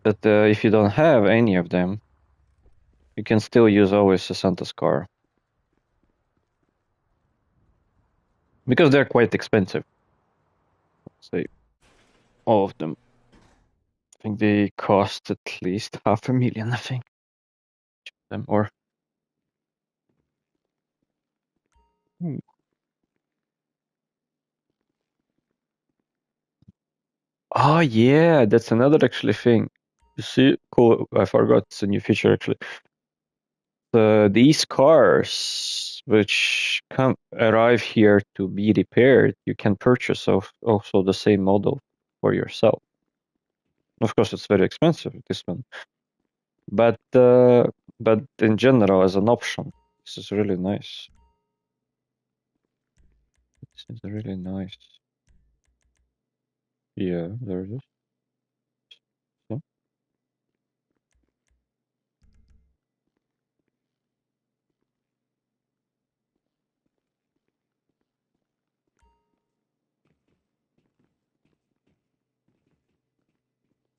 But if you don't have any of them, you can still use always a Santos car. Because they're quite expensive. Say, all of them. I think they cost at least $500,000, I think. Them or Oh yeah, that's another actually thing. You see, cool. I forgot it's a new feature actually. These cars which come arrive here to be repaired, you can purchase also the same model for yourself. Of course, it's very expensive, this one, but in general, as an option, this is really nice. This is really nice. Yeah, there it is. Yeah.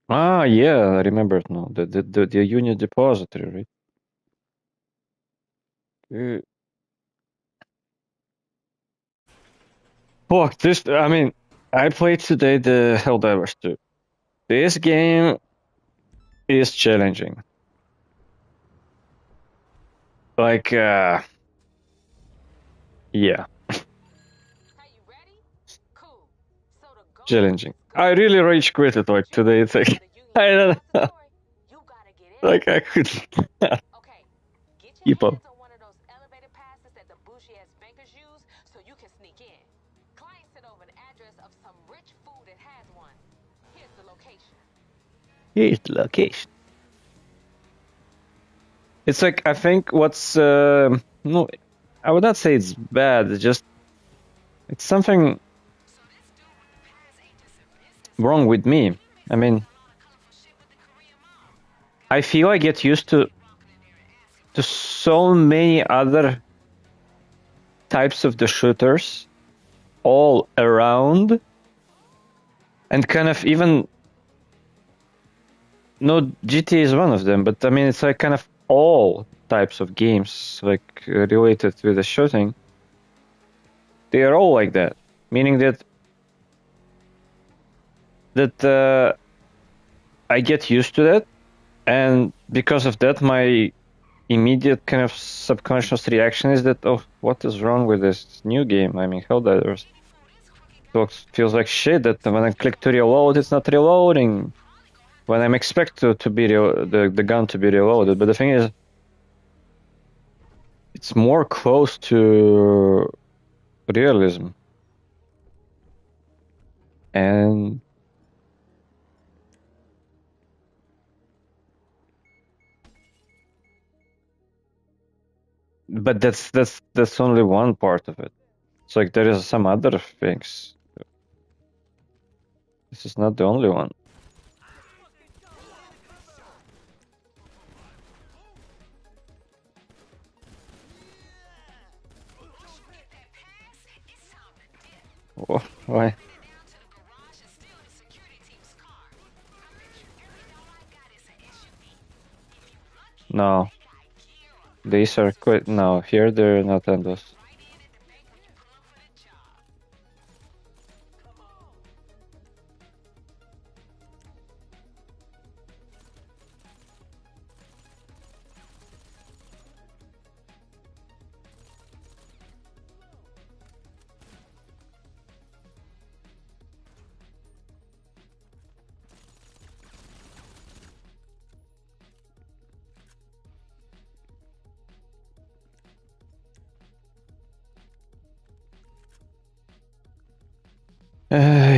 Ah, yeah, I remember it now. The Union Depository, right? Fuck this. I mean, I played today the Helldivers 2. This game is challenging. Like, yeah, challenging. I really rage quit it like today. It's like, I don't know. Like, I couldn't keep up. Here's the location. It's like, I think what's, no, I would not say it's bad. It's just, it's something wrong with me. I mean, I feel I get used to so many other types of the shooters all around, and kind of even no GTA is one of them, but I mean it's like kind of all types of games like related with the shooting. They are all like that, meaning that I get used to that, and because of that, my immediate kind of subconscious reaction is that, oh, what is wrong with this new game? I mean, Helldivers. So it feels like shit that when I click to reload, it's not reloading. When I'm expected to be the gun to be reloaded, but the thing is, it's more close to realism, and but that's only one part of it. It's like there is some other things. This is not the only one. Oh, why? No, these are quite. No, here they're not endless.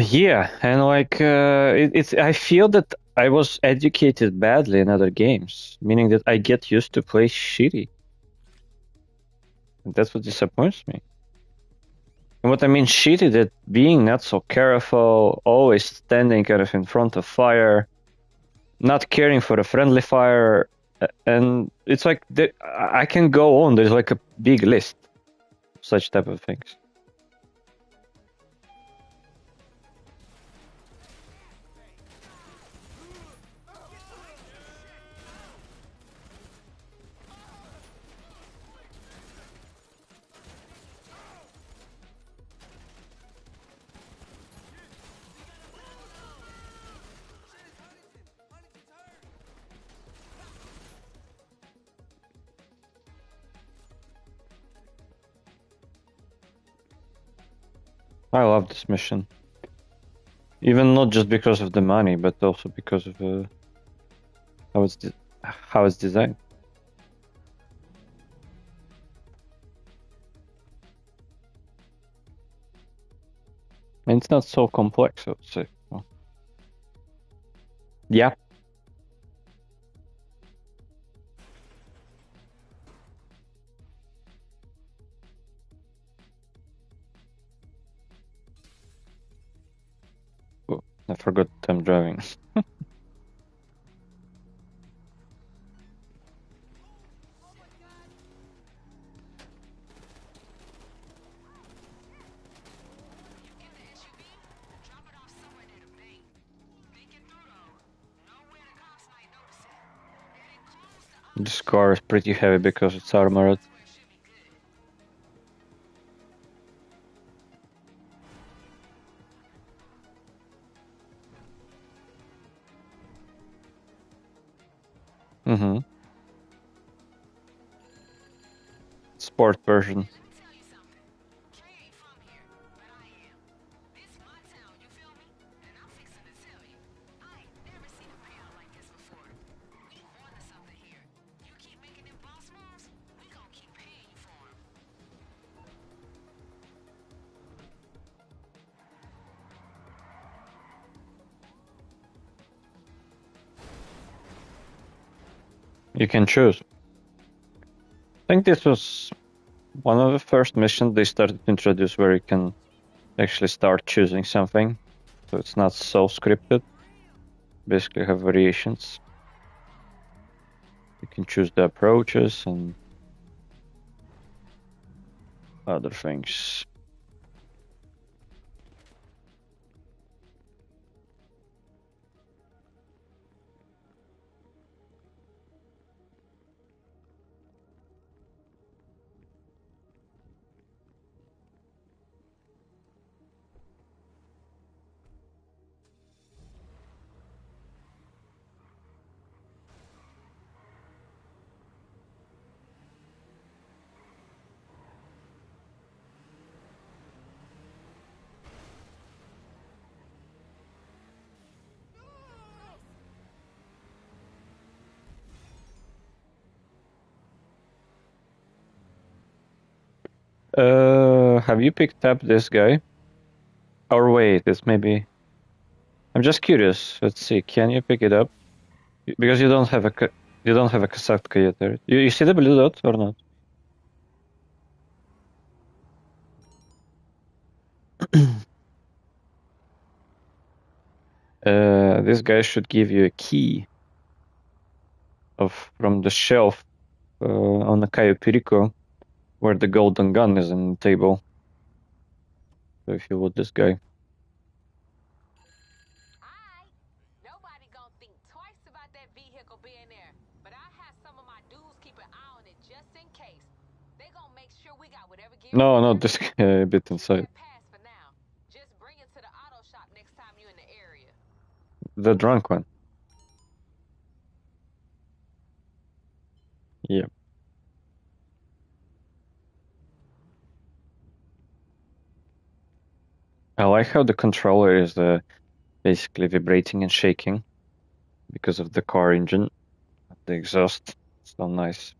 Yeah, and like it's. I feel that I was educated badly in other games, meaning that I get used to play shitty. And that's what disappoints me. And what I mean shitty, that being not so careful, always standing kind of in front of fire, not caring for a friendly fire, and it's like I can go on. There's like a big list of such type of things. I love this mission. Even not just because of the money, but also because of how it's how it's designed. And it's not so complex, I would say. Well, yeah. Oh, I forgot I'm driving. This car is pretty heavy because it's armored. Mm-hmm. Sport version. You can choose. I think this was one of the first missions they started to introduce where you can actually start choosing something. So it's not so scripted. Basically have variations. You can choose the approaches and other things. Have you picked up this guy? Or wait, it's maybe. I'm just curious. Let's see. Can you pick it up? Because you don't have a you don't have a Kasatka yet. Right? You see the blue dot or not? This guy should give you a key of from the shelf on the Cayo Perico, where the golden gun is on the table. So if you want this guy. No, not this guy, a bit inside. The drunk one. Yeah. I like how the controller is basically vibrating and shaking because of the car engine, the exhaust. So nice.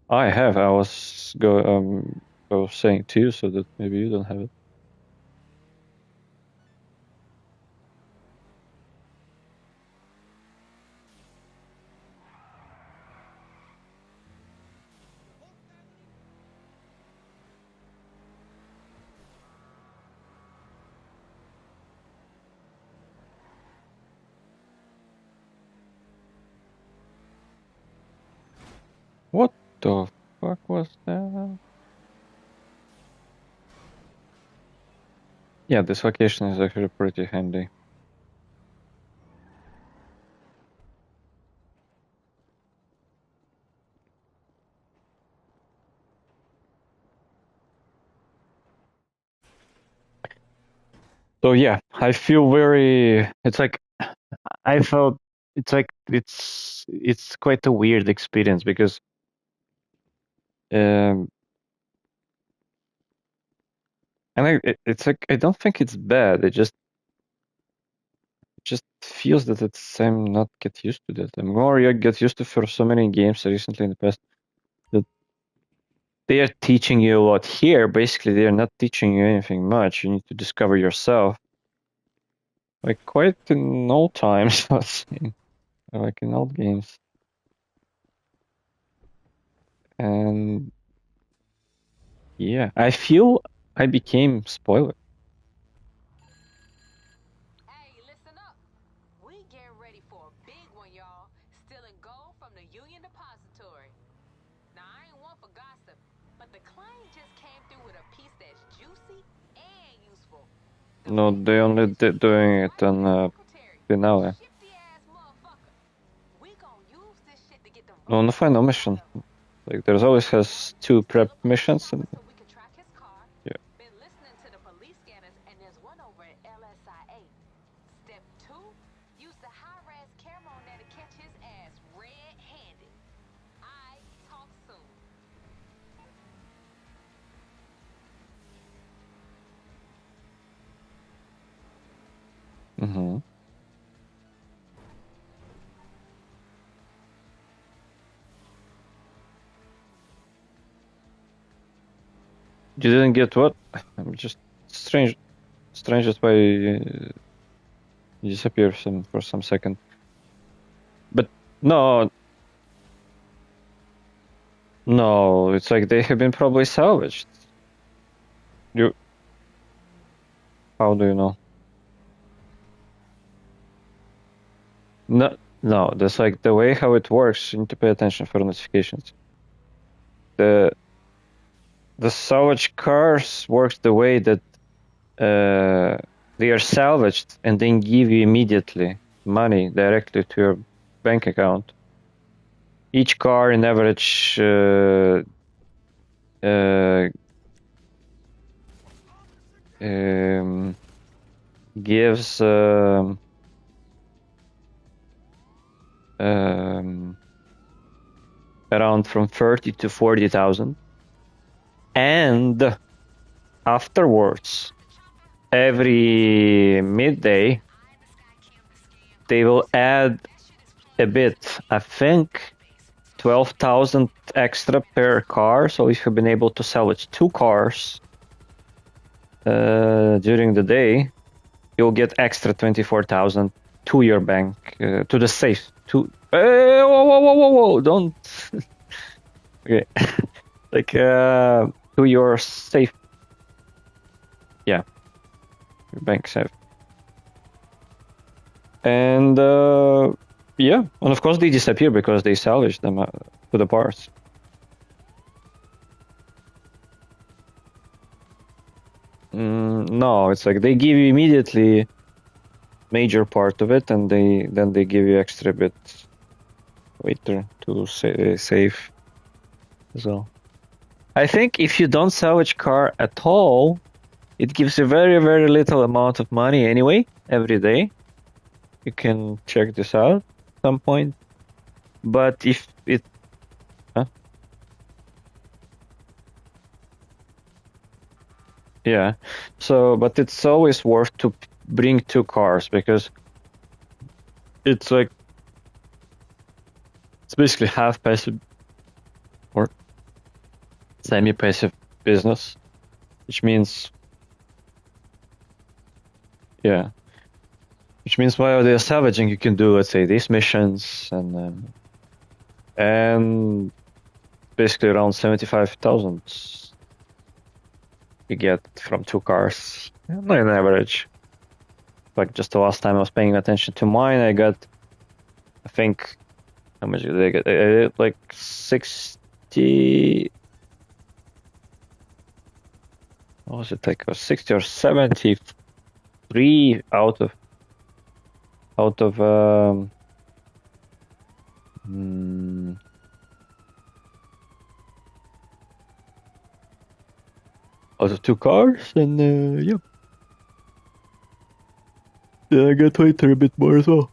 I have. I was saying to you so that maybe you don't have it. What the fuck was that? Yeah, this location is actually pretty handy. So yeah, I feel very. It's like I felt. It's like it's quite a weird experience because And it's like I don't think it's bad. It just feels that I'm not get used to that. The more you get used to for so many games recently in the past that they are teaching you a lot. Here, basically, they are not teaching you anything much. You need to discover yourself. Like quite in old times, I was saying, like in old games. And yeah, I feel I became spoiled. Hey, listen up. We getting ready for a big one, y'all. Stealing gold from the Union Depository. Now, I ain't one for gossip, but the client just came through with a piece that's juicy and useful. The No, bank they only manager did sent me doing it right to on the secretary. finale. Shifty ass motherfucker. We gon' use this shit to get the No, on the vote final out mission. of him. Like there's always has One, two steal prep a police missions chopper and so we can track his car. yeah. Been listening to the police scanners, and there's one over at LSIA. Step 2, use the high-res camera on there to catch his ass red-handed. I talk soon. Mm-hmm. You didn't get what? I'm just strange. Strangest way you disappear for some second. But no, no, it's like they have been probably salvaged. You, how do you know? No, no, that's like the way how it works. You need to pay attention for notifications. The the salvage cars works the way that they are salvaged and then give you immediately money directly to your bank account. Each car, in average, uh, um, gives um, around from 30 to 40,000, and afterwards, every midday, they will add a bit. I think 12,000 extra per car. So if you've been able to salvage 2 cars during the day, you'll get extra 24,000 to your bank, to the safe. Whoa, whoa, whoa, whoa, whoa! Don't. Okay, like to your safe. Yeah, your bank safe. And yeah, and of course they disappear because they salvage them to the parts. No, it's like they give you immediately major part of it, and then they give you extra bit later to save as well. I think if you don't salvage car at all, it gives you very, very little amount of money anyway, every day. You can check this out at some point. But if it... Huh? Yeah. So, but it's always worth to bring 2 cars because it's like, it's basically half passive or semi-passive business, which means, yeah, which means while they're salvaging, you can do, let's say, these missions and basically around 75,000 you get from 2 cars, not on average. Like just the last time I was paying attention to mine, I got, I think, how much did I get? Like 60. What was it like? 60 or 73 out of mm, out of 2 cars, and yeah, I got later a bit more as well.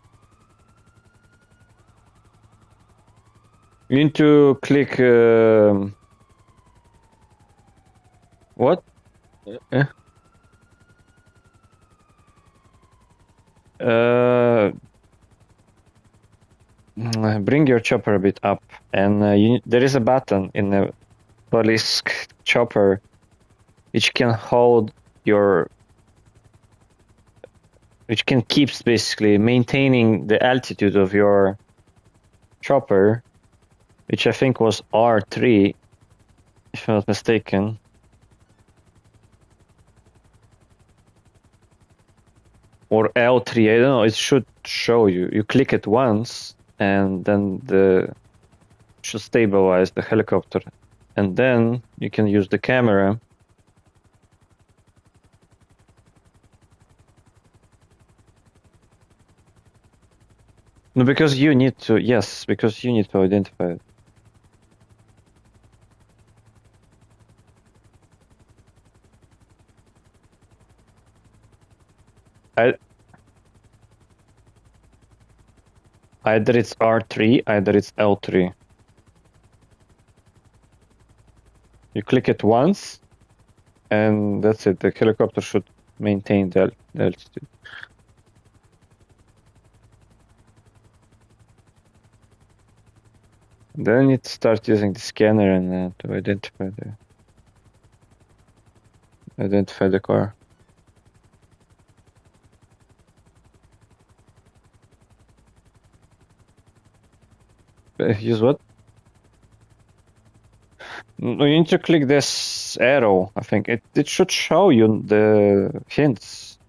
You need to click What? Uh, uh, Bring your chopper a bit up, and there is a button in the police chopper which can hold your, which can keeps basically maintaining the altitude of your chopper, which I think was R3, if I'm not mistaken. Or L3, I don't know, it should show you. You click it once, and then the should stabilize the helicopter. And then you can use the camera. No, because you need to, yes, because you need to identify it. Either it's R3, either it's L3. You click it once, and that's it. The helicopter should maintain the altitude. Then it starts using the scanner and to identify the car. Use what? No, you need to click this arrow. I think it should show you the hints.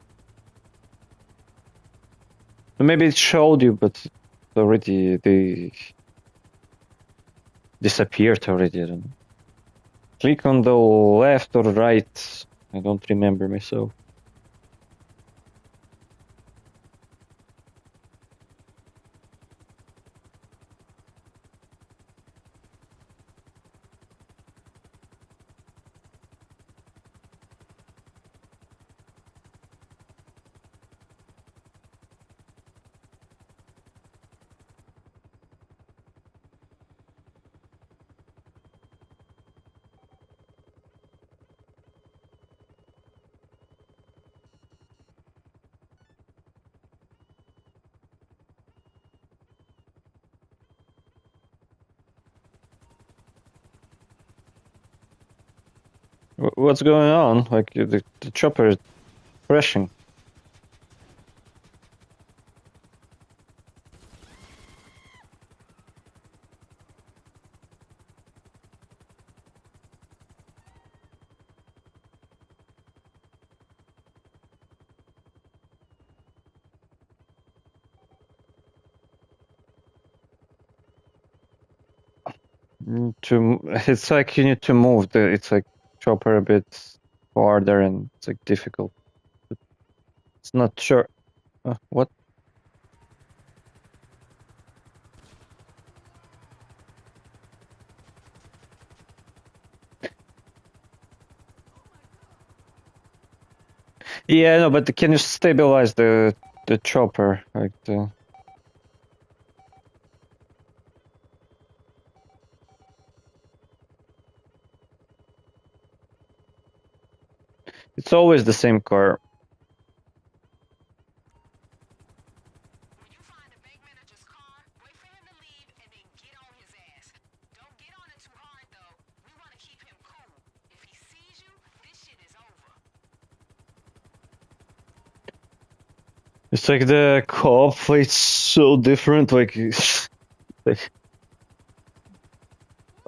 Maybe it showed you, but already they disappeared already. I don't know. Click on the left or right. I don't remember myself. What's going on? Like the chopper is crashing. It's like you need to move it's like chopper a bit farther, and it's like difficult. It's not sure. What? Yeah, no, but can you stabilize the chopper? Like it's always the same car. When you find the bank manager's car, wait for him to leave and then get on his ass. Don't get on it too hard, though. We want to keep him cool. If he sees you, this shit is over. It's like the co-op fights so different. Like, like,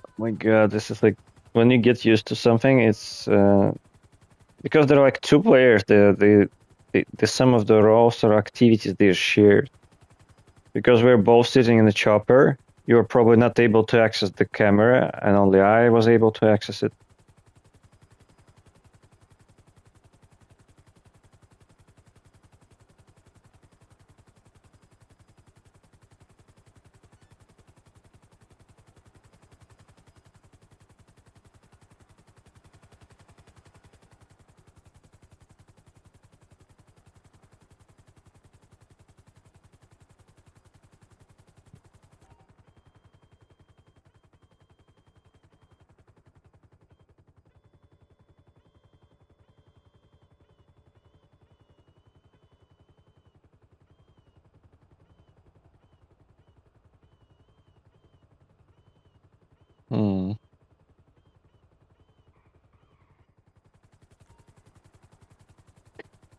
oh my God, this is like when you get used to something, it's because there are like two players. The sum of the roles or activities they're shared. Because we're both sitting in the chopper, you're probably not able to access the camera, and only I was able to access it.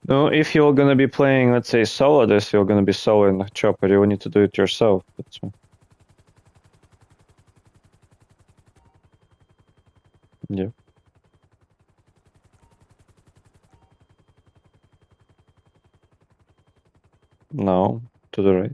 No, if you're gonna be playing, let's say, solo this, you're gonna be solo in the chopper, you will need to do it yourself. Yeah. No, to the right.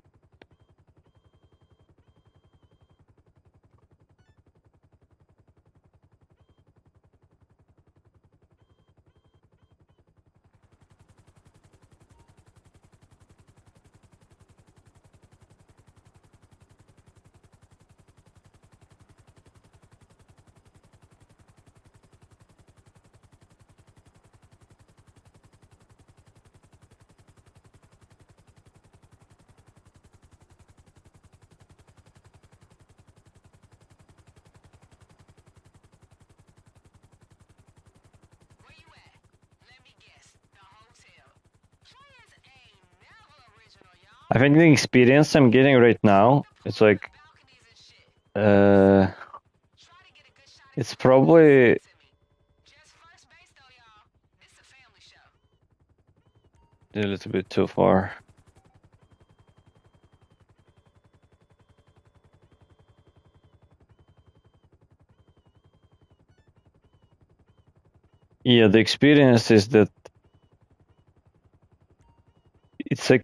Where you at? Let me guess. The hotel. Players ain't never original, y'all. I think the experience I'm getting right now, it's like, Balconies and shit. uh, Try to get a good shot it's probably, to me. Just first base though, y'all. This a family show. a little bit too far. Yeah, the experience is that it's like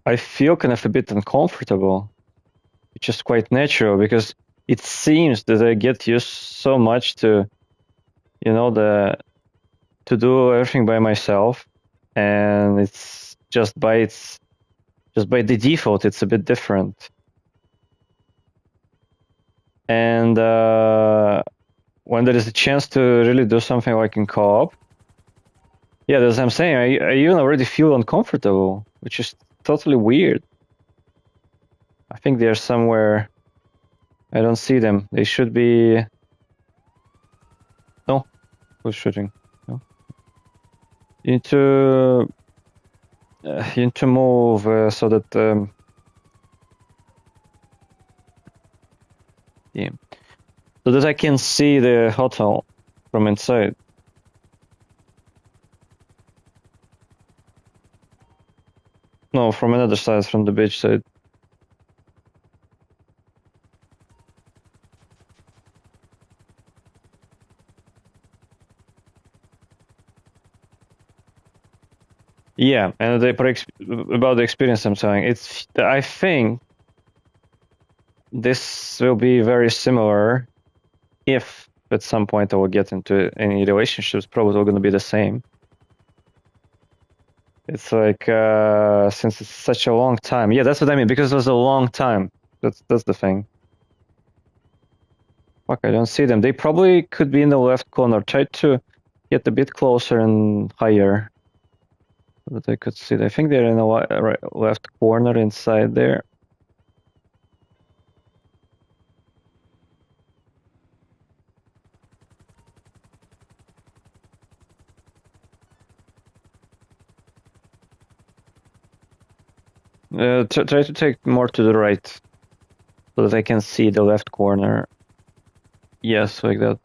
I feel kind of a bit uncomfortable, which is quite natural because it seems that I get used so much to, the to do everything by myself, and it's just by the default, it's a bit different. And when there is a chance to really do something like in co-op, yeah, that's what I'm saying. I even already feel uncomfortable, which is totally weird. I think they're somewhere. I don't see them. They should be. No, who's shooting? No. You need to. You need to move so that. Yeah. So that I can see the hotel from inside. No, from another side, from the beach side. Yeah, and about the experience I'm saying, I think this will be very similar if at some point I will get into any relationships, probably all going to be the same. It's like since it's such a long time. Yeah, that's what I mean, because it was a long time. That's the thing. Fuck, I don't see them. They probably could be in the left corner. Try to get a bit closer and higher so that I could see them. I think they're in the left corner inside there. Try to take more to the right so that I can see the left corner. Yes, like that.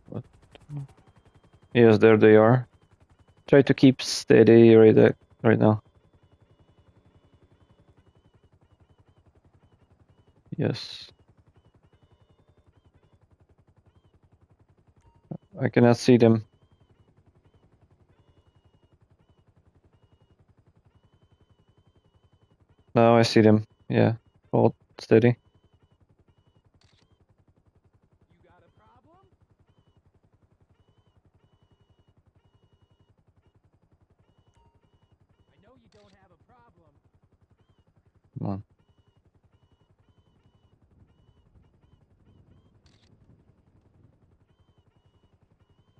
What? Yes, there they are. Try to keep steady right now. Yes. I cannot see them. Now I see them. Yeah. Hold steady. You got a problem? I know you don't have a problem. Come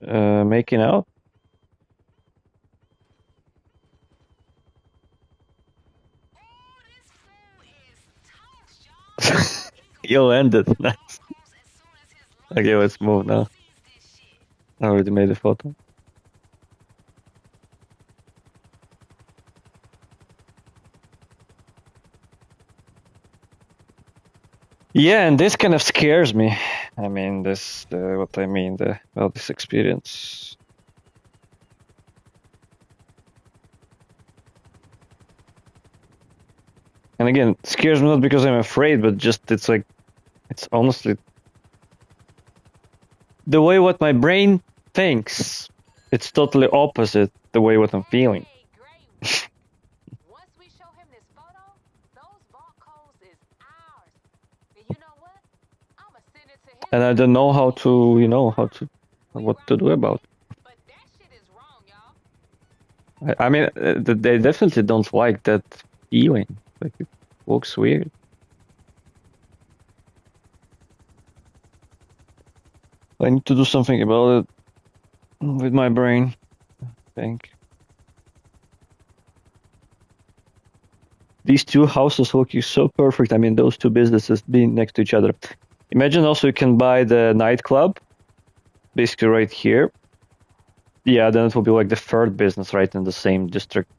on. Making out? Oh, this fool is toast, y'all. You ended. Nice. Almost as soon as his Okay, lucky let's move now. sees this shit. I already made a photo. Yeah, and this kind of scares me I mean this. What I mean about this experience. And again, it scares me not because I'm afraid, but just it's honestly the way what my brain thinks. It's totally opposite the way what I'm feeling. Hey, great work. Once we show him this photo, those vault codes is ours. And you know what? I'ma send it to his And I don't know how to, what to do about But that shit is wrong, y'all. it. I mean, they definitely don't like that feeling. Like it looks weird. I need to do something about it with my brain, I think. These two houses looking so perfect. I mean, those two businesses being next to each other. Imagine also you can buy the nightclub, basically right here. Yeah, then it will be like the third business right in the same district.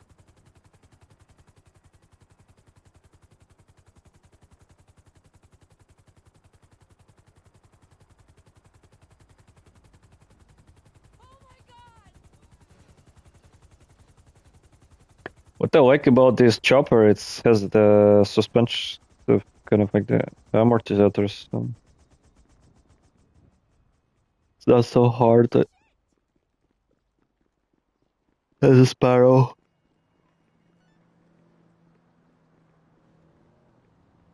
What I like about this chopper, it has the suspension, the kind of like the amortizators. It's not so hard as a Sparrow.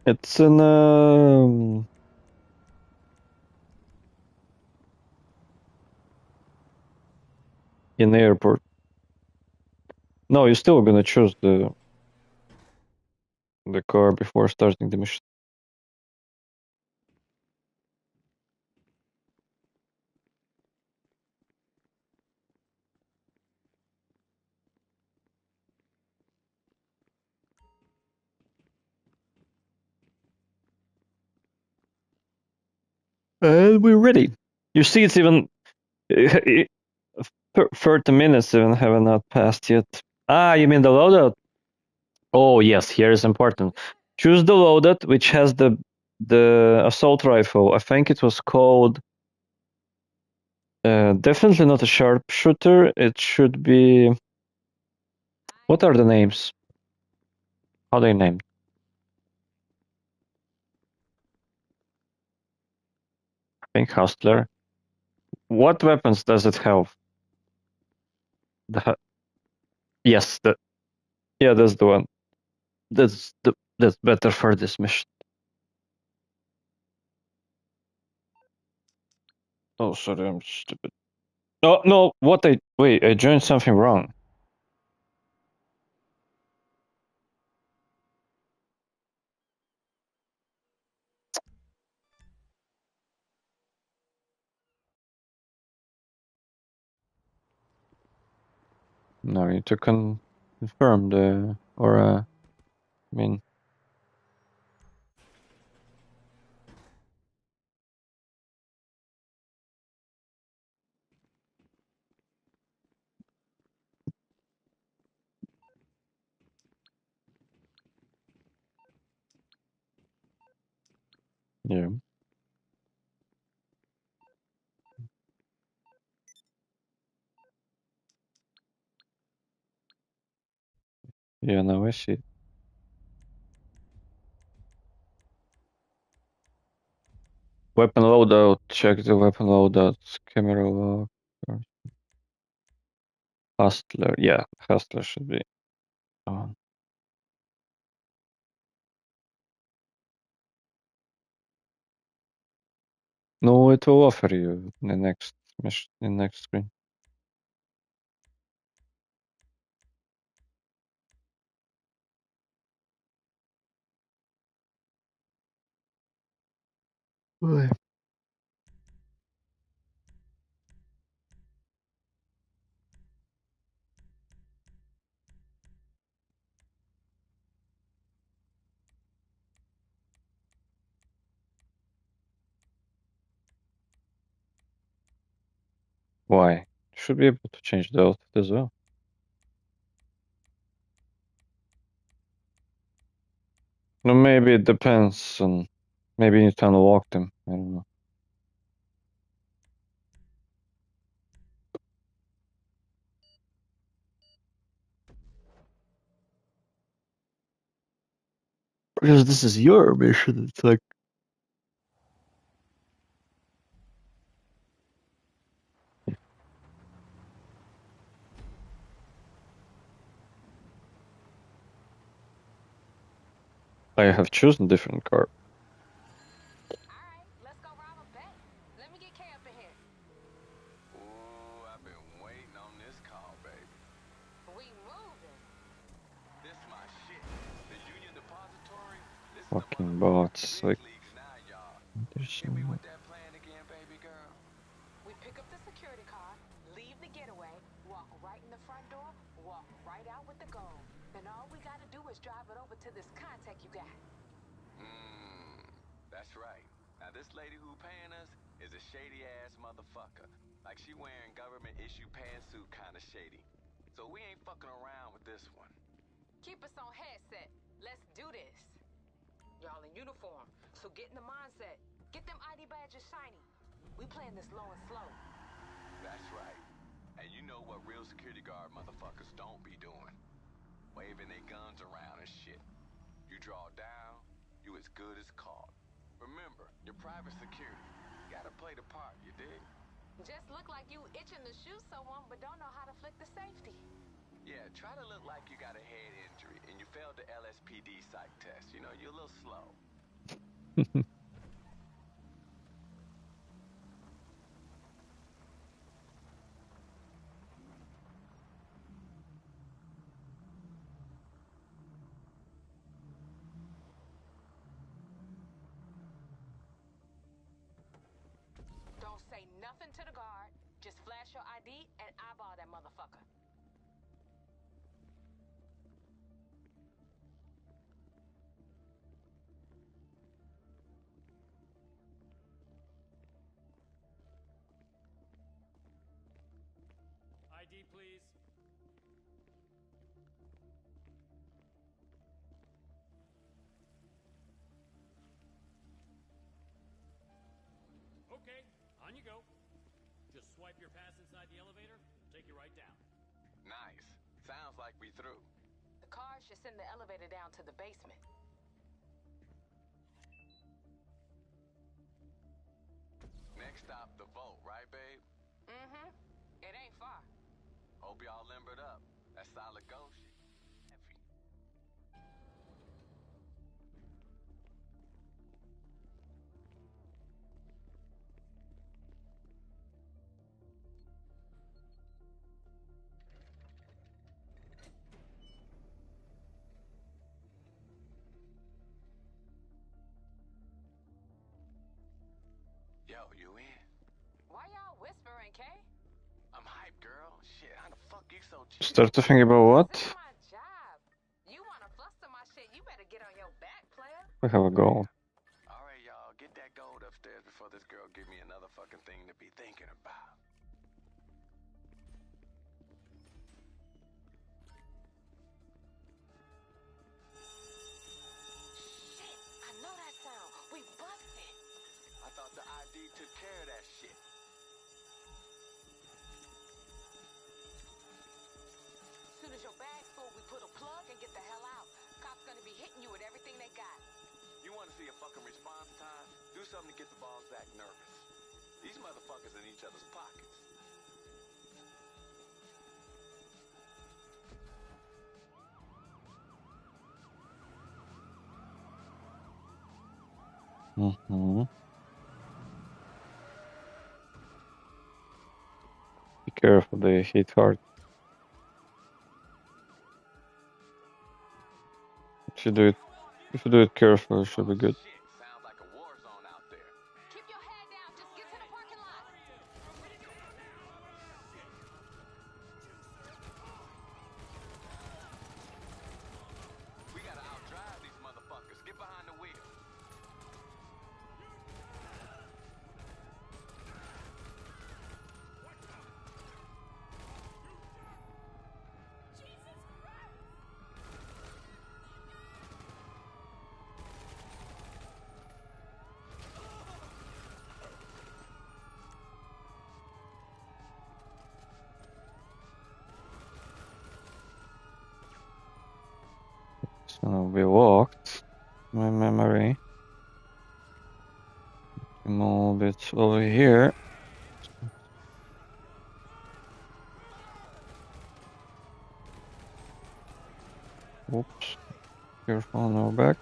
It's in the airport. No, you're still gonna choose the car before starting the mission. And we're ready. You see, it's even 30 minutes even have not passed yet. Ah, you mean the loadout? Oh yes, here is important. Choose the loadout which has the assault rifle. I think it was called definitely not a sharpshooter. It should be. What are the names? How are they named? I think Hustler. What weapons does it have? The, yes, yeah, that's the one. That's better for this mission. Oh, sorry, I'm stupid. Oh no, what I wait, I joined something wrong. No, you need to confirm I mean, yeah, yeah, now I see. Weapon loadout, check the weapon loadout, camera lock, Hustler, yeah, Hustler should be on. No, it will offer you in the next mission, in the next screen. Why? Why? Should be able to change the outfit as well. No, maybe it depends on. Maybe you need to unlock them. I don't know. Because this is your mission. It's like I have chosen different car. Alright, let's go rob a bank. Let me get K up in here. Ooh, I've been waiting on this call, baby. We moving. This my shit. The Union Depository. This is the Fucking motherfucking bots. big Like leagues now, y'all. there's Hit me some. with that plan again, baby girl. We pick up the security car, leave the getaway, walk right in the front door, walk right out with the gold. And all we gotta do is drive it over to this contact you got. That's right. Now this lady who paying us is a shady ass motherfucker. Like she wearing government issue pantsuit kind of shady. So we ain't fucking around with this one. Keep us on headset. Let's do this. Y'all in uniform, so get in the mindset. Get them ID badges shiny. We playing this low and slow. That's right. And you know what real security guard motherfuckers don't be doing. Waving their guns around and shit. You draw down, you as good as caught. Remember, you're private security. You gotta play the part, you dig? Just look like you itching to shoot someone but don't know how to flick the safety. Yeah, try to look like you got a head injury and you failed the LSPD psych test. You know, you're a little slow. Don't say nothing to the guard. Just flash your ID and eyeball that motherfucker. ID, please. Okay, on you go. Just swipe your pass inside the elevator. We'll take you right down. Nice. Sounds like we through. The car should send the elevator down to the basement. Next stop, the vault, right, babe? Mm-hmm. It ain't far. Hope y'all limbered up. That solid gold shit. Heavy. Yo, you in? Why y'all whispering, Kay? I'm hyped, girl. Shit, how the fuck you so cheap? Start to think about what? This is my job. You wanna fluster my shit, you better get on your back, player. We have a goal. All right, y'all, get that gold upstairs before this girl give me another fucking thing to be thinking about. Shit, I know that sound. We busted. I thought the ID took care of that shit. Soon as your bag's full, we pull a plug and get the hell out. Cops gonna be hitting you with everything they got. You want to see a fucking response time? Do something to get the balls back nervous. These motherfuckers in each other's pockets. Mm-hmm. Be careful, they hit hard. If you do it carefully, it should be good. Shit, sounds like a war zone out there. Keep your head down, just get to the parking lot. We gotta outdrive these motherfuckers. Get behind the wheel. So we walked. My memory. Move it over here. Oops. Careful, no back.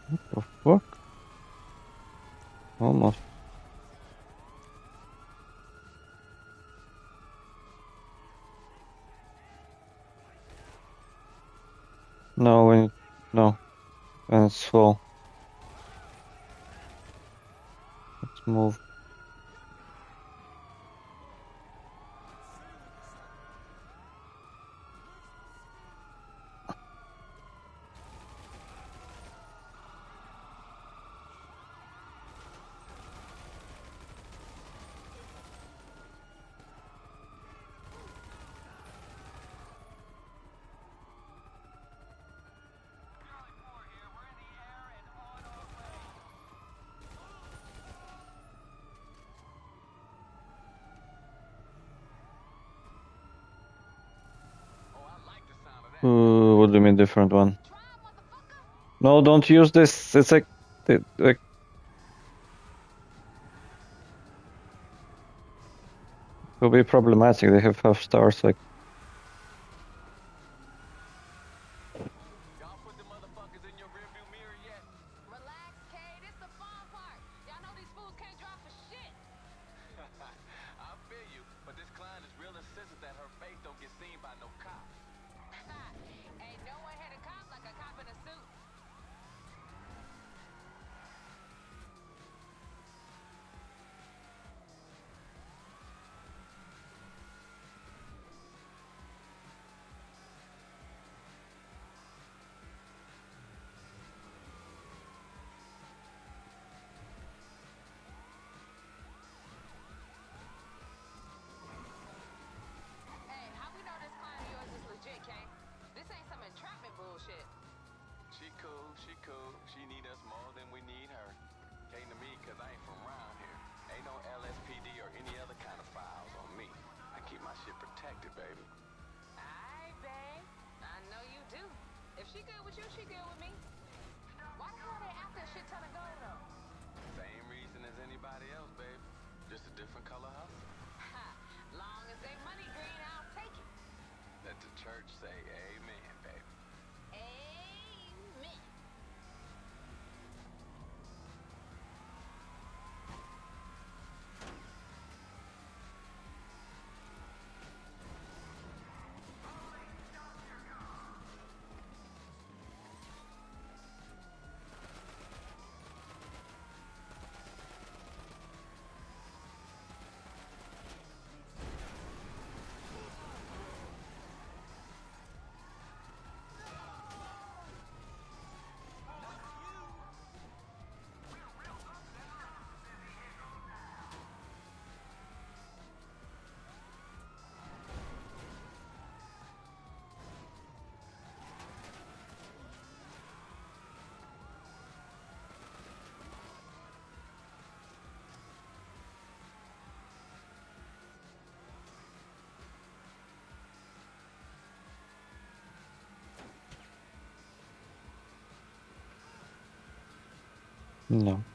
What the fuck? Almost. No, no. And it's full. Let's move. What do you mean different one? No, don't use this. It's like it'll be problematic. They have half stars. Like Y'all put the motherfuckers in your rearview mirror yet? Relax, Kate. It's the fun part. Y'all know these fools can't drive for shit. I feel you, but this client is real insistent that her face don't get seen by no cops. Ain't no one hit a cop like a cop in a suit. Hey, how we know this client of yours is legit, Kate? This ain't some entrapment bullshit. She cool, she cool. She need us more than we need her. Came to me cause I ain't from around here. Ain't no LSPD or any other kind of files on me. I keep my shit protected, baby. Aight, babe. I know you do. If she good with you, she good with me. Why the hell they after a shit ton of gold, though? Same reason as anybody else, baby. Just a different color hustle. Ha! Long as they money green, I'll take it. Let the church say amen, baby. Amen. no.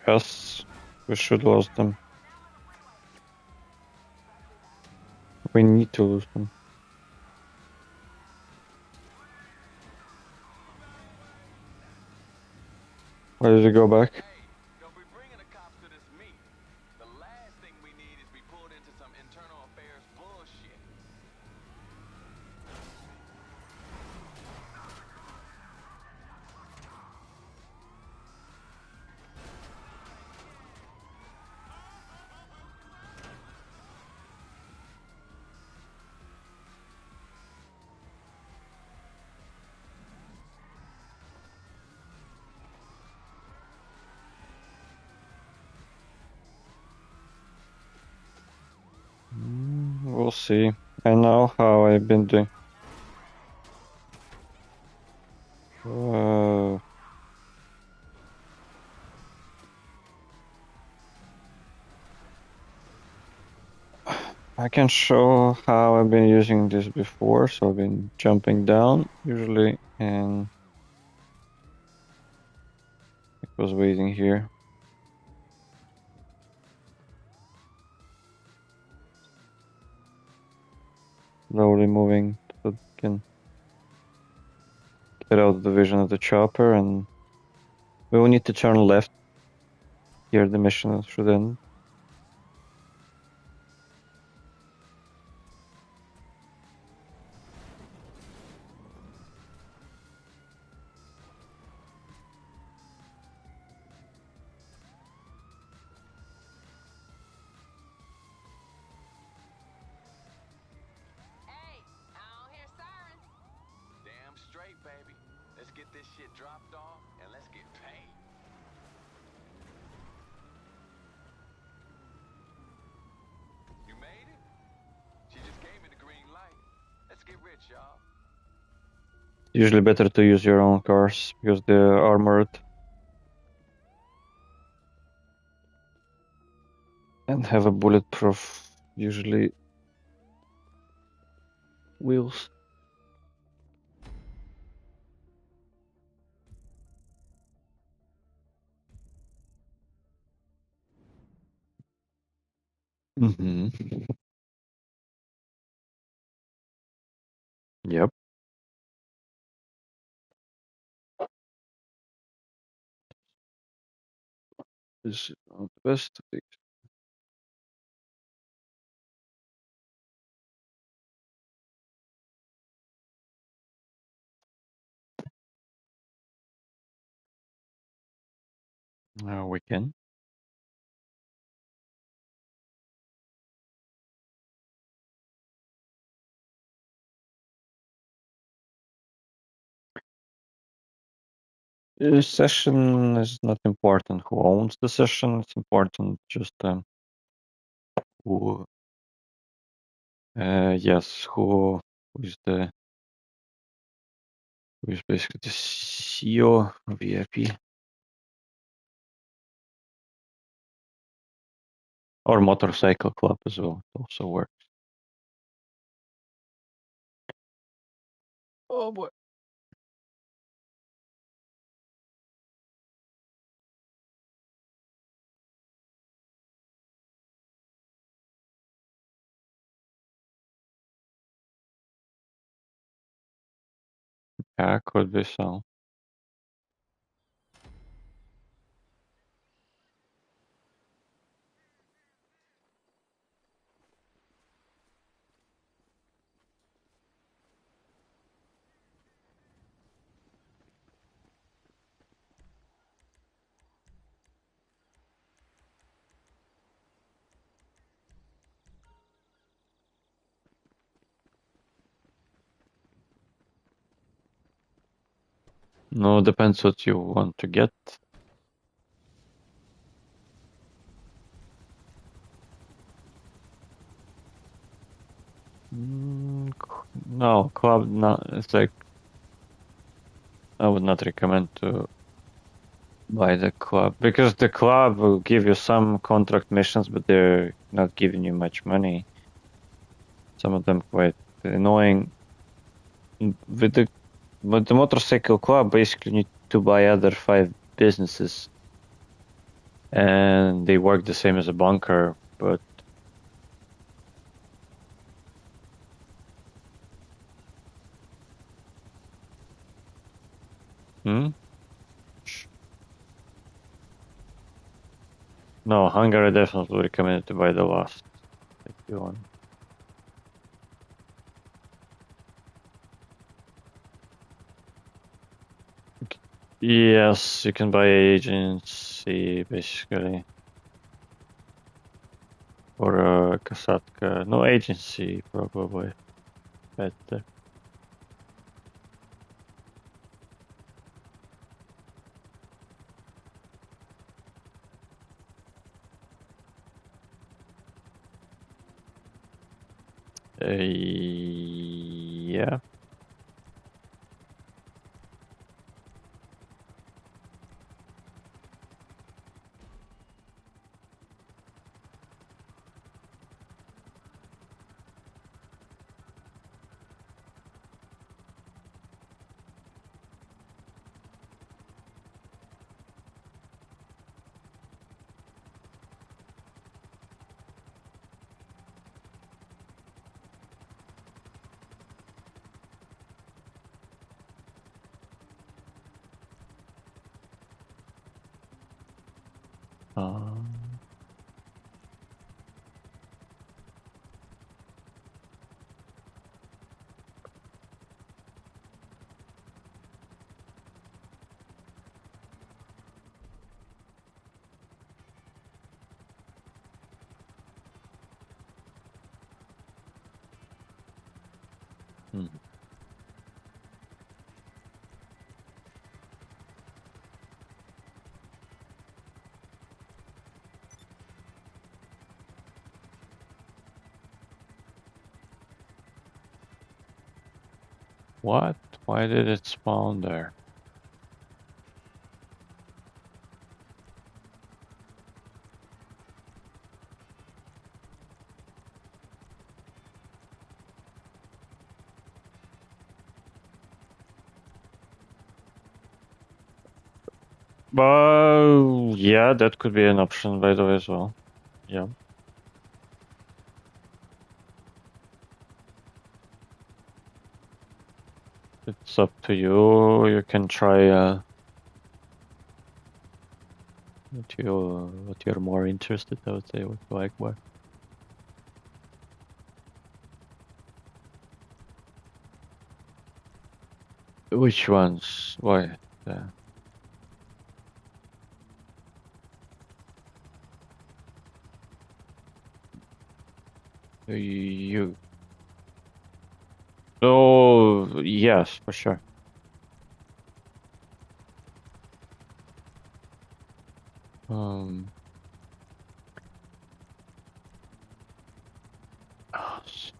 Yes, we should lose them. We need to lose them. Why did you go back? Hey, don't be bringing the cops to this meet. The last thing we need is be pulled into some internal affairs bullshit. We'll see. I know how I've been doing. I can show how I've been using this before. So I've been jumping down usually, and it was waiting here. Slowly moving so that I can get out of the vision of the chopper, and we will need to turn left. Here the mission should end. Hey, I don't hear sirens. Damn straight, baby. Let's get this shit dropped off and let's get paid. You made it? She just gave me the green light. Let's get rich, y'all. Usually better to use your own cars because they're armored and have a bulletproof, usually, wheels. Mm-hmm. Yep. This is not the best of these. Now we can. This session is not important who owns the session. It's important just who, yes, who is the who is basically the CEO of VIP or motorcycle club as well. It also works. Oh boy. Yeah, could be so. No, depends what you want to get. No, club, no, it's like I would not recommend to buy the club because the club will give you some contract missions, but they're not giving you much money. Some of them quite annoying. With the motorcycle club, basically you need to buy other 5 businesses, and they work the same as a bunker, but hmm? No, Hungary definitely recommended to buy the last if you want. Yes, you can buy agency basically. Or Kasatka. No, agency probably better. Yeah. Um, hmm. What? Why did it spawn there? Yeah, that could be an option by the way as well. Yeah. It's up to you. You can try what you're more interested, I would say, what you like more. Which ones? Why? Yeah. You. Oh, yes, for sure. Um. Oh, shit.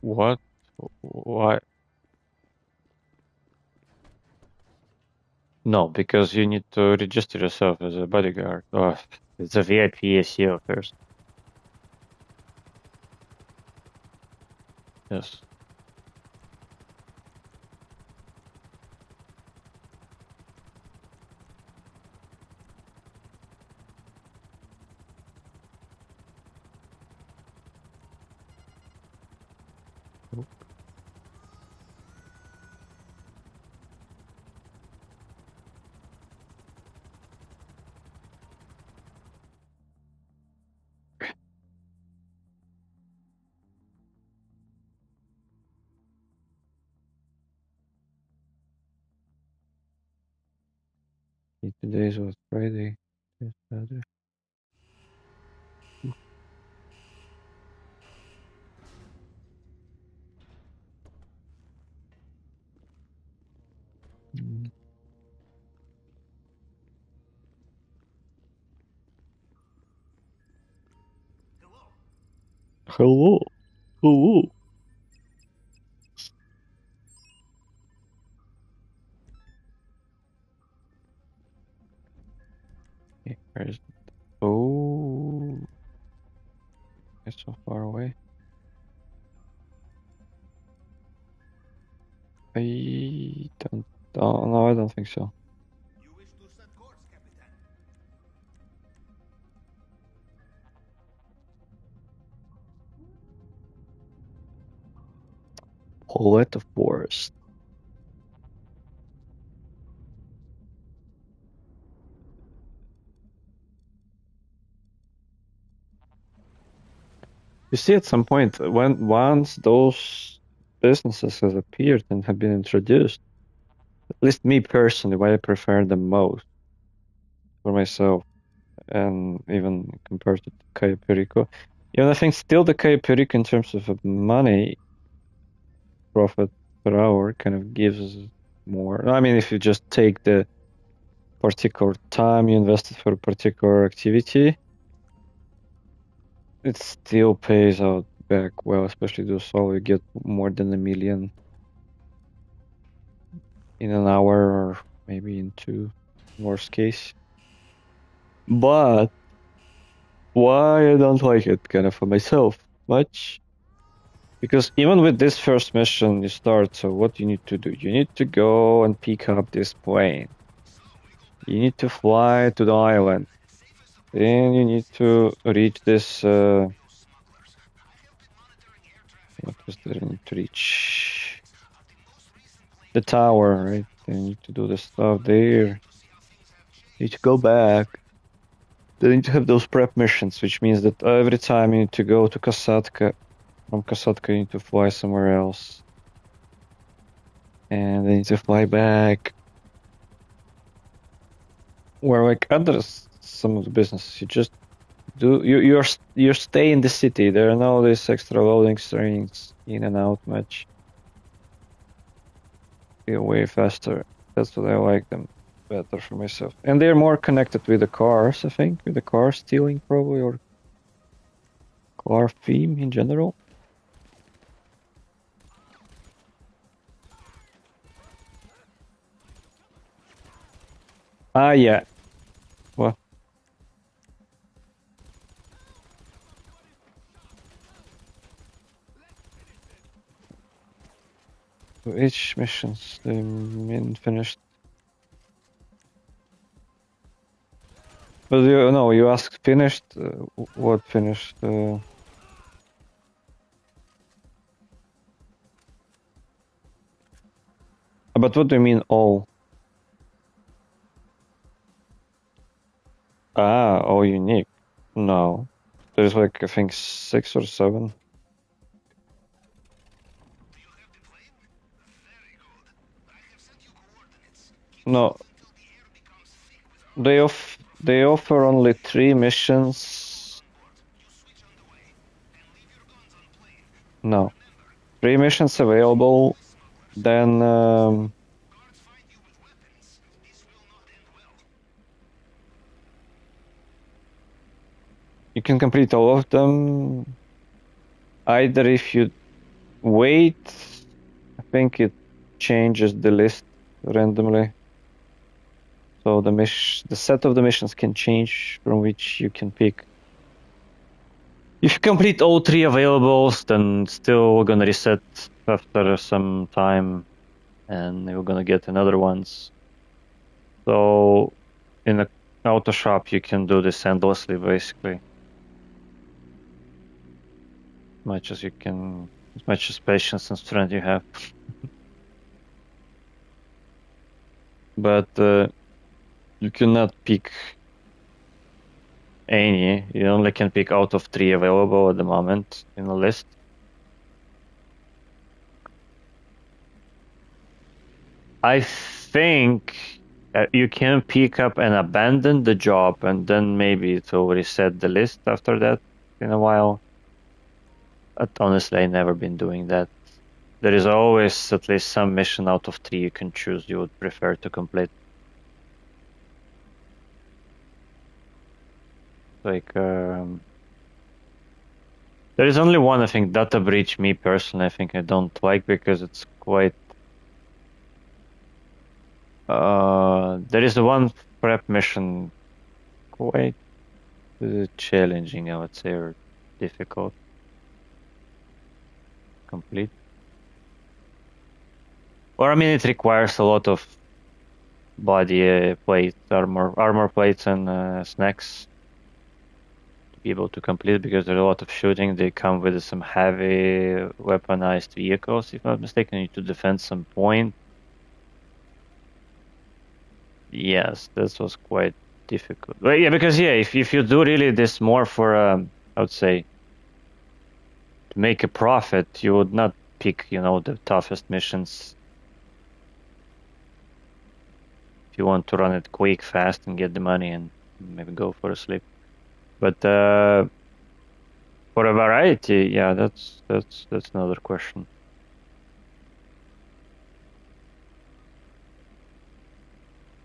What? Why? No, because you need to register yourself as a bodyguard. Oh, it's a VIP SEO first. Yes. Today's was Friday. Yes, Saturday. Hello. Hello. Okay, where is it? Oh, it's so far away. I don't. Oh, no, I don't think so. You wish to set course, Capitan. Paulette of Forest. You see, at some point, when once those businesses have appeared and have been introduced, at least me personally, why I prefer them most for myself, and even compared to Cayo Perico. Even I think still the Cayo Perico in terms of money profit per hour kind of gives more. I mean, if you just take the particular time you invested for a particular activity, it still pays out back well, especially those solo. You get more than 1 million in an hour or maybe in two, worst case. But why I don't like it kind of for myself much? Because even with this first mission, you start, so what you need to do? You need to go and pick up this plane. You need to fly to the island. Then you need to reach this, what was there? You need to reach the tower, right? Then you need to do the stuff there. You need to go back. Then you need to have those prep missions, which means that every time you need to go to Kasatka, from Kasatka you need to fly somewhere else. And then you need to fly back. Where like others, some of the businesses, you just do you stay in the city. There are no these extra loading screens in and out much. Feel way faster. That's what I like them better for myself. And they're more connected with the cars, I think, with the car stealing probably, or car theme in general. Ah, yeah. Well, which missions the min finished? But you no, you asked finished. What finished? But what do you mean all? Ah, all unique. No, there's like I think 6 or 7. Do you have the plane? Very good. I have sent you coordinates. Keep No, moving till the air becomes thick with armor. they offer only 3 missions. On board. You switch on the way and leave your guns on plane. No, Remember, 3 missions available. smugglers. Then Guards find you with weapons. This will not end well. you can complete all of them. Either if you wait, I think it changes the list randomly. So the set of the missions can change from which you can pick. If you complete all 3 availables, then still gonna reset after some time, and you're gonna get another ones. So in the auto shop, you can do this endlessly, basically, much as you can, as much as patience and strength you have. But you cannot pick any. You only can pick out of 3 available at the moment in the list. I think you can pick up and abandon the job, and then maybe it will reset the list after that in a while. But honestly, I've never been doing that. There is always at least some mission out of 3 you can choose you would prefer to complete. Like There is only one, I think, data breach. Me personally, I think I don't like because it's quite. There is one prep mission quite challenging, I would say, or difficult to complete. Or I mean, it requires a lot of body plates, armor plates, and snacks to be able to complete because there's a lot of shooting. They come with some heavy weaponized vehicles, if I'm not mistaken. You need to defend some point. Yes, this was quite difficult. Well, yeah, because yeah, if you do really this more for I would say to make a profit, you would not pick, the toughest missions. If you want to run it quick, fast, and get the money, and maybe go for a sleep. But for a variety, yeah, that's another question.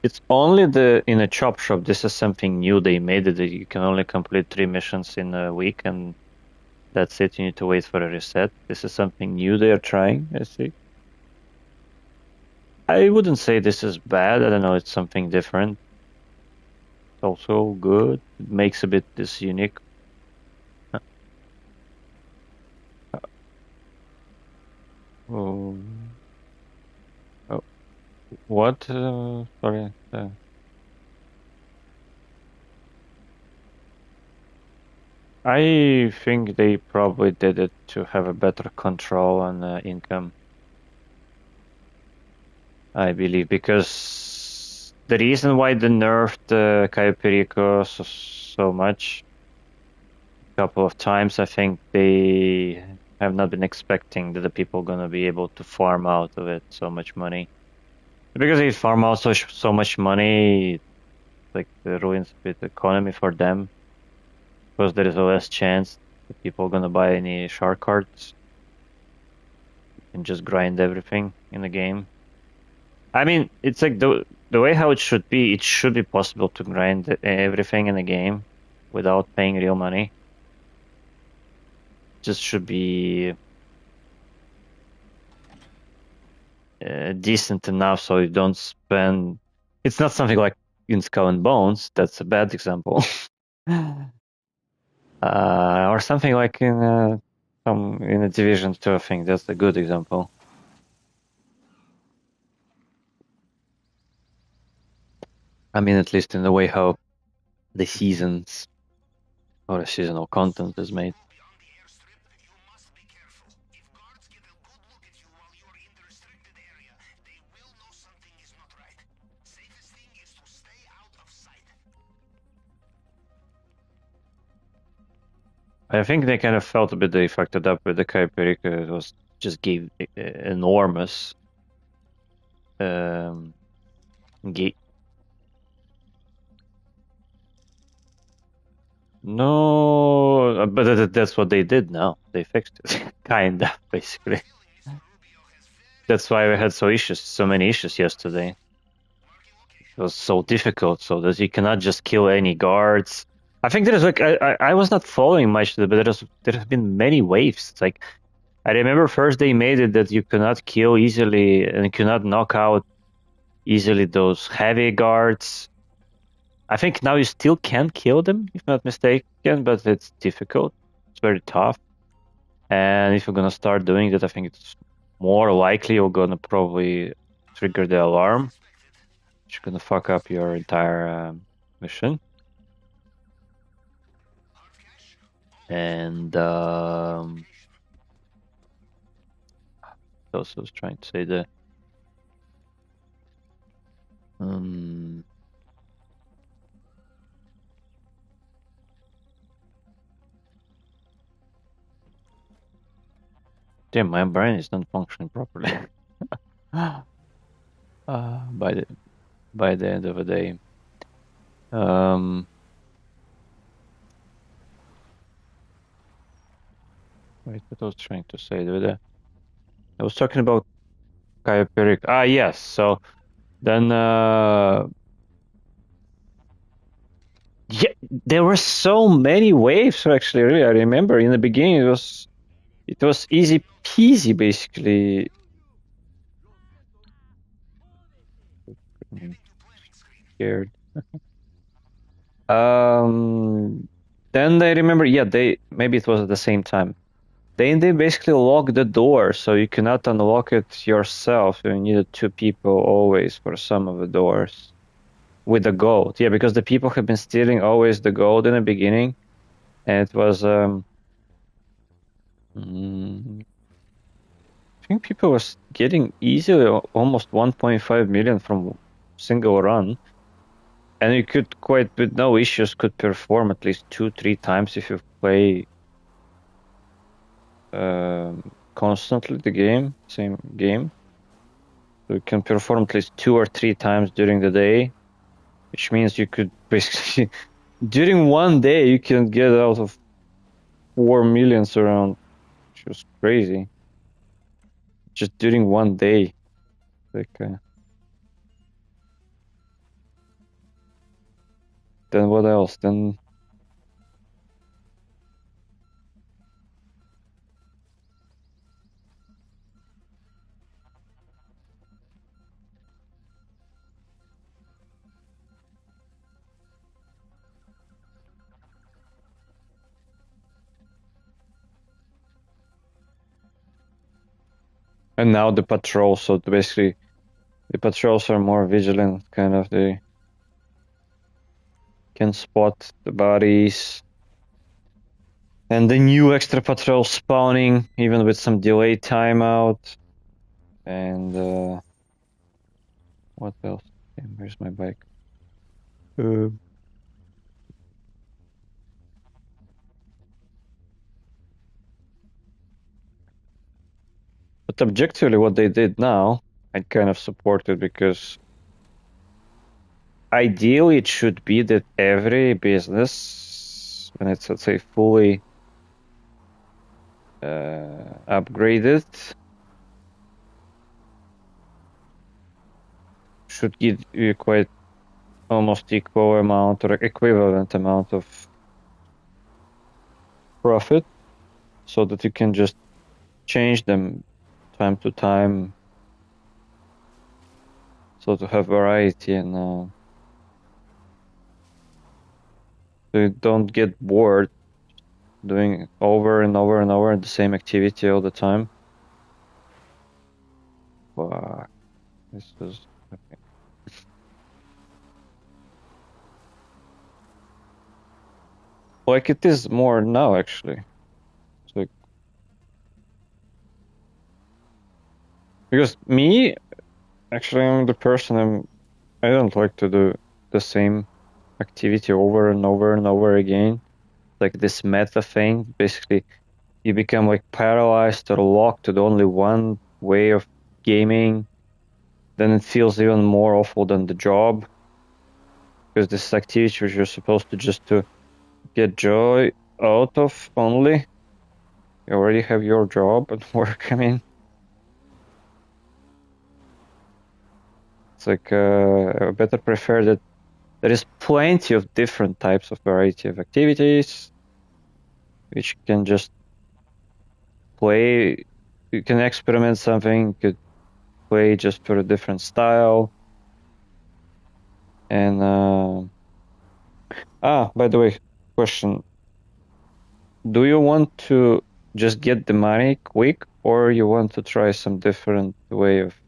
It's only in a chop shop. This is something new they made it that you can only complete 3 missions in a week, and that's it. You need to wait for a reset. This is something new they are trying, I see. I wouldn't say this is bad. I don't know. It's something different. It's also good. It makes a bit this unique. Oh, oh, what? Sorry. I think they probably did it to have a better control on income. I believe because the reason why they nerfed Cayo Perico so much, a couple of times, I think they have not been expecting that the people gonna be able to farm out of it so much money. Because they farm out so much money, like it ruins a bit the economy for them. Because there is a less chance that people are gonna buy any shark cards and just grind everything in the game. I mean, it's like the way how it should be. It should be possible to grind everything in the game without paying real money. Just should be decent enough so you don't spend. It's not something like in Skull and Bones. That's a bad example. Or something like in a Division 2. I think that's a good example. I mean, at least in the way how the seasons or the seasonal content is made. Beyond the airstrip, you must be careful. If guards get a good look at you while you're in the restricted area, they will know something is not right. Safest thing is to stay out of sight. I think they kind of felt a bit they fucked it up with the Cayo Perico. It was just gave enormous gate. No, but that's what they did now. They fixed it, kind of, basically. That's why we had so many issues yesterday. It was so difficult, so that you cannot just kill any guards. I think there's like I was not following much, but there have been many waves. It's like I remember first they made it that you cannot kill easily and cannot knock out easily those heavy guards. I think now you still can kill them, if not mistaken, but it's difficult. It's very tough. And if you're gonna start doing that, I think it's more likely you're gonna probably trigger the alarm, which is gonna fuck up your entire mission. And also was trying to say the damn, my brain is not functioning properly. By the end of the day. Wait, what I was trying to say there. I was talking about Cayo Perico. Yes. So then Yeah, there were so many waves actually. Really, I remember in the beginning it was easy peasy basically. Scared. Then I remember, yeah, they maybe it was at the same time. Then they basically locked the door, so you cannot unlock it yourself. You needed two people always for some of the doors with the gold. Yeah, because the people have been stealing always the gold in the beginning, and it was I think people was getting easily almost 1.5 million from single run, and you could quite with no issues could perform at least 2-3 times if you play constantly the same game. So you can perform at least 2 or 3 times during the day, which means you could basically during one day you can get out of 4 millions around, which was crazy. Just during one day, like then what else? Then and now the patrols. So basically, the patrols are more vigilant, kind of. They can spot the bodies. And the new extra patrol spawning, even with some delay timeout. And what else? Damn, where's my bike? Uh, but objectively, what they did now, I kind of support it because ideally it should be that every business, when it's, let's say, fully upgraded, should give you quite almost equal amount or equivalent amount of profit so that you can just change them time to time so to have variety and so you don't get bored doing over and over and over the same activity all the time. Fuck, this is okay. Like it is more now actually. It's like because me actually I'm the person I don't like to do the same activity over and over and over again. Like this meta thing, basically you become like paralyzed or locked to only one way of gaming, then it feels even more awful than the job. Because this activity which you're supposed to just to get joy out of only, you already have your job at work. I mean, it's like I better prefer that there is plenty of different types of variety of activities which you can just play. You can experiment something, you could play just for a different style. And by the way, question: do you want to just get the money quick, or you want to try some different way of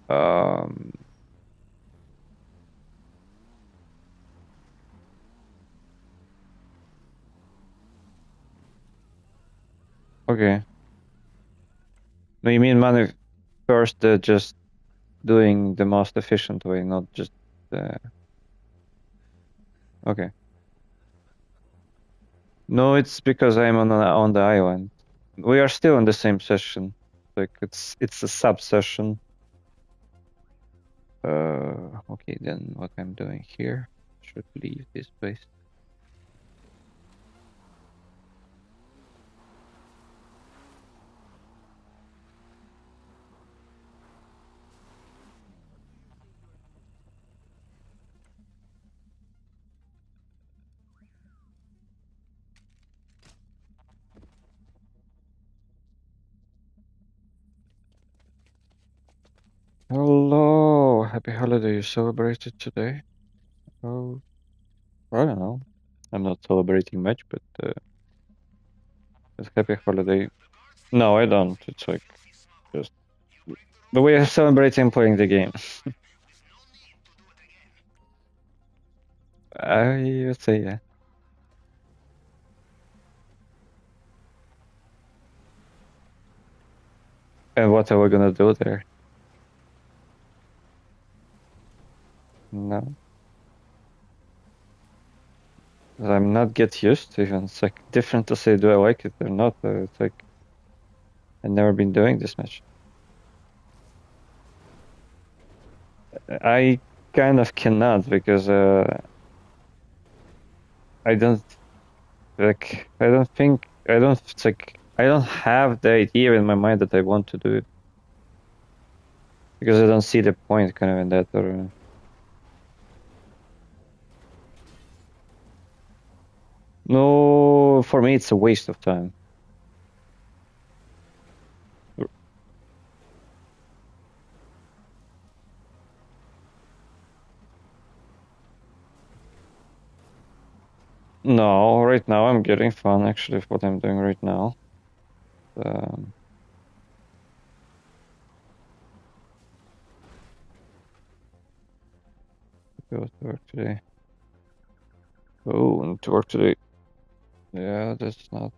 um, okay. No, you mean money first, just doing the most efficient way, not just okay. No, it's because I'm on the island. We are still in the same session. Like it's a sub session. Okay, then what I'm doing here should leave this place. Happy holiday you celebrated today? Oh, I don't know. I'm not celebrating much, but it's happy holiday. No, I don't. It's like just the way of celebrating playing the game. I would say yeah. And what are we gonna do there? No, I'm not get used to even. It's like different to say do I like it or not. It's like I've never been doing this much. I kind of cannot because I don't like. I don't think I don't. It's like I don't have the idea in my mind that I want to do it because I don't see the point kind of in that. Or no, for me it's a waste of time. No, right now I'm getting fun actually with what I'm doing right now. Um, go to work today. Oh, and to work today. Yeah, that's not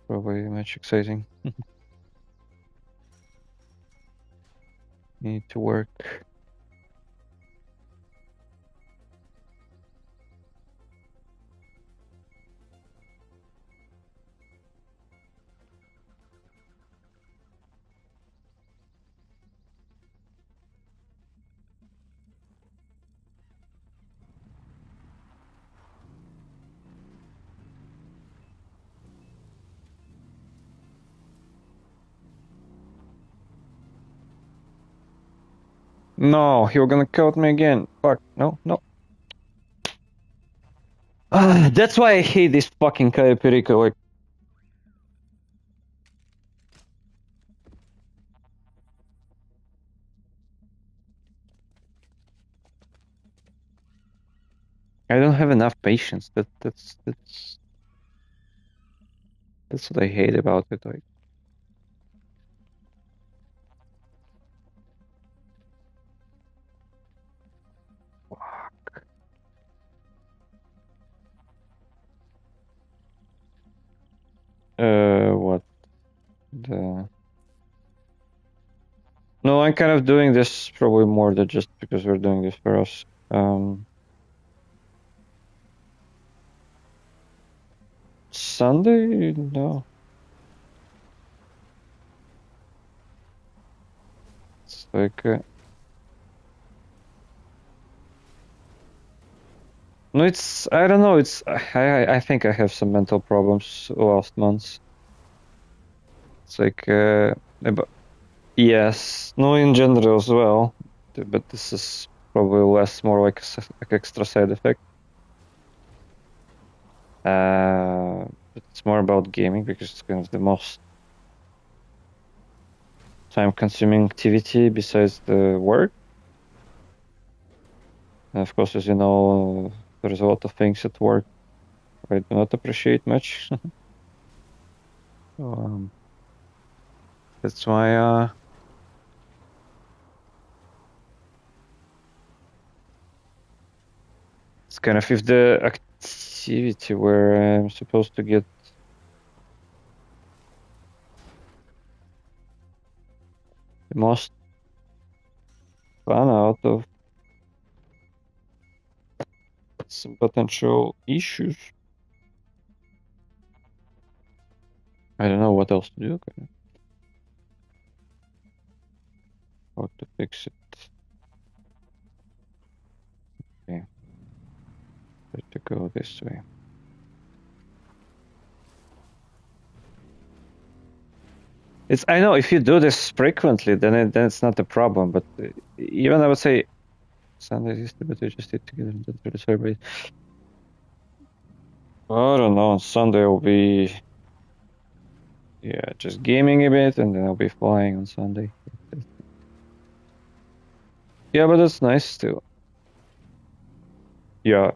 probably much exciting. Need to work. No, you're gonna count me again. Fuck, no, no. Ah, that's why I hate this fucking Cayo Perico. Like, I don't have enough patience. That's what I hate about it. Like, what the? No, I'm kind of doing this probably more than just because we're doing this for us. Sunday? No. It's like, no, it's, I don't know. It's, I think I have some mental problems last month. It's like, yes, no, in general as well, but this is probably less, more like like extra side effect. But it's more about gaming because it's kind of the most time-consuming activity besides the work. And of course, as you know, there's a lot of things at work I do not appreciate much. So, that's why it's kind of if the activity where I'm supposed to get the most fun out of some potential issues. I don't know what else to do. How to fix it. Okay. Try to go this way. It's, I know if you do this frequently, then it's not a problem. But even I would say Sunday is the better just stay together and don't really celebrate. I don't know. On Sunday I'll be just gaming a bit, and then I'll be flying on Sunday. Yeah, but that's nice still. Yeah.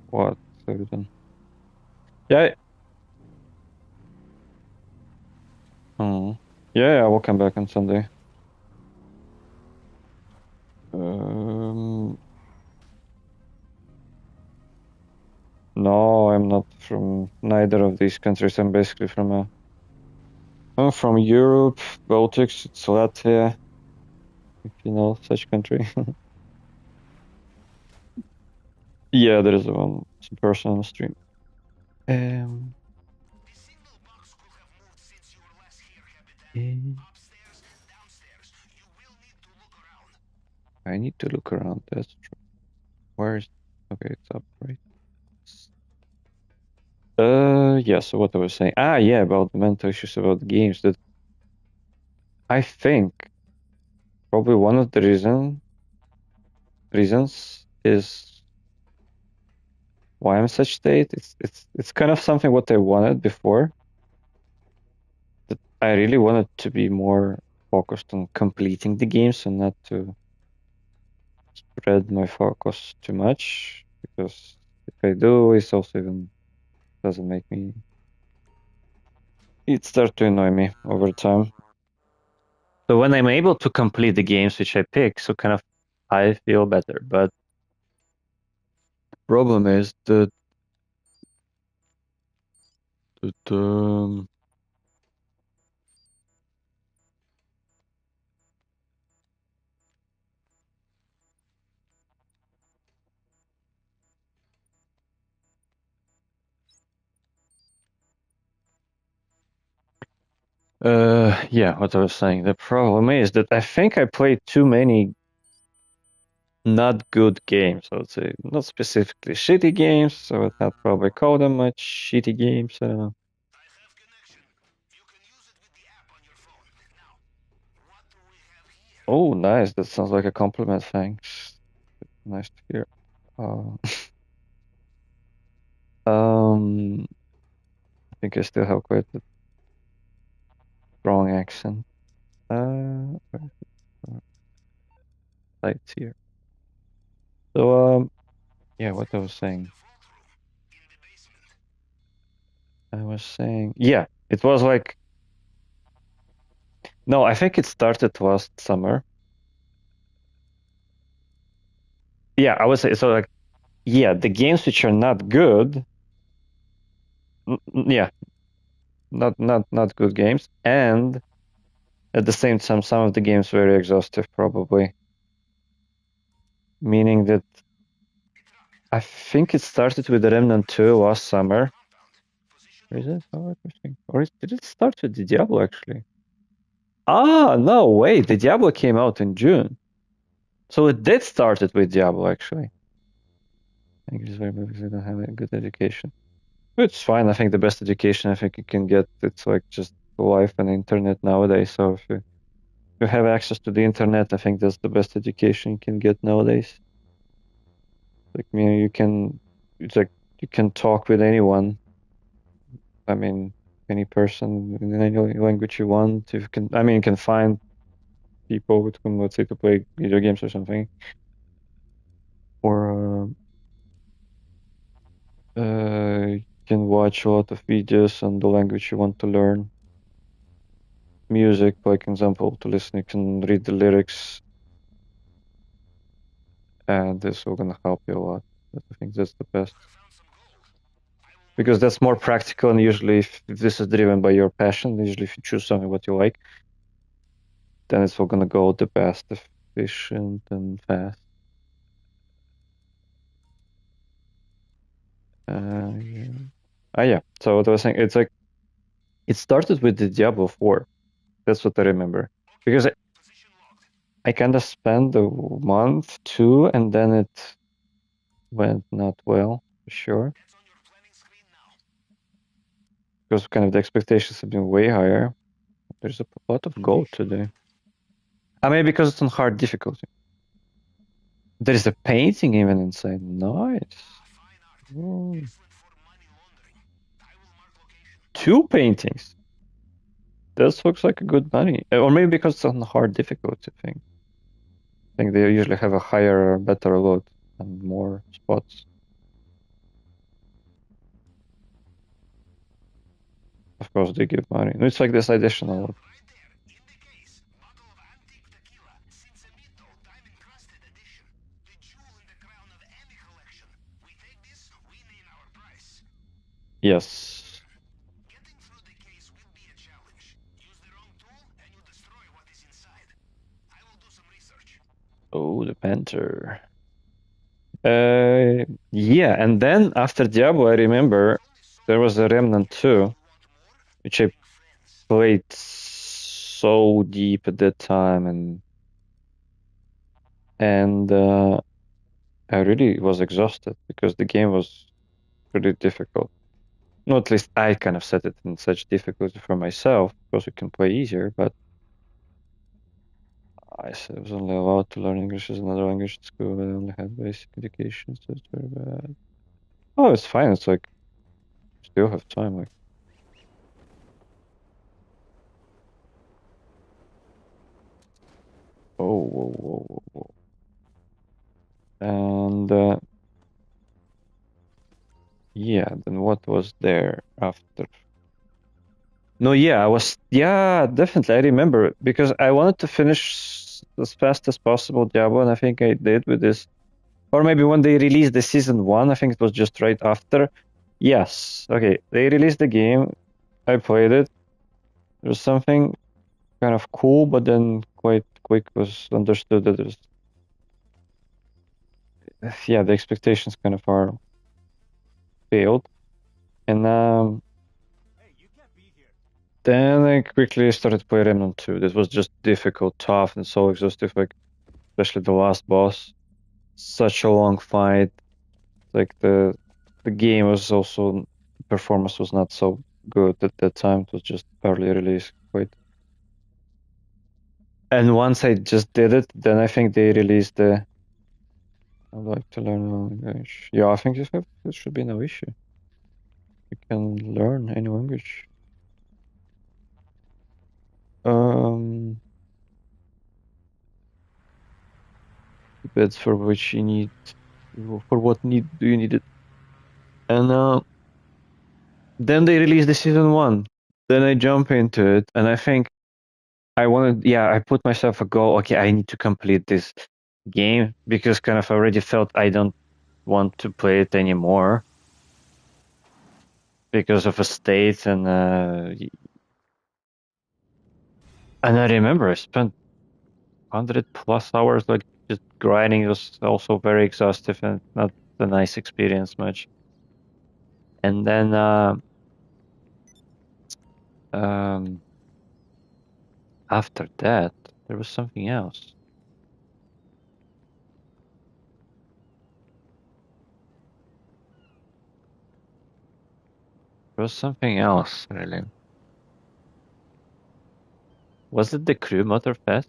What have you done? Yeah. Oh. Yeah, I will come back on Sunday. Um, no, I'm not from neither of these countries. I'm basically I'm from Europe, Baltics, it's Latvia, if you know such country. Yeah, there is some person on the stream. The signal box could have moved since you were last here, eh, Habitat. Upstairs, downstairs. You will need to look around. I need to look around. That's true. Where's okay? It's up, right? Yeah. So what I was saying? Yeah, about the mental issues about the games. That I think probably one of the reasons is why I'm in such state. It's kind of something what I wanted before. That I really wanted to be more focused on completing the games and not to spread my focus too much, because if I do, it's also even doesn't make me. It starts to annoy me over time. So when I'm able to complete the games which I pick, so kind of I feel better. But problem is that yeah, what I was saying. The problem is that I think I played too many not good games. I would say not specifically shitty games. So I would not probably call them much shitty games. I don't know. I have connection. You can use it with the app on your phone. Now, what do we have here? Oh, nice. That sounds like a compliment. Thanks. Nice to hear. Uh, I think I still have quite a strong accent. Where is it? Sites here. So, yeah, what I was saying. The vault room in the basement. I was saying, yeah, it was like, no, I think it started last summer. Yeah, I would say so. Like, yeah, the games which are not good, yeah, not good games, and at the same time, some of the games were very exhaustive, probably. Meaning that I think it started with the Remnant 2 last summer. Or is it? Oh, interesting. Did it start with the Diablo actually? No, wait, the Diablo came out in June. So it did start it with Diablo actually. I think it's very because they don't have a good education. It's fine. I think the best education I think you can get, it's like just life and internet nowadays. So if you have access to the internet, I think that's the best education you can get nowadays. Like, it's like you can talk with anyone. I mean, any person in any language you want. You can find people with whom, let's say, to play video games or something. Or you can watch a lot of videos on the language you want to learn. Music, like example, to listen, you can read the lyrics, and this will gonna help you a lot. I think that's the best. Because that's more practical, and usually if this is driven by your passion, usually if you choose something what you like, then it's all gonna go the best, efficient and fast. Yeah. Yeah. So what I was saying, it's like it started with the Diablo 4. That's what I remember. Because I kind of spent a month, two, and then it went not well, for sure. Because kind of the expectations have been way higher. There's a lot of gold today. Maybe because it's on hard difficulty. There is a painting even inside. Nice. Ooh. Two paintings. That looks like a good money. Or maybe because it's on hard difficulty thing. I think they usually have a higher, better load and more spots. Of course, they give money. No, it's like this additional load. Right there, in the case, bottle of antique tequila, Cinzamito, diamond-crusted edition. The jewel in the crown of any collection. We take this, we name our price. Yes. Getting through the case will be a challenge. Use the wrong tool and you destroy what is inside. I will do some research. Oh, the Panther. Yeah, and then after Diablo, I remember there was a Remnant 2, which I played so deep at that time, and I really was exhausted because the game was pretty difficult. No, at least I kind of set it in such difficulty for myself because you can play easier, but I was only allowed to learn English as another language at school. I only had basic education, so it's very bad. Oh, it's fine. It's like still have time. Like, oh, whoa, whoa, whoa, whoa. And yeah, then what was there after? No, yeah, definitely. I remember because I wanted to finish as fast as possible Diablo, and I think I did with this. Or maybe when they released the season 1, I think it was just right after. Yes, okay, they released the game. I played it. There was something kind of cool, but then quite quick was understood that there's, yeah, the expectations kind of are failed. And Hey, you can't be here. then I quickly started playing Remnant 2. This was just difficult, tough, and so exhaustive, like especially the last boss. Such a long fight. Like the game was also performance was not so good at that time. It was just early release, quite. And once I just did it, then I think they released the. I'd like to learn a language. Yeah, I think it should be no issue. You can learn any language. Um, Beds for which you need. For what need do you need it? And then they released the season 1. Then I jump into it, and I think I put myself a goal. Okay, I need to complete this game because kind of already felt I don't want to play it anymore because of a state and I remember I spent 100 plus hours like just grinding. It was also very exhaustive and not a nice experience much. And then um, after that, there was something else. There was something else, really. Was it the Crew Motorfest?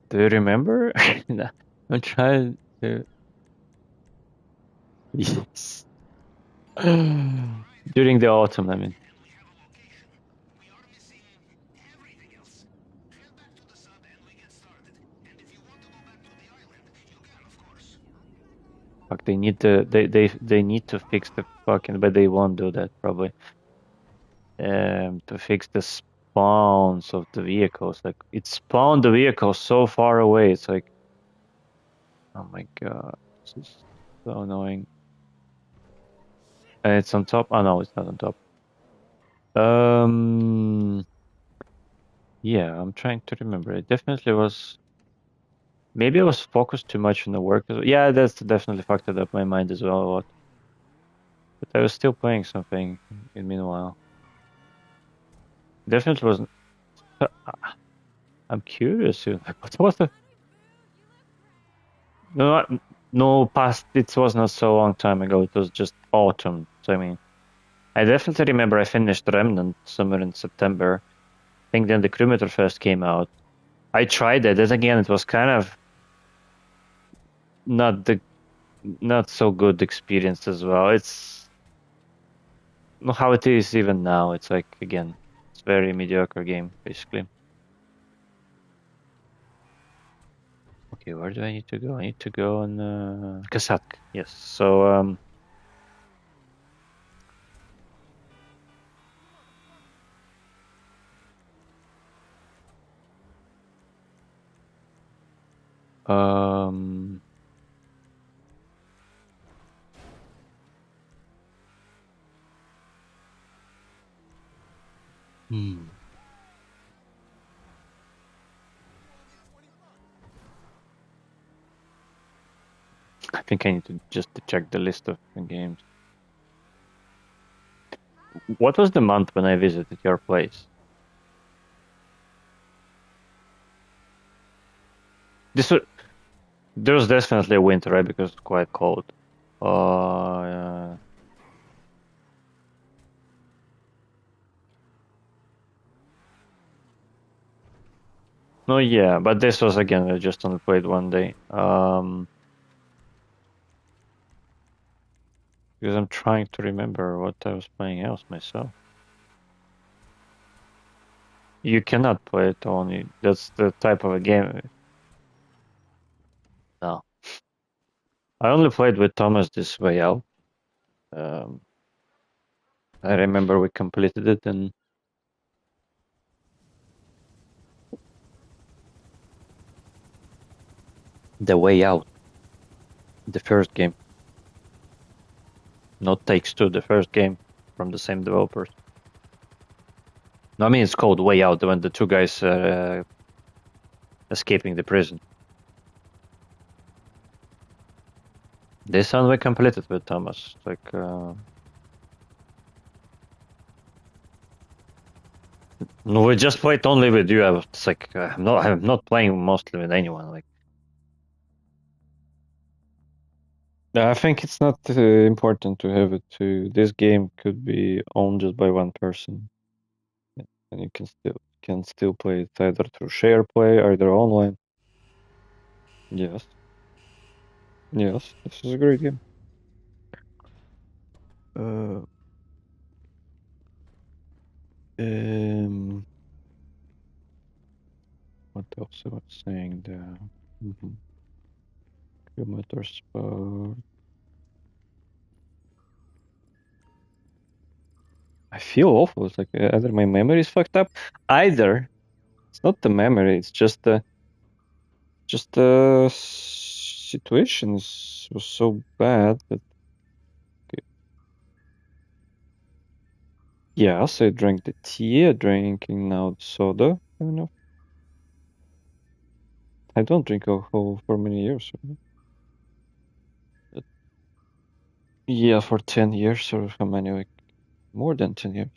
Do you remember? I'm trying to. Yes. During the autumn, I mean. And we have a location. We are missing everything else. Head back to the sub and we get started. And if you want to go back to the island, you can, of course. Fuck, they need to fix the fucking, but they won't do that probably. To fix the spawns of the vehicles, like it spawned the vehicle so far away. It's like, oh my god, this is so annoying. And it's on top. Oh no, it's not on top. Yeah, I'm trying to remember. It definitely was. Maybe I was focused too much on the work. Yeah, that's definitely fucked it up my mind as well a lot. But I was still playing something in meanwhile. Definitely wasn't. I'm curious. What was the? No, no, past. It was not so long time ago. It was just autumn. So I mean, I definitely remember I finished Remnant somewhere in September. I think then the Crewmeter Fest came out. I tried it. And again, it was kind of not the not so good experience as well. It's not how it is even now. It's like again, it's very mediocre game basically. Okay, where do I need to go? I need to go on Kasak. Yes. So um hmm. I think I need to just to check the list of the games. What was the month when I visited your place? This was there was definitely a winter, right? Because it's quite cold. Yeah. No, yeah, but this was again. I just only played one day. Because I'm trying to remember what I was playing else myself. You cannot play it only. That's the type of a game. No, I only played with Thomas this way out. Um, I remember we completed it and the way out, the first game, not Takes Two, the first game from the same developers. No, I mean it's called Way Out when the two guys escaping the prison. This one we completed with Thomas. Like no, we just played only with you. It's like I'm not playing mostly with anyone. Like I think it's not important to have it to. This game could be owned just by one person, and you can still play it either through share play, either online. Yes, yes, this is a great game. Uh, um, what else I was saying there? Mm-hmm. Motorsport. I feel awful. It's like either my memory is fucked up, either it's not the memory. It's just the situation was so bad that yes, I drank the tea, I'm drinking now the soda. You know, I don't drink alcohol for many years. But yeah, for 10 years or how many? Like more than 10 years.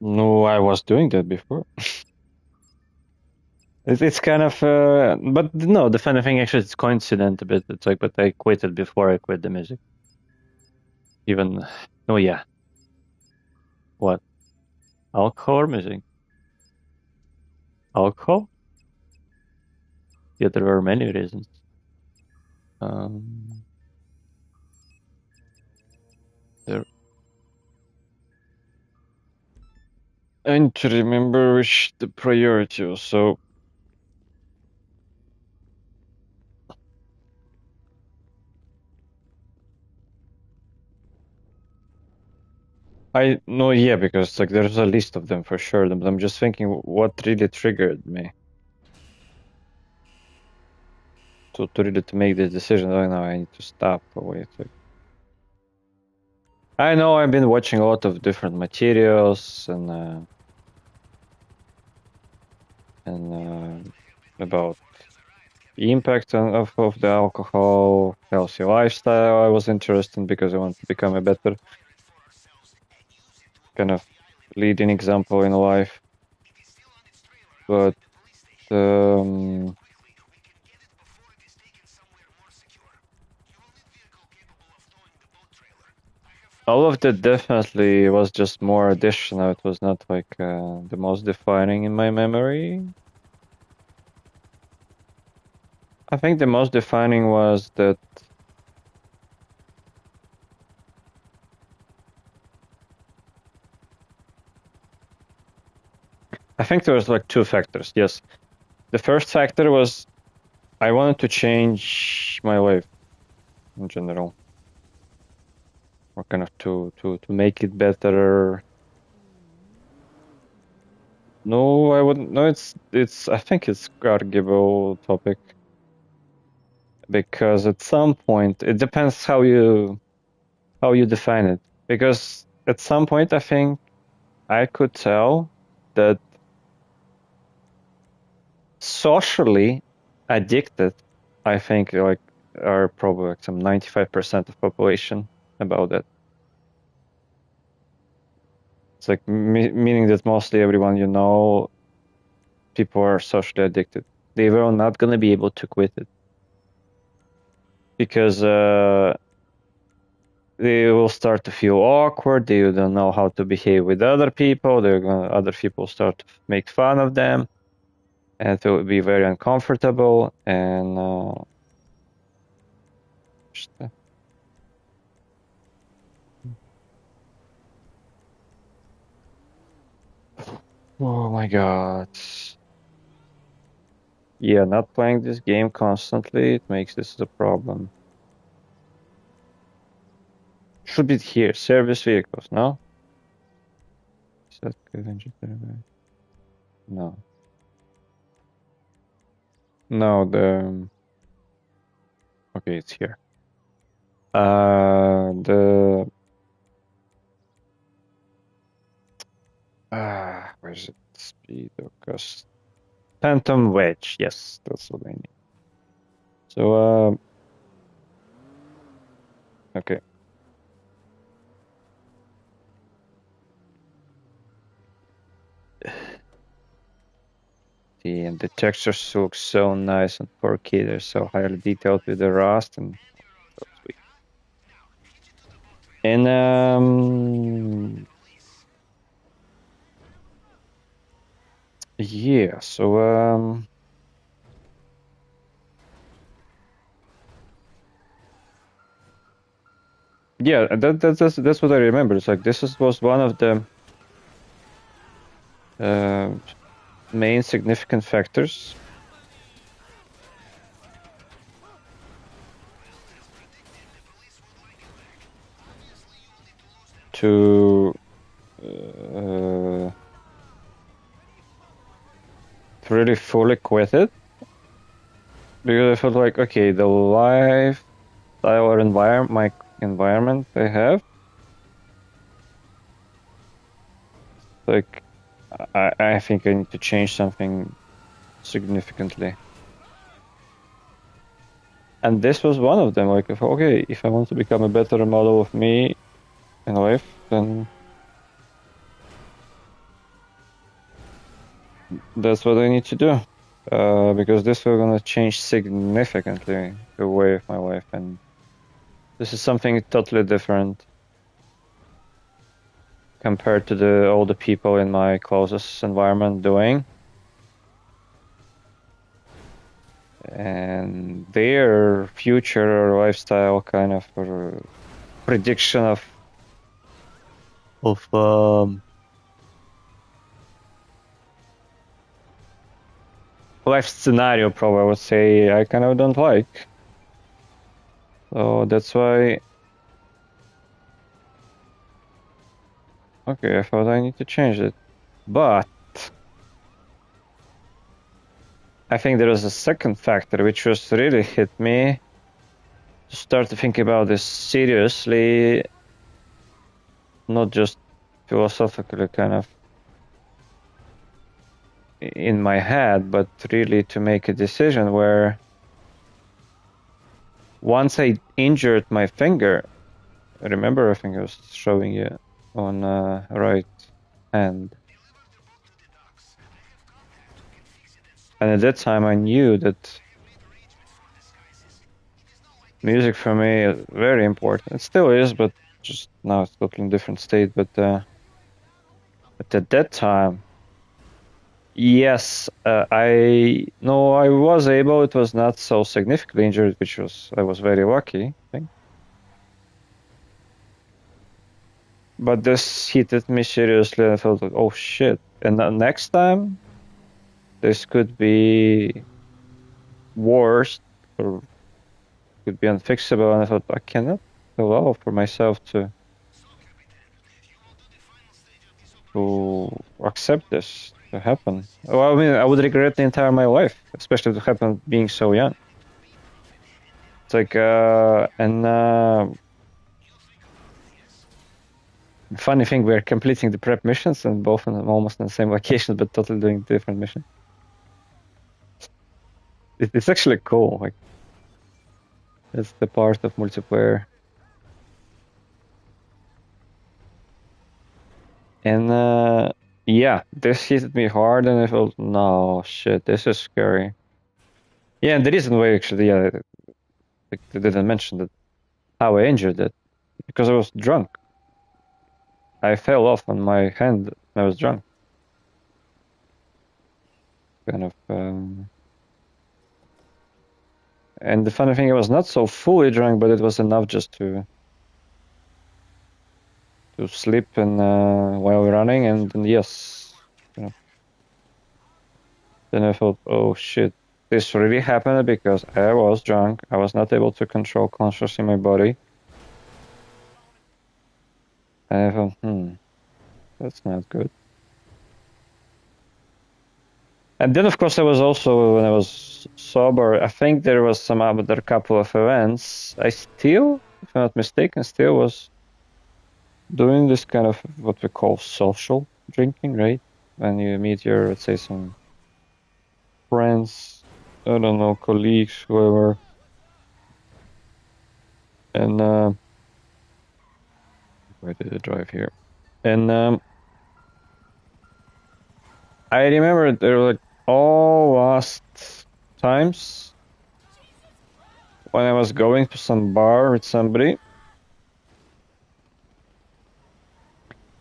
No, I was doing that before. It's kind of, but no, the funny thing actually, it's coincident a bit. It's like, but I quit it before I quit the music. Even, oh yeah, what? Alcohol or music? Alcohol? Yeah, there were many reasons. Um, there, I need to remember which the priority was. So I know, yeah, because like there's a list of them for sure. But I'm just thinking what really triggered me to really to make this decision. I know I need to stop. But wait, like, I know I've been watching a lot of different materials and about the impact of the alcohol, healthy lifestyle. I was interested in because I want to become a better kind of leading example in life. But um, All of that definitely was just more additional. It was not like the most defining in my memory. I think the most defining was that I think there was like two factors. Yes. The first factor was I wanted to change my life in general. Or kind of to make it better. No, I wouldn't. No, it's. I think it's arguable topic because at some point it depends how you define it. Because at some point I think I could tell that socially addicted, I think like are probably like some 95% of population about that. It's like meaning that mostly everyone you know, people are socially addicted. They were not gonna be able to quit it because they will start to feel awkward. They don't know how to behave with other people. Other people start to make fun of them, and it will be very uncomfortable. And oh my god. Yeah, not playing this game constantly, it makes this a problem. Should be here, service vehicles, no? No. No, okay, it's here. Where's it? Speed or cost? Phantom Wedge, yes, that's what I need. So, okay. See, and the textures look so nice and 4K. They're so highly detailed with the rust and so sweet. And yeah, so yeah, that's what I remember. It's like was one of the main significant factors to really fully quit it because I felt like okay, the lifestyle or my environment I have, like I think I need to change something significantly. And this was one of them. Like, if I want to become a better model of me in life, then that's what I need to do. Because this will gonna change significantly the way of my life, and this is something totally different compared to all the people in my closest environment doing. And their future or lifestyle kind of prediction of life scenario probably I would say I kind of don't like. So that's why okay, I thought I need to change it. But I think there was a second factor which was really hit me to start to think about this seriously, not just philosophically kind of in my head, but really to make a decision where once I injured my finger, remember I think I was showing you on right hand. And at that time I knew that music for me is very important. It still is, but Just now it's totally different state, but at that time, yes, I was able. It was not so significantly injured, which was I was very lucky, I think. But this hit me seriously, and I felt like, oh shit! And next time, this could be worse or could be unfixable. And I thought I cannot allow for myself to accept this to happen. Well, I mean, I would regret the entire my life, especially to happen being so young. It's like, funny thing, we're completing the prep missions and both on almost on the same location, but totally doing different missions. It's actually cool. Like, it's the part of multiplayer. And yeah, this hit me hard, and I felt, no shit, this is scary. Yeah, and the reason why actually, yeah, like, they didn't mention that how I injured it, because I was drunk. I fell off on my hand when I was drunk. Kind of. And the funny thing, I was not so fully drunk, but it was enough just to sleep and while running, and then yes, you know. Then I thought, oh shit, this really happened because I was drunk. I was not able to control consciousness in my body. And I thought, that's not good. And then, of course, I was also, when I was sober, I think there was some other couple of events. I still, if I'm not mistaken, still was doing this kind of what we call social drinking, right? When you meet your, let's say, some friends, I don't know, colleagues, whoever. And where did I drive here? And I remember there were like all last times when I was going to some bar with somebody.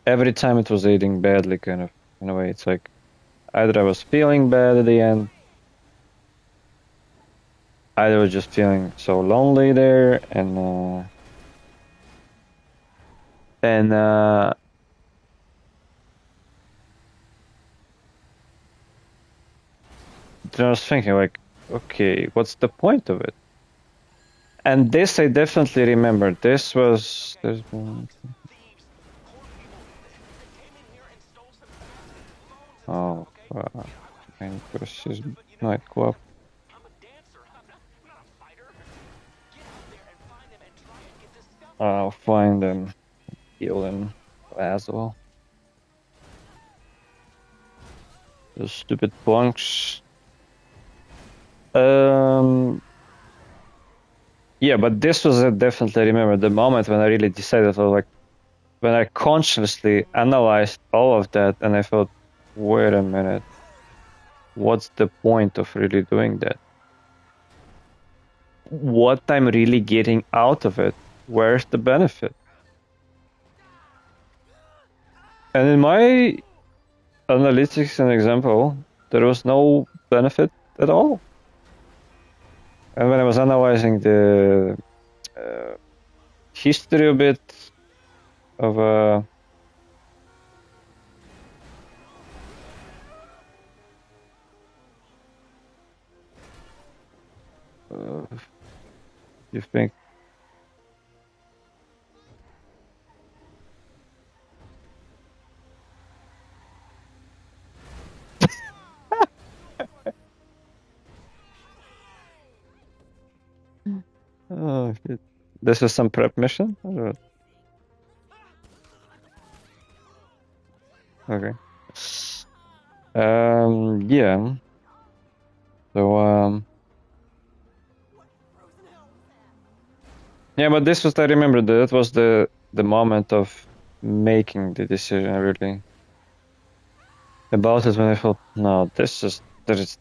Every time it was ending badly, kind of, in a way. It's like either I was feeling bad at the end, either I was just feeling so lonely there, and then I was thinking, like, okay, what's the point of it? And this I definitely remember. This was there's one. Oh, and versus nightclub. I'll find them, heal them as well. Those stupid plunks. Yeah, but this was definitely, remember the moment when I really decided, like, when I consciously analyzed all of that, and I thought, wait a minute, what's the point of really doing that? What I'm really getting out of it? Where's the benefit? And in my analytics and example, there was no benefit at all. And when I was analyzing the history a bit of you think oh shit. This is some prep mission? Okay. Yeah. So yeah, but this was, I remember that was the moment of making the decision really about it, when I thought, no, there is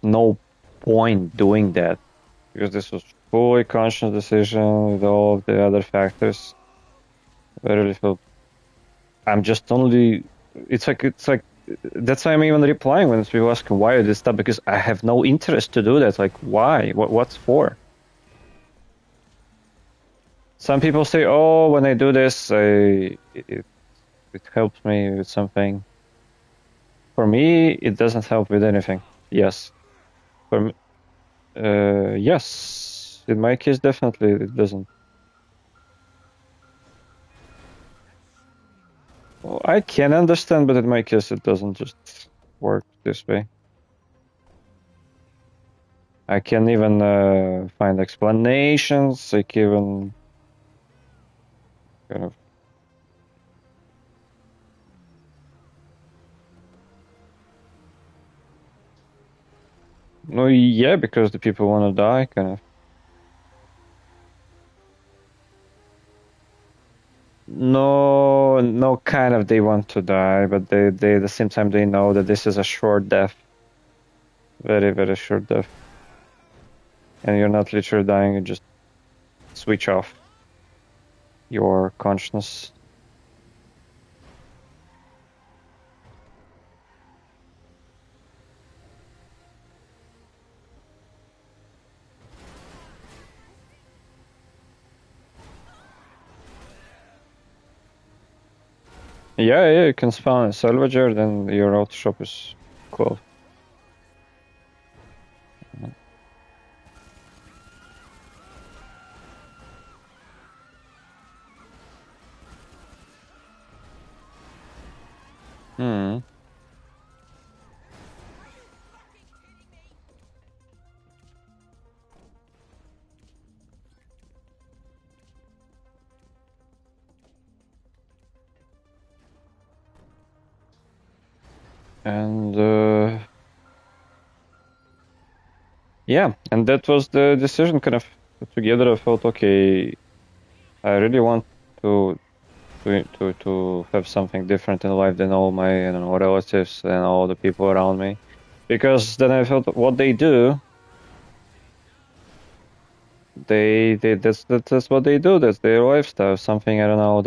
no point doing that, because this was fully conscious decision with all of the other factors. I really feel I'm just only. It's like that's why I'm even replying when people ask why I do this stuff because I have no interest to do that. Like why? What's for? Some people say, oh, when I do this, it helps me with something. For me, it doesn't help with anything. Yes. For me, yes. In my case, definitely it doesn't. Well, I can understand, but in my case, it doesn't just work this way. I can even find explanations. I can even kind of. No, yeah, because the people want to die, kind of. No, no, kind of. They want to die, but they at the same time they know that this is a short death, very, very short death, and you're not literally dying. You just switch off your consciousness. Yeah, yeah, you can spawn a salvager, then your auto shop is closed. Hmm. And yeah, and that was the decision kind of put together. I felt okay. I really want to to have something different in life than all my, I don't know, relatives and all the people around me, because then I felt what they do, they that's what they do. That's their lifestyle. Something, I don't know,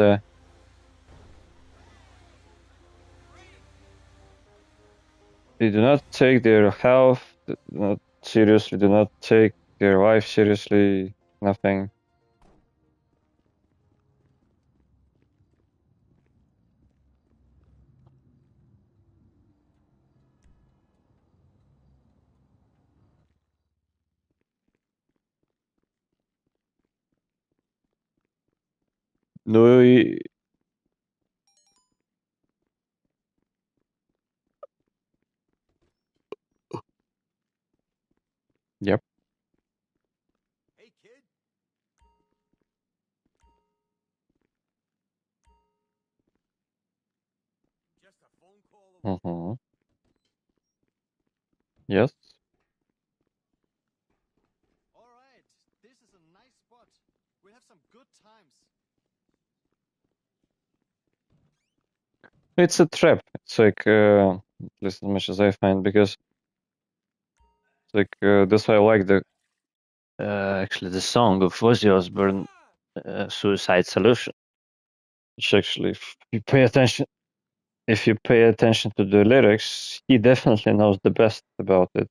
they do not take their health not seriously. Do not take their life seriously. Nothing. No. Yep. Hey, kid. Just a phone call away. Mm-hmm. Yes. All right, this is a nice spot. We'll have some good times. It's a trap. It's like at least as much as I find, because it's like that's why I like the actually the song of Ozzy Osbourne, "Suicide Solution," which actually, if you pay attention to the lyrics, he definitely knows the best about it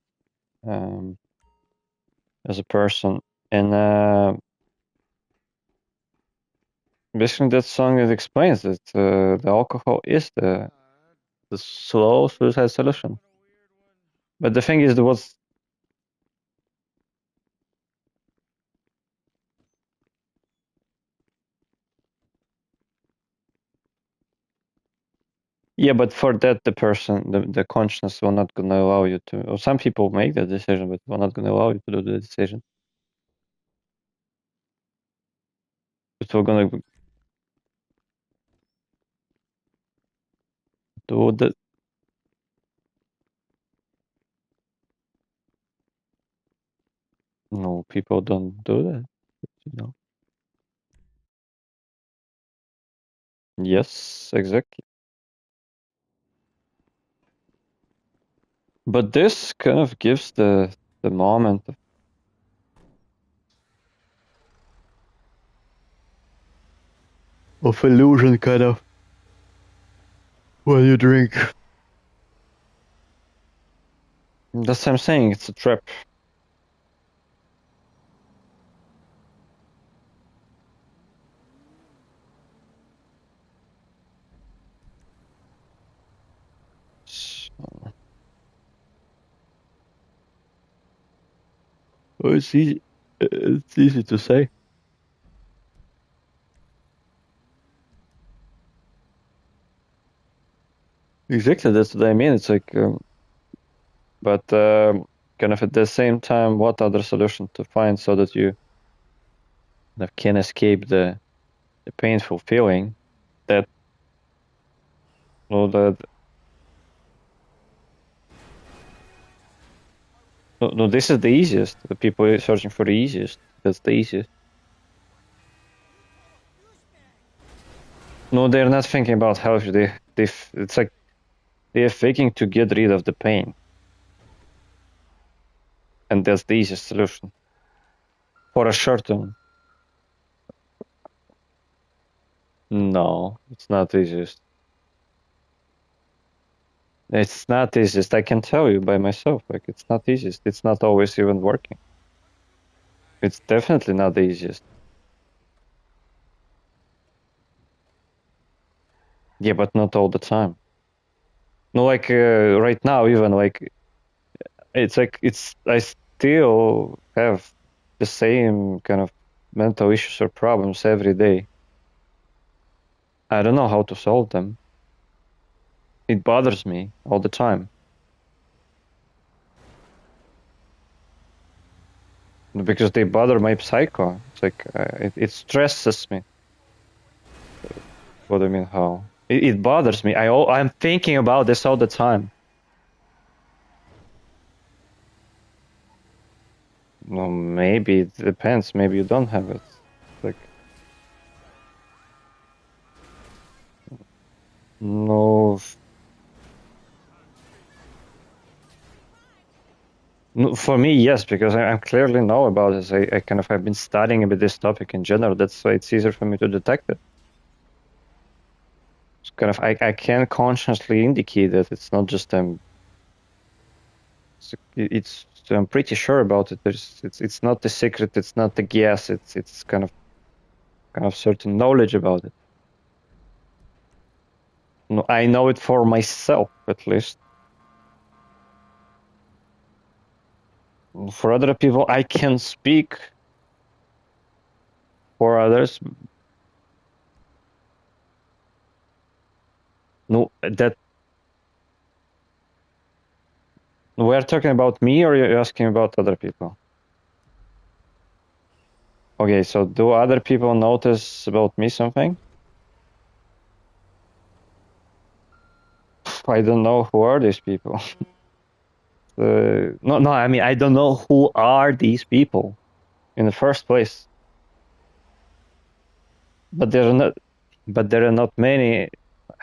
um, as a person. And basically, that song it explains that the alcohol is the slow suicide solution. But the thing is, there was yeah, but for that, the person, the conscience will not gonna allow you to. Or some people make that decision, but will not gonna allow you to do the decision. It will gonna do the. No, people don't do that. You know. Yes, exactly. But this kind of gives the moment of, of illusion, kind of, when you drink. That's what I'm saying. It's a trap. So, well, it's easy to say. Exactly, that's what I mean. It's like, but kind of at the same time, what other solution to find so that you kind of can escape the painful feeling that, well, that no, this is the easiest. The people are searching for the easiest. That's the easiest. No, they're not thinking about health. It's like they're thinking to get rid of the pain, and that's the easiest solution for a short term. No, it's not easiest. It's not easiest. I can tell you by myself. Like, it's not easiest. It's not always even working. It's definitely not the easiest. Yeah, but not all the time. No, like right now, even like it's like I still have the same kind of mental issues or problems every day. I don't know how to solve them. It bothers me all the time because they bother my psycho. It's like it stresses me. What do you mean how? It bothers me. I'm thinking about this all the time. No, maybe it depends. Maybe you don't have it. Like, no, no, for me, yes, because I clearly know about this. I kind of have been studying about this topic in general. That's why it's easier for me to detect it. It's kind of I can consciously indicate that it's not just it's I'm pretty sure about it. It's not the secret. It's not the guess. It's kind of certain knowledge about it. No, I know it for myself at least. For other people, I can speak for others. No, that we're talking about me, or you're asking about other people? Okay, so do other people notice about me something? I don't know who are these people. No, I mean, I don't know who are these people in the first place. But there are not many.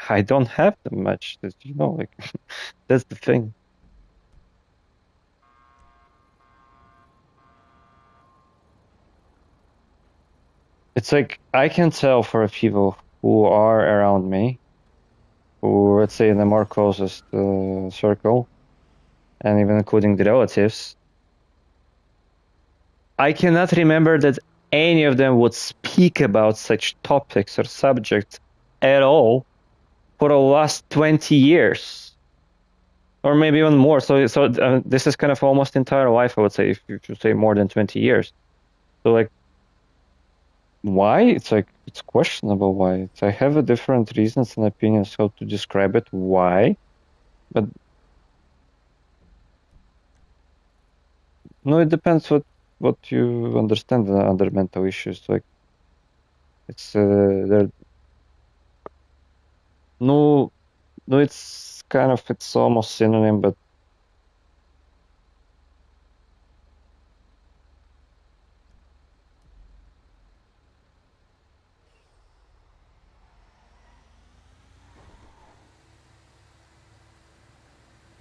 I don't have them much, like that's the thing. It's like I can tell for people who are around me, who, let's say, in the more closest circle, and even including the relatives, I cannot remember that any of them would speak about such topics or subjects at all for the last 20 years, or maybe even more. So this is kind of almost entire life, I would say, if you should say more than 20 years. So like, why? It's like, it's questionable why. I have a different reasons and opinions how to describe it, why, but no, it depends what you understand under mental issues. Like, it's there. No, no, it's kind of, it's almost synonym, but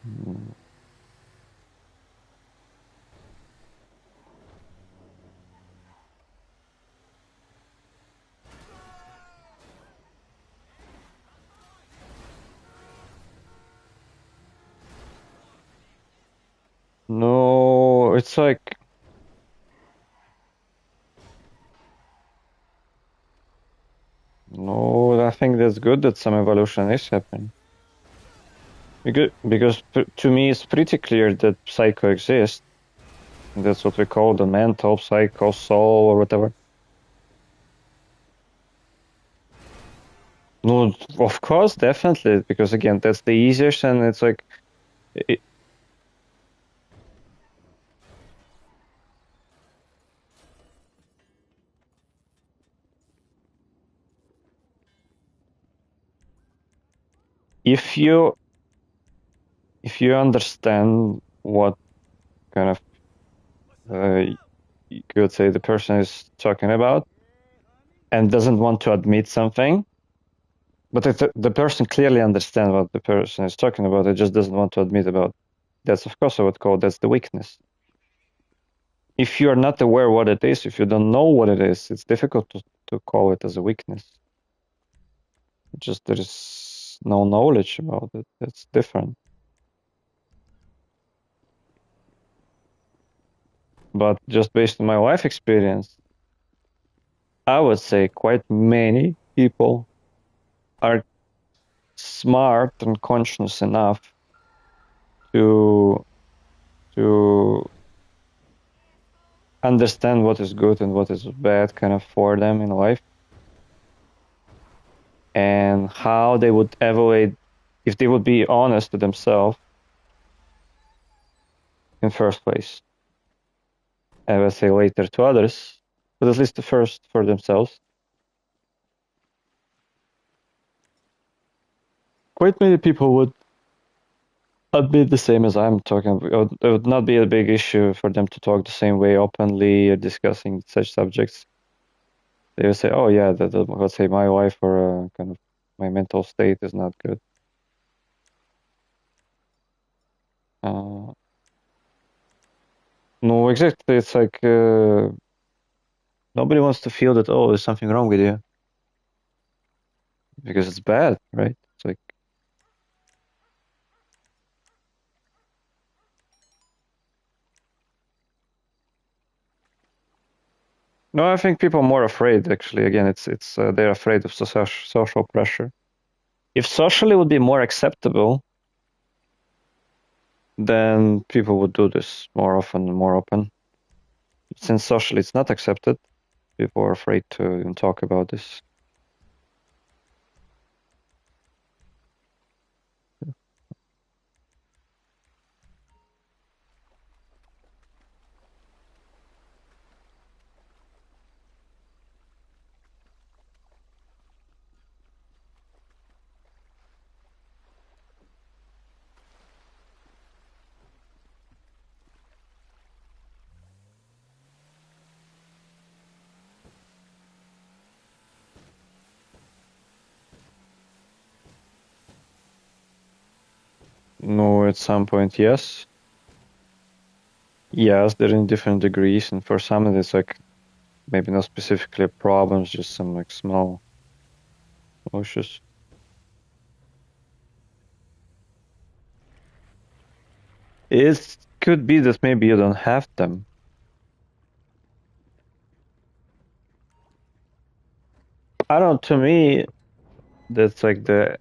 mm, No, it's like no, I think that's good that some evolution is happening. Because to me it's pretty clear that psycho exists. That's what we call the mental, psycho, soul, or whatever. No, of course, definitely, because again, that's the easiest, and it's like, it, if you understand what kind of you could say the person is talking about, and doesn't want to admit something, but if the person clearly understands what the person is talking about, it just doesn't want to admit about. That's of course I would call that's the weakness. If you are not aware what it is, if you don't know what it is, it's difficult to call it as a weakness. Just there is no knowledge about it. That's different. But just based on my life experience, I would say quite many people are smart and conscious enough to understand what is good and what is bad kind of for them in life, and how they would evaluate if they would be honest to themselves in first place. I would say later to others, but at least the first for themselves. Quite many people would admit the same as I'm talking about. It would not be a big issue for them to talk the same way openly or discussing such subjects. They would say, "Oh yeah, let's say my life or kind of my mental state is not good." Uh, no, exactly. It's like nobody wants to feel that, oh, there's something wrong with you because it's bad, right? It's like no, I think people are more afraid actually. Again, it's they're afraid of social pressure. If socially would be more acceptable, then people would do this more often and more open. Since socially it's not accepted, people are afraid to even talk about this. No, at some point, yes. Yes, they're in different degrees, and for some it's like maybe not specifically problems, just some like small issues. It could be that maybe you don't have them. I don't know, to me, that's like the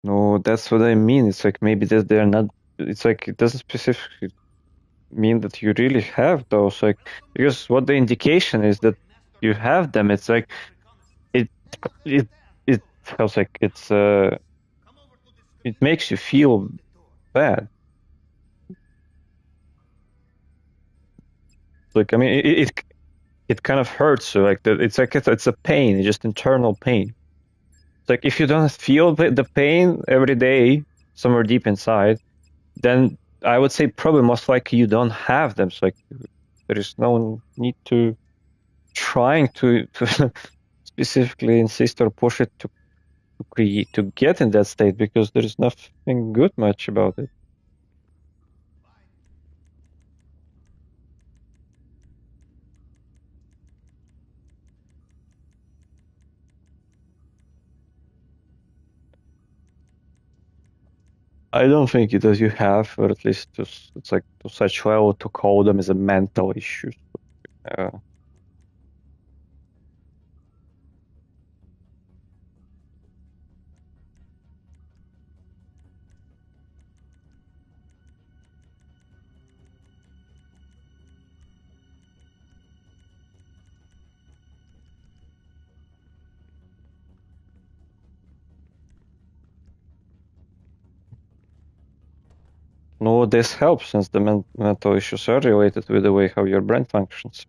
no, that's what I mean. It's like maybe that they're not. It's like it doesn't specifically mean that you really have those. Like because what the indication is that you have them. It's like it it it feels like it makes you feel bad. Like I mean it kind of hurts. So like it's like it's a pain. It's just internal pain. It's like if you don't feel the pain every day somewhere deep inside, then I would say probably most likely you don't have them. So like there is no need to trying to specifically insist or push it to create to get in that state because there is nothing good much about it. I don't think that you have, or at least it's like to such level to call them as a mental issue. Uh, no, this helps since the mental issues are related with the way how your brain functions.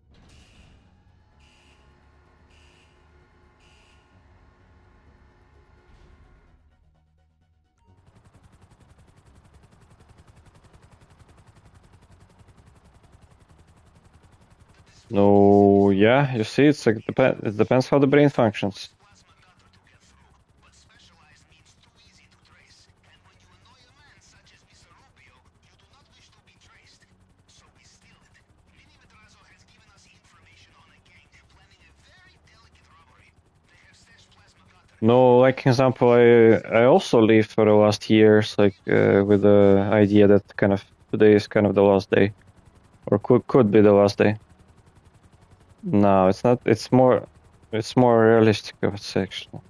No, yeah, you see, it's like it depends how the brain functions. Plasma cutter to get through, but specialized means too easy to trace. And when you annoy a man such as Mr. Rubio, you do not wish to be traced. So we steal it. Mini Madrazo has given us information on a gang planning a very delicate robbery. They have stashed plasma cutter. No, like example, I also lived for the last years, like with the idea that kind of today is kind of the last day, or could be the last day. No, it's not. It's more realistic, I would say, actually.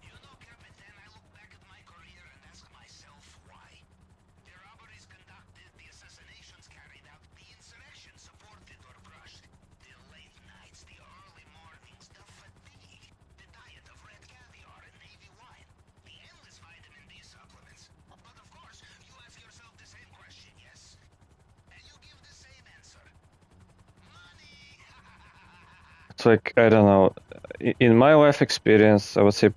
You know, Capitan, I look back at my career and ask myself why. The robberies conducted, the assassinations carried out, the insurrection supported or crushed. The late nights, the early mornings, the fatigue, the diet of red caviar and navy wine, the endless vitamin D supplements. But of course, you ask yourself the same question, yes? And you give the same answer. Money! It's like I don't know. In my life experience, I would say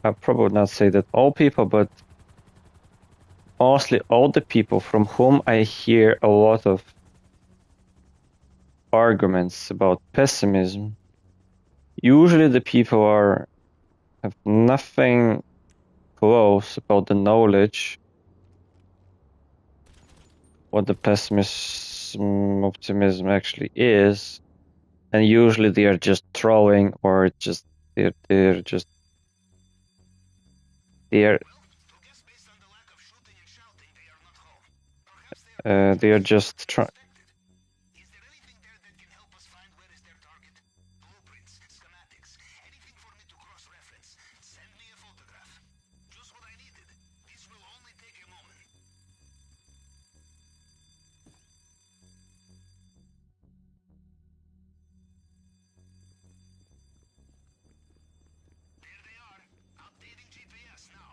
I probably would not say that all people, but mostly all the people from whom I hear a lot of arguments about pessimism, usually the people have nothing close about the knowledge what the pessimism optimism actually is, and usually they are just trolling or just they're just they're Well, to guess based on the lack of shooting and shouting, they are not home. Perhaps they are just trying. Is there anything there that can help us find where is their target? Blueprints, schematics, anything for me to cross-reference. Send me a photograph. Just what I needed. This will only take a moment. There they are. Updating GPS now.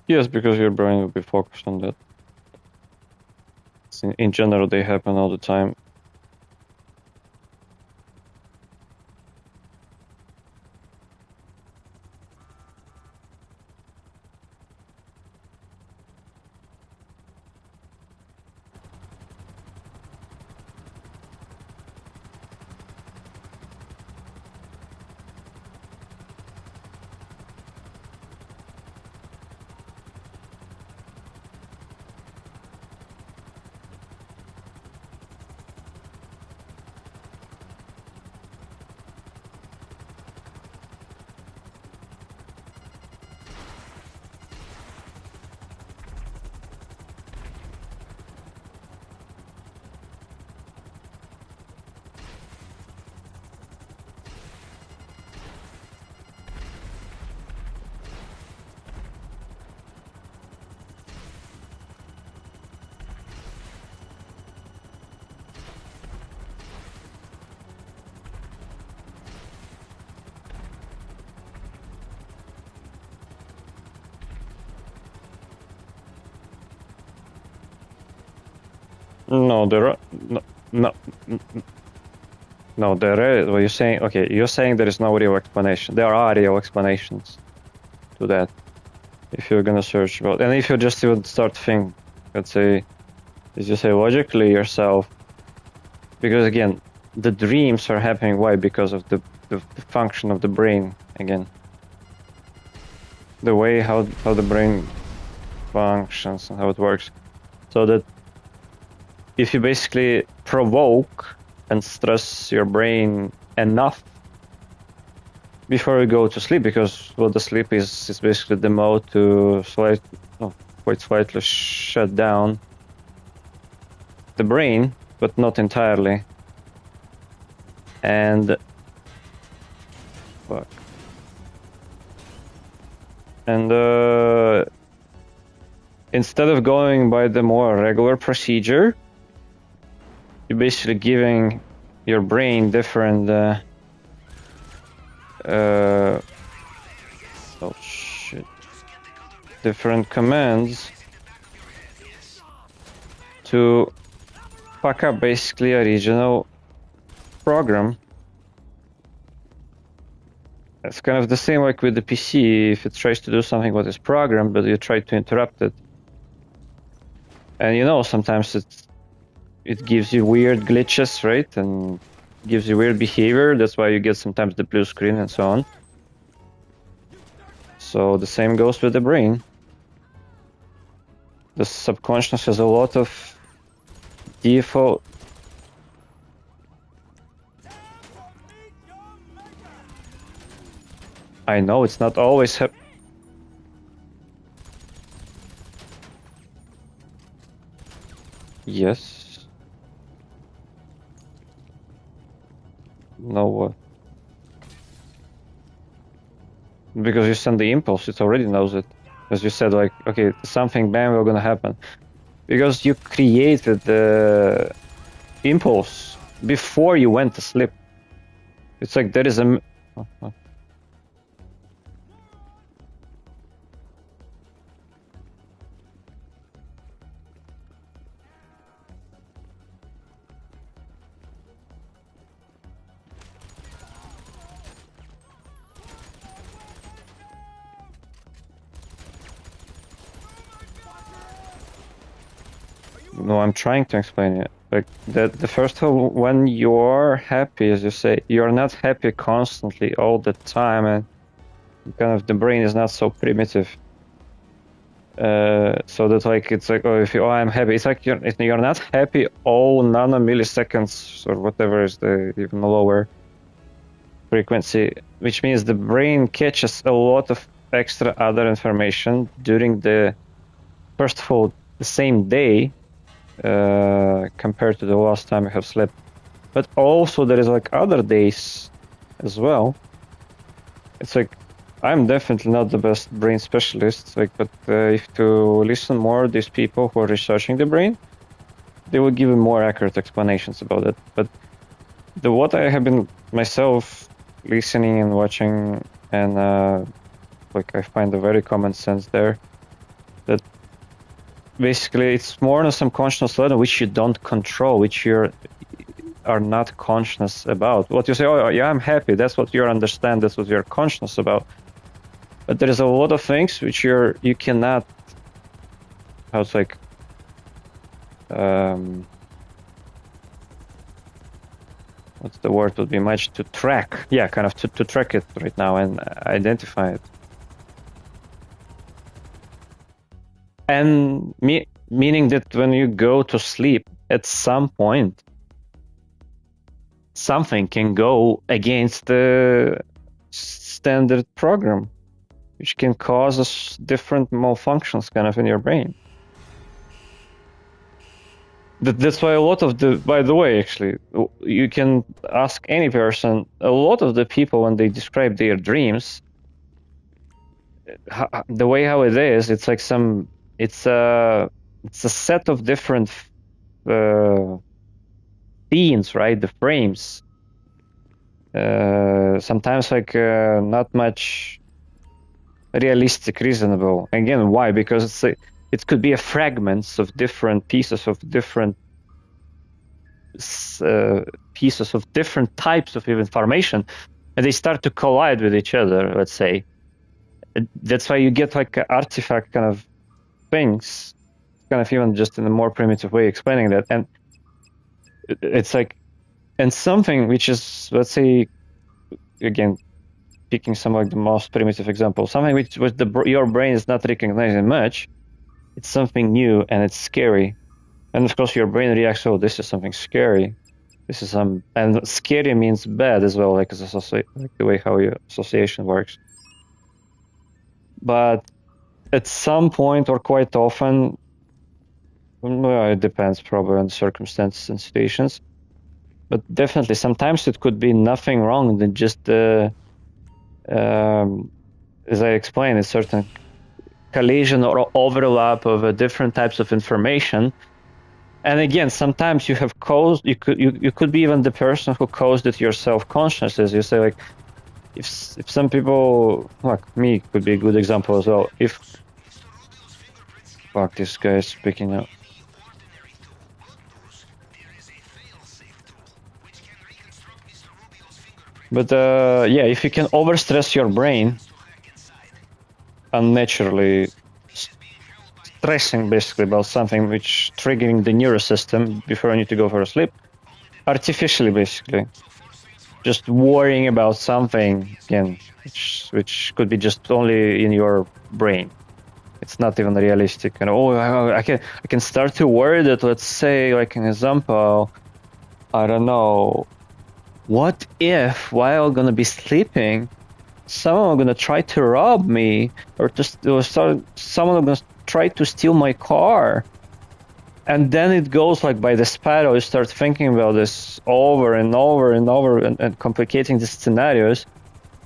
Yes, because your brain will be focused on that. In general, they happen all the time. No, no, no. What you're saying? Okay, you're saying there is no real explanation. There are real explanations to that. If you're gonna search about, and if you just even start think, let's say, as you say logically yourself, because again, the dreams are happening. Why? Because of the function of the brain again. the way how the brain functions and how it works, so that if you basically provoke and stress your brain enough before you go to sleep, because what the sleep is basically the mode to quite slightly shut down the brain, but not entirely. And fuck. And instead of going by the more regular procedure, you're basically giving your brain different oh shit, different commands to fuck up basically a original program. It's kind of the same like with the PC. If it tries to do something what is programmed, but you try to interrupt it, and you know sometimes it gives you weird glitches, right? And gives you weird behavior. That's why you get sometimes the blue screen and so on. So the same goes with the brain. The subconscious has a lot of default. I know it's not always Yes. No what? Because you send the impulse, it already knows it. As you said, like, okay, something bad will gonna happen. Because you created the impulse before you went to sleep. It's like there is a... No, I'm trying to explain it. Like the first of all, when you're happy, as you say, you're not happy constantly all the time, and kind of the brain is not so primitive. So that like it's like, oh, if you, oh, I'm happy. It's like you're not happy all nanomilliseconds or whatever is the even lower frequency, which means the brain catches a lot of extra other information during the first of all the same day. Compared to the last time I have slept, but also there is like other days as well. It's like I'm definitely not the best brain specialist, like, but if to listen more to these people who are researching the brain, they will give you more accurate explanations about it. But what I have been myself listening and watching, and like I find a very common sense there, that basically it's more on some conscious level which you don't control, which you are not conscious about. What you say, oh yeah, I'm happy, that's what you understand, that's what you're conscious about. But there is a lot of things which you cannot, how it's like, what's the word would be much to track. Yeah, kind of to track it right now and identify it. And meaning that when you go to sleep, at some point, something can go against the standard program, which can cause us different malfunctions kind of in your brain. That's why a lot of by the way, actually, you can ask any person, a lot of the people when they describe their dreams, the way how it is, it's like it's a set of different scenes, right? The frames. Sometimes like not much realistic, reasonable. Again, why? Because it could be a fragments of different pieces of different pieces of different types of information, and they start to collide with each other, let's say. That's why you get like artifact kind of things, kind of even just in a more primitive way explaining that. And it's like, and something which is, let's say, again, picking some like the most primitive example, something which your brain is not recognizing much. It's something new and it's scary, and of course your brain reacts, oh, this is something scary. This is and scary means bad as well, like like the way how your association works. But at some point or quite often, well, it depends probably on circumstances and situations. But definitely, sometimes it could be nothing wrong than just, as I explained, a certain collision or overlap of different types of information. And again, sometimes you have caused. You could be even the person who caused it yourself conscious, as you say. Like, if some people, like me, could be a good example as well. If fuck, this guy is speaking up. But yeah, if you can overstress your brain, unnaturally stressing basically about something which triggering the nervous system before you need to go for a sleep, artificially basically, just worrying about something again, which could be just only in your brain. It's not even realistic. And I can start to worry that, let's say, like an example, I don't know, what if while I'm gonna be sleeping, someone gonna try to rob me, or someone gonna try to steal my car, and then it goes like by the spiral. You start thinking about this over and over and over, and complicating the scenarios,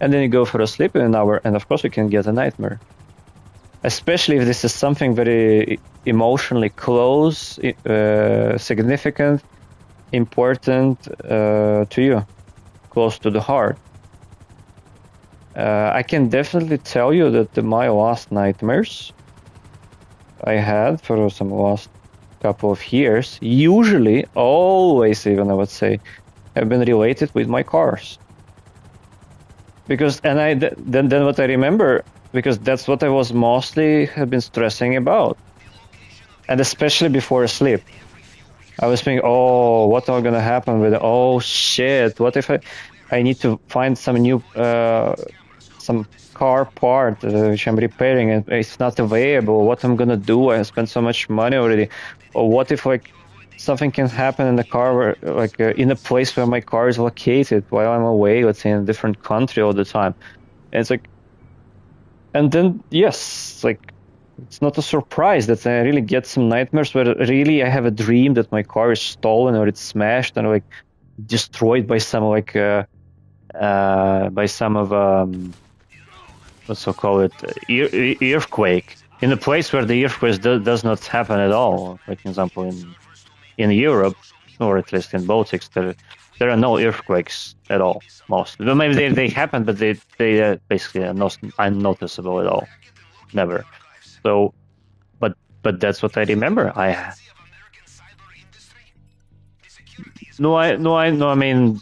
and then you go for a sleep in an hour, and of course you can get a nightmare. Especially if this is something very emotionally close, significant, important to you, close to the heart. I can definitely tell you that my last nightmares I had for some last couple of years, usually, always even I would say, have been related with my cars. Because, and then what I remember, because that's what I was mostly have been stressing about. And especially before sleep. I was thinking, oh, what are gonna happen with it? Oh shit, what if I need to find some new, some car part which I'm repairing and it's not available. What I'm gonna do? I spent so much money already. Or what if like something can happen in the car, where, like in a place where my car is located while I'm away, let's say in a different country all the time. And it's like, and then yes, like it's not a surprise that I really get some nightmares where really I have a dream that my car is stolen or it's smashed and like destroyed by some like by some of what's so call it earthquake in a place where the earthquake does not happen at all. Like, for example, in Europe, or at least in Baltics, there are no earthquakes at all. Mostly, well, maybe they happen, but they basically are not unnoticeable at all. Never. So, but that's what I remember. I mean,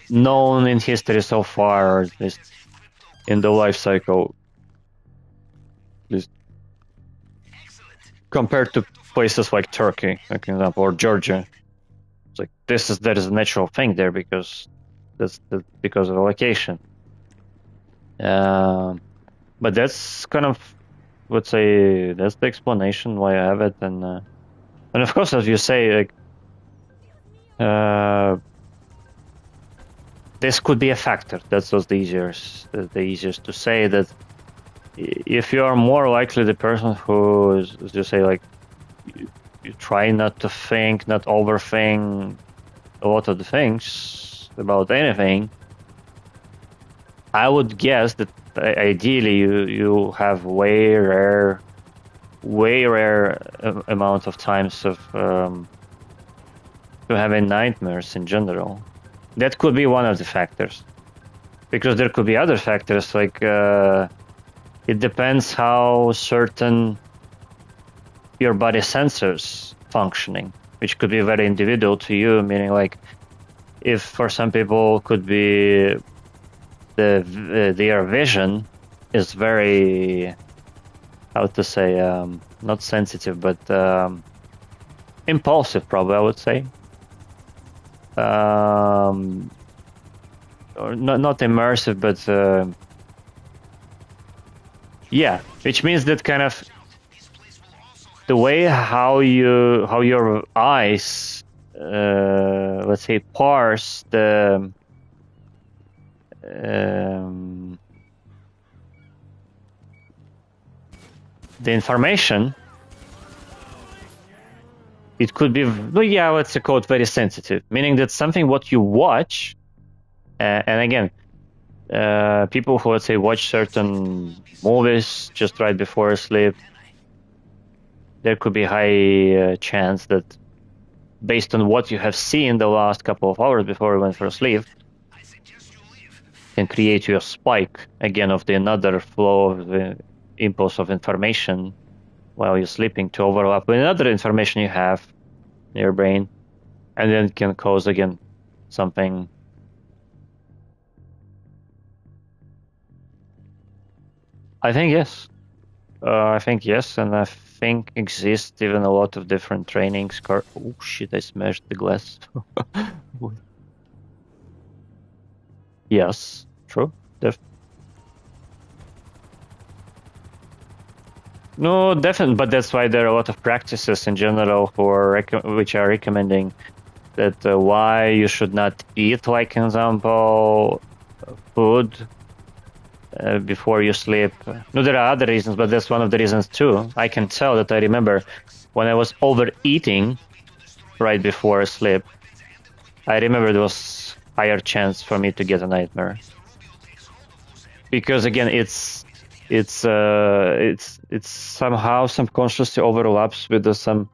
known in history so far, or at least in the life cycle, at least compared to places like Turkey, like for example, or Georgia. It's like that is a natural thing there because because of the location. But that's kind of, let's say, that's the explanation why I have it, and of course, as you say, like this could be a factor. That's what's the easiest to say, that if you are more likely the person who is, as you say, like you try not to think, not overthink a lot of the things about anything, I would guess that ideally you have way rare amount of times of to having nightmares in general. That could be one of the factors, because there could be other factors, like it depends how certain your body sensors functioning, which could be very individual to you, meaning like if for some people could be their vision is very, how to say, not sensitive, but impulsive, probably I would say. Or not immersive, but Yeah, which means that kind of the way how your eyes, let's say, parse um, the information, it could be, well, yeah, let's call it very sensitive, meaning that something what you watch, and again, people who, let's say, watch certain movies just right before sleep, there could be high chance that based on what you have seen the last couple of hours before you went for sleep, can create you a spike again of the another flow of the impulse of information while you're sleeping to overlap with another information you have in your brain, and then can cause again something. I think yes. I think yes, and I think exists even a lot of different trainings. Oh shit! I smashed the glass. Yes, true. No, definitely, but that's why there are a lot of practices in general which are recommending that why you should not eat, like example, food before you sleep. No, there are other reasons, but that's one of the reasons too. I can tell that I remember when I was overeating right before sleep. I remember there was higher chance for me to get a nightmare because again, it's somehow subconsciously overlaps with some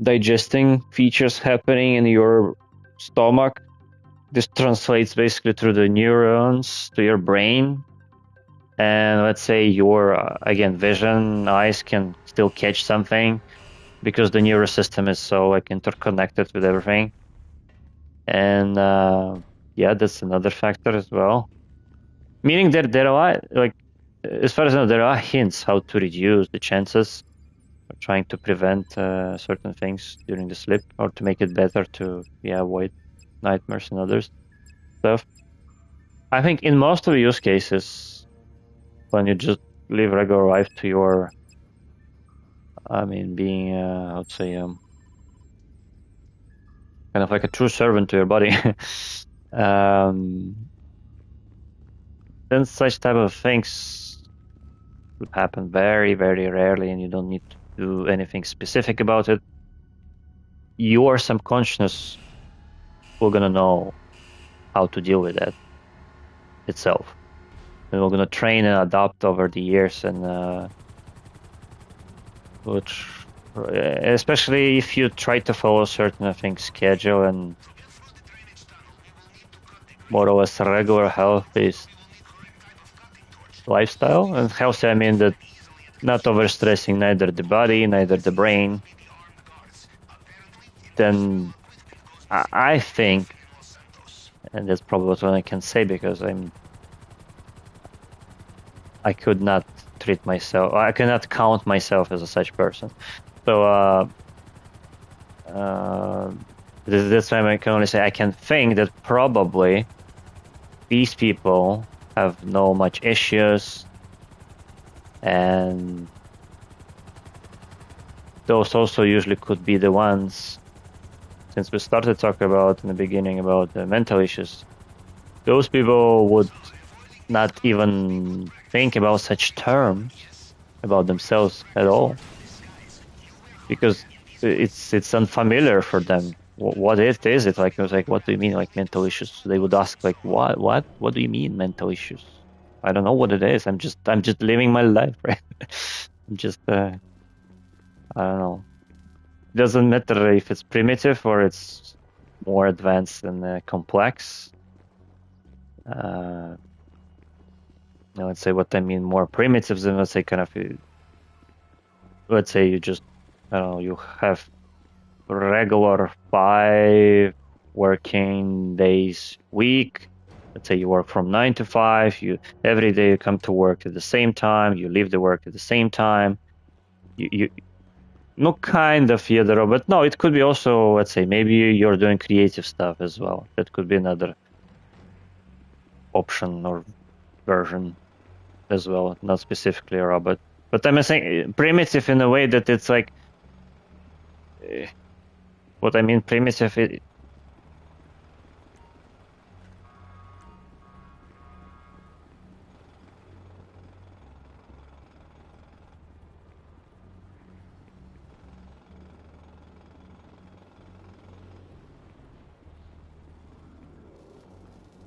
digesting features happening in your stomach. This translates basically through the neurons to your brain, and let's say your again vision, eyes can still catch something because the neural system is so like interconnected with everything. And yeah, that's another factor as well. Meaning that there are, like, as far as I know, there are hints how to reduce the chances of trying to prevent certain things during the sleep, or to make it better to avoid nightmares and other stuff. I think in most of the use cases, when you just live regular life to your, I mean, being, I would say, kind of like a true servant to your body, um, then such type of things would happen very, very rarely, and you don't need to do anything specific about it. Your subconscious will gonna know how to deal with that itself, and we're gonna train and adapt over the years, and which, especially if you try to follow certain, I think, schedule and more or less regular health-based lifestyle. And healthy, I mean that not overstressing neither the body, neither the brain. Then I think, and that's probably what I can say because I could not treat myself, I cannot count myself as a such person. So that's why I can only say I can think that probably these people have no much issues, and those also usually could be the ones, since we started talking about in the beginning about the mental issues, those people would not even think about such terms about themselves at all because it's unfamiliar for them. What it is it like? It was like, what do you mean, like mental issues? They would ask, like, what do you mean mental issues? I don't know what it is. I'm just living my life, right? I'm just I don't know. Doesn't matter if it's primitive or it's more advanced and complex. Let's say what I mean more primitives than, let's say, kind of, let's say you just, I don't know, you have regular 5 working days week. Let's say you work from 9 to 5. You every day you come to work at the same time. You leave the work at the same time. You no kind of either, but no, it could be also, let's say, maybe you're doing creative stuff as well. That could be another option or version as well, not specifically a robot. But I'm saying primitive in a way that it's like, what I mean primitive.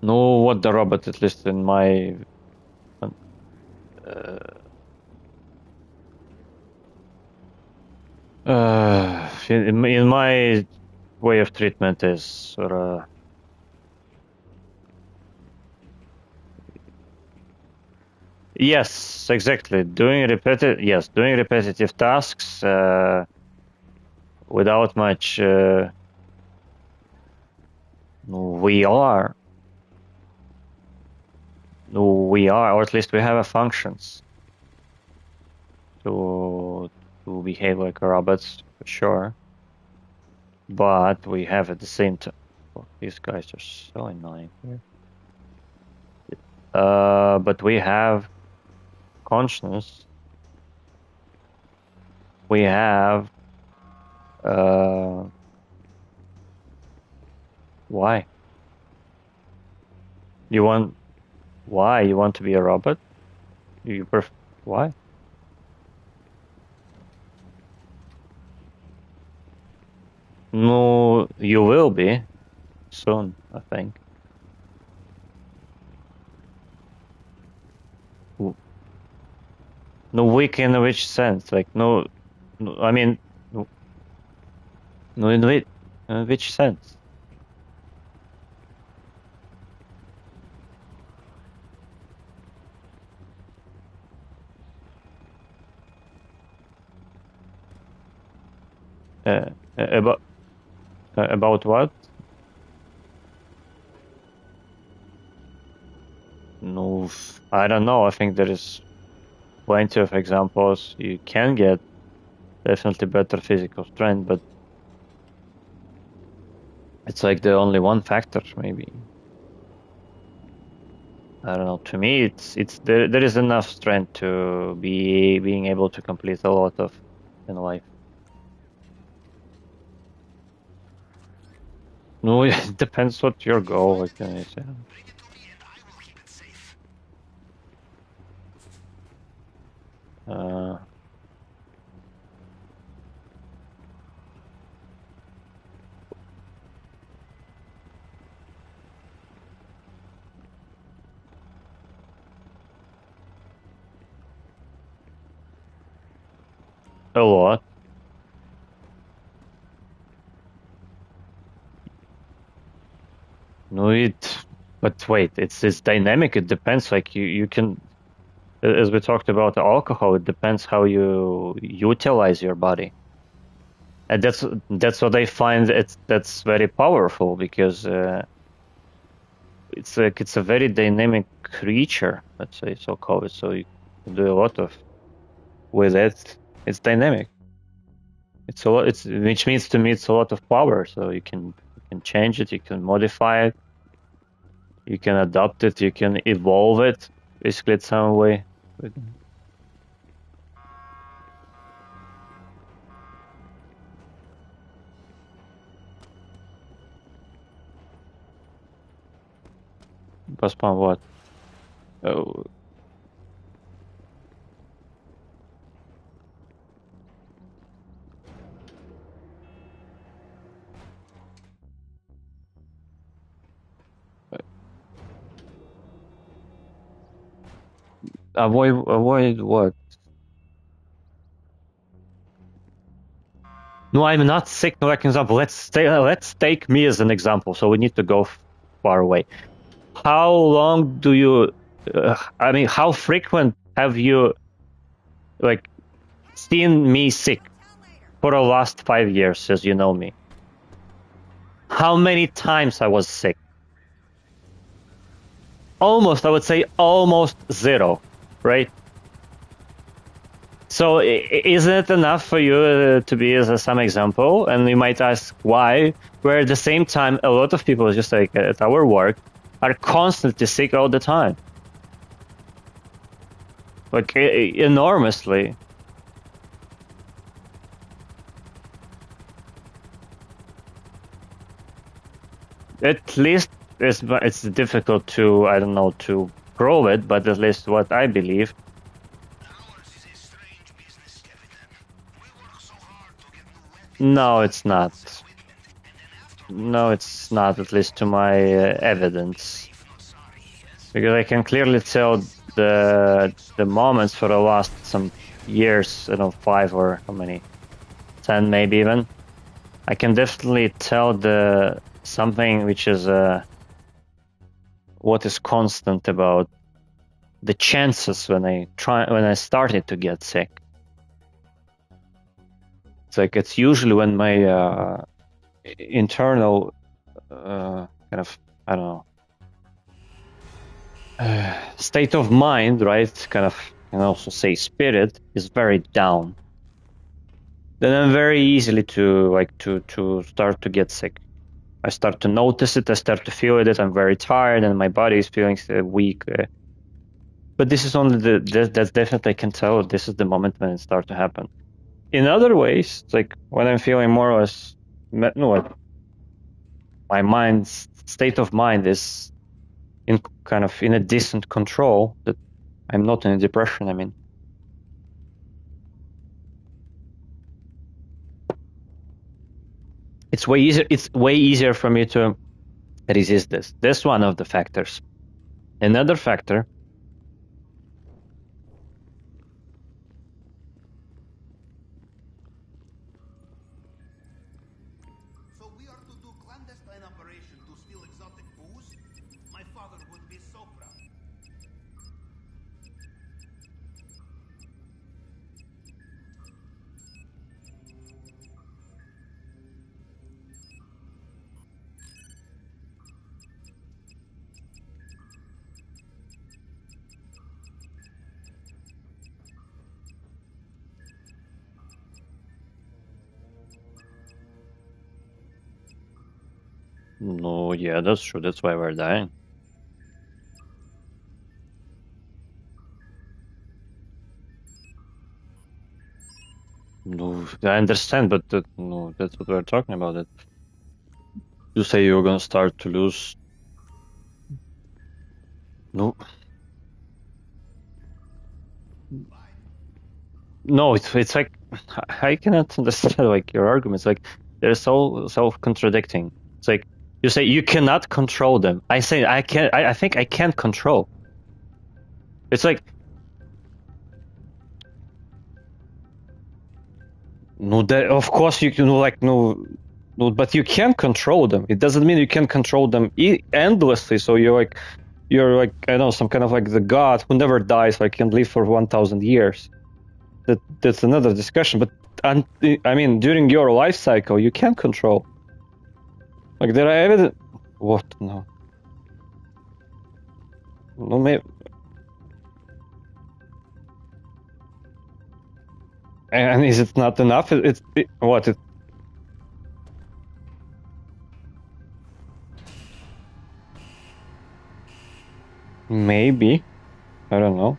No, what the robot, at least in my in my way of treatment is sort of yes, exactly. Doing repetitive tasks without much we are, or at least we have a functions to behave like robots for sure. But we have at the same time. Oh, these guys are so annoying here. But we have consciousness. We have why? Why you want to be a robot? Why? No, you will be soon, I think. No, weak in which sense? Like no I mean, no, in which sense? About what? No, I don't know. I think there is plenty of examples. You can get definitely better physical strength, but it's like the only one factor, maybe. I don't know. To me, it's there is enough strength to being able to complete a lot of in life. No, it depends what your goal. What can I say? A lot. No, but wait, it's dynamic. It depends. Like you can, as we talked about alcohol, it depends how you utilize your body, and that's what I find. That's very powerful because it's a very dynamic creature. Let's say so call it. So you can do a lot of with it. It's dynamic. It's a lot. Which means to me it's a lot of power. So you can change it. You can modify it. You can adapt it, you can evolve it, basically in some way. Postpone what? Oh. Avoid what? No, I'm not sick. No, like example. Let's take me as an example. So we need to go far away. How long do you? I mean, how frequent have you like seen me sick for the last 5 years, as you know me? How many times I was sick? Almost, I would say almost zero, right? So isn't it enough for you to be as some example? And you might ask why, where at the same time, a lot of people just like at our work are constantly sick all the time. like enormously. At least it's difficult to, I don't know, to prove it, but at least what I believe. Ours is a strange business, Captain. We work so hard to get new weapons, No, it's not. equipment, and then afterwards, No, it's not, at least to my evidence. safe, not sorry, yes? Because I can clearly tell the moments for the last some years, 5 or how many, 10 maybe even. I can definitely tell the something which is what is constant about the chances when I started to get sick. It's like it's usually when my internal kind of, I don't know, state of mind, right? Kind of, you can also say spirit is very down. Then I'm very easily to start to get sick. I start to notice it. I start to feel it. I'm very tired, and my body is feeling weak. But this is only that's definitely I can tell this is the moment when it starts to happen. In other ways, it's like when I'm feeling more or less, my mind's state of mind is in kind of in a decent control. That I'm not in a depression. I mean, it's way easier. It's way easier for me to resist this. That's one of the factors. Another factor. So we are to do clandestine operation to steal exotic booze? My father would be so proud. No, yeah, that's true. That's why we're dying. No, I understand, but no, that's what we're talking about. It. You say you're gonna start to lose. No, no, it's like I cannot understand like your arguments. Like they're so self-contradicting. It's like you say you cannot control them. I say I can. I think I can't control. It's like no, that of course you can like no, but you can't control them. It doesn't mean you can control them endlessly. So you're like I don't know, some kind of like the god who never dies, like can live for 1,000 years. That's another discussion. But I mean, during your life cycle, you can't control. Like there are evidence. What? No. No, maybe. And is it not enough? What? Maybe. I don't know.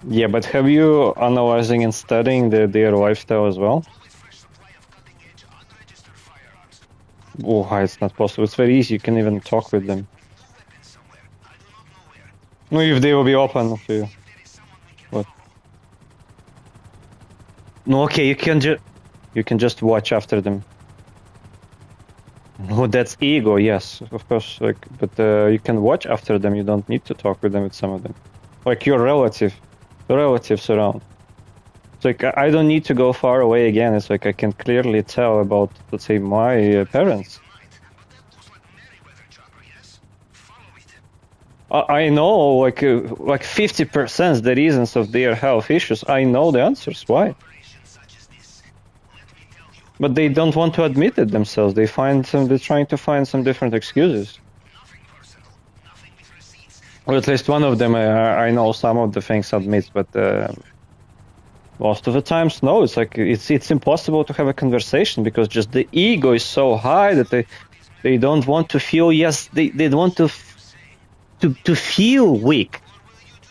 Yeah, but have you analyzing and studying their lifestyle as well? Oh, it's not possible. It's very easy. You can even talk with them. No, if they will be open to you. What? No, okay, you can just watch after them. No, that's ego. Yes, of course. Like, but you can watch after them. You don't need to talk with them. With some of them, like your relatives around. It's like I don't need to go far away again. It's like I can clearly tell about, let's say, my parents. I know, like 50% the reasons of their health issues. I know the answers. Why? But they don't want to admit it themselves. They're trying to find some different excuses. Or at least one of them, I know some of the things admits, but Most of the times, no. It's like it's impossible to have a conversation because just the ego is so high that they don't want to feel. Yes, they want to feel weak,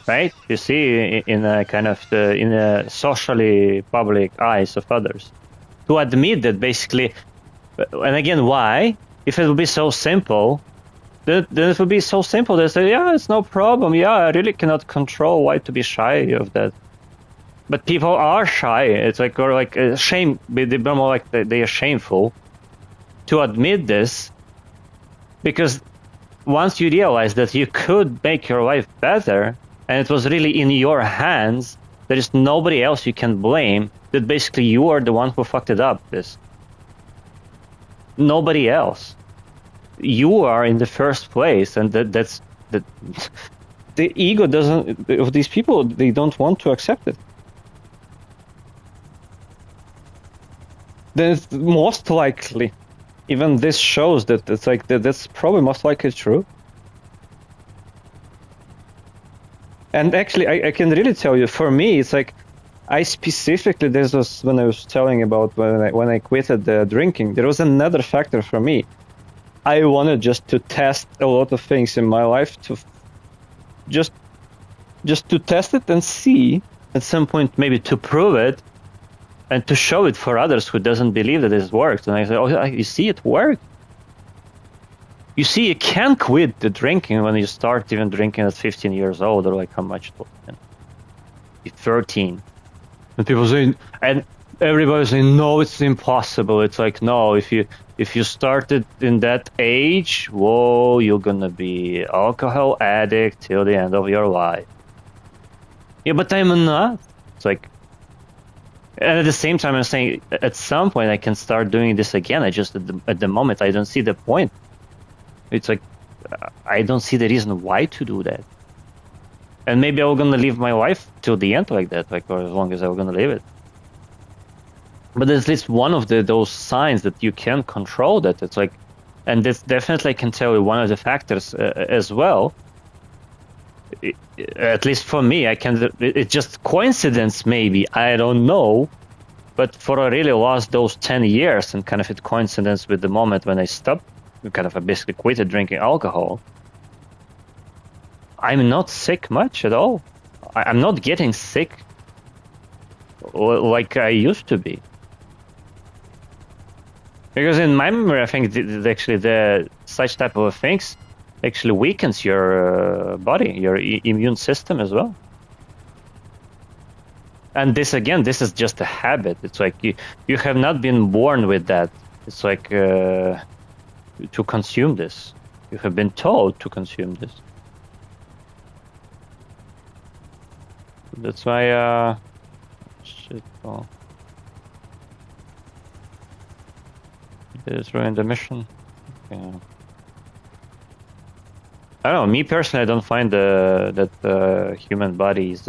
right? You see in a kind of in a socially public eyes of others to admit that basically. And again, why? If it would be so simple, then it would be so simple. They say, yeah, it's no problem. Yeah, I really cannot control why to be shy of that. But people are shy. It's like, or like shame. They're more like they are shameful to admit this, because once you realize that you could make your life better and it was really in your hands, there is nobody else you can blame, that basically you are the one who fucked it up. This nobody else. You are in the first place, and that's the ego doesn't of these people. They don't want to accept it. Then it's most likely, even this shows that it's like that's probably most likely true. And actually, I can really tell you, for me, it's like I specifically, this was when I was telling about when I quitted the drinking. There was another factor for me. I wanted just to test a lot of things in my life to just to test it and see at some point, maybe to prove it and to show it for others who doesn't believe that it works. And I say, oh, you see, it worked. You see, you can quit the drinking when you start even drinking at 15 years old, or like how much? 13. And people say, and everybody's saying, no, it's impossible. It's like, no, if you started in that age, whoa, you're gonna be alcohol addict till the end of your life. Yeah, but I'm not. It's like, and at the same time, I'm saying at some point I can start doing this again. I just at the moment I don't see the point. It's like I don't see the reason why to do that. And maybe I'm gonna live my life till the end like that, like, or as long as I'm gonna live it. But at least one of those signs that you can control that. It's like, and this definitely I can tell you one of the factors as well. At least for me, I can. It's just coincidence, maybe, I don't know. But for I really lost those 10 years, and kind of it coincidence with the moment when I stopped, kind of I basically quit drinking alcohol. I'm not sick much at all. I'm not getting sick like I used to be. Because in my memory, I think actually the such type of things actually weakens your body, your immune system as well. And this is just a habit. It's like you have not been born with that. It's like to consume this. You have been told to consume this. That's why shit. Oh. This ruined the mission. Okay. I don't know. Me personally, I don't find that human body is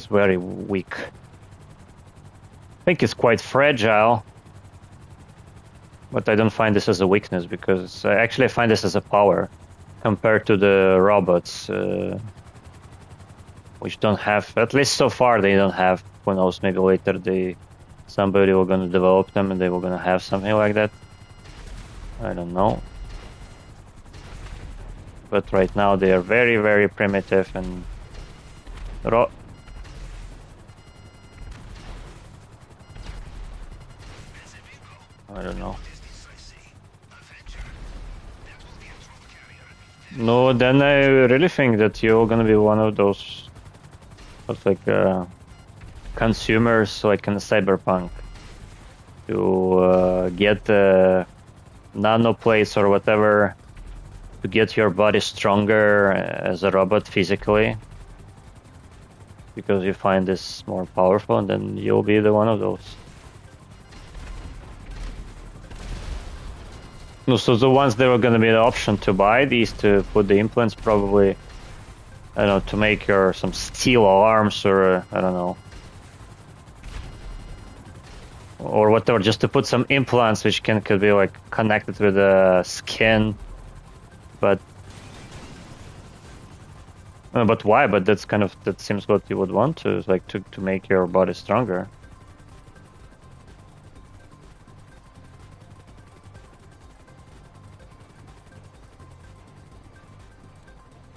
very weak. I think it's quite fragile, but I don't find this as a weakness, because actually I find this as a power compared to the robots, which don't have, at least so far they don't have. Who knows? Maybe later somebody will gonna develop them and they will gonna have something like that. I don't know. But right now they are very, very primitive and I don't know. No, then I really think that you're gonna be one of those, like consumers, like in Cyberpunk, to get nanoplates or whatever to get your body stronger as a robot physically, because you find this more powerful, and then you'll be the one of those. No, so the ones that were going to be the option to buy these, to put the implants, probably, I don't know, to make your some steel arms, or I don't know, or whatever, just to put some implants which could be like connected with the skin. But But why? But that's kind of, that seems what you would want to, like, to make your body stronger.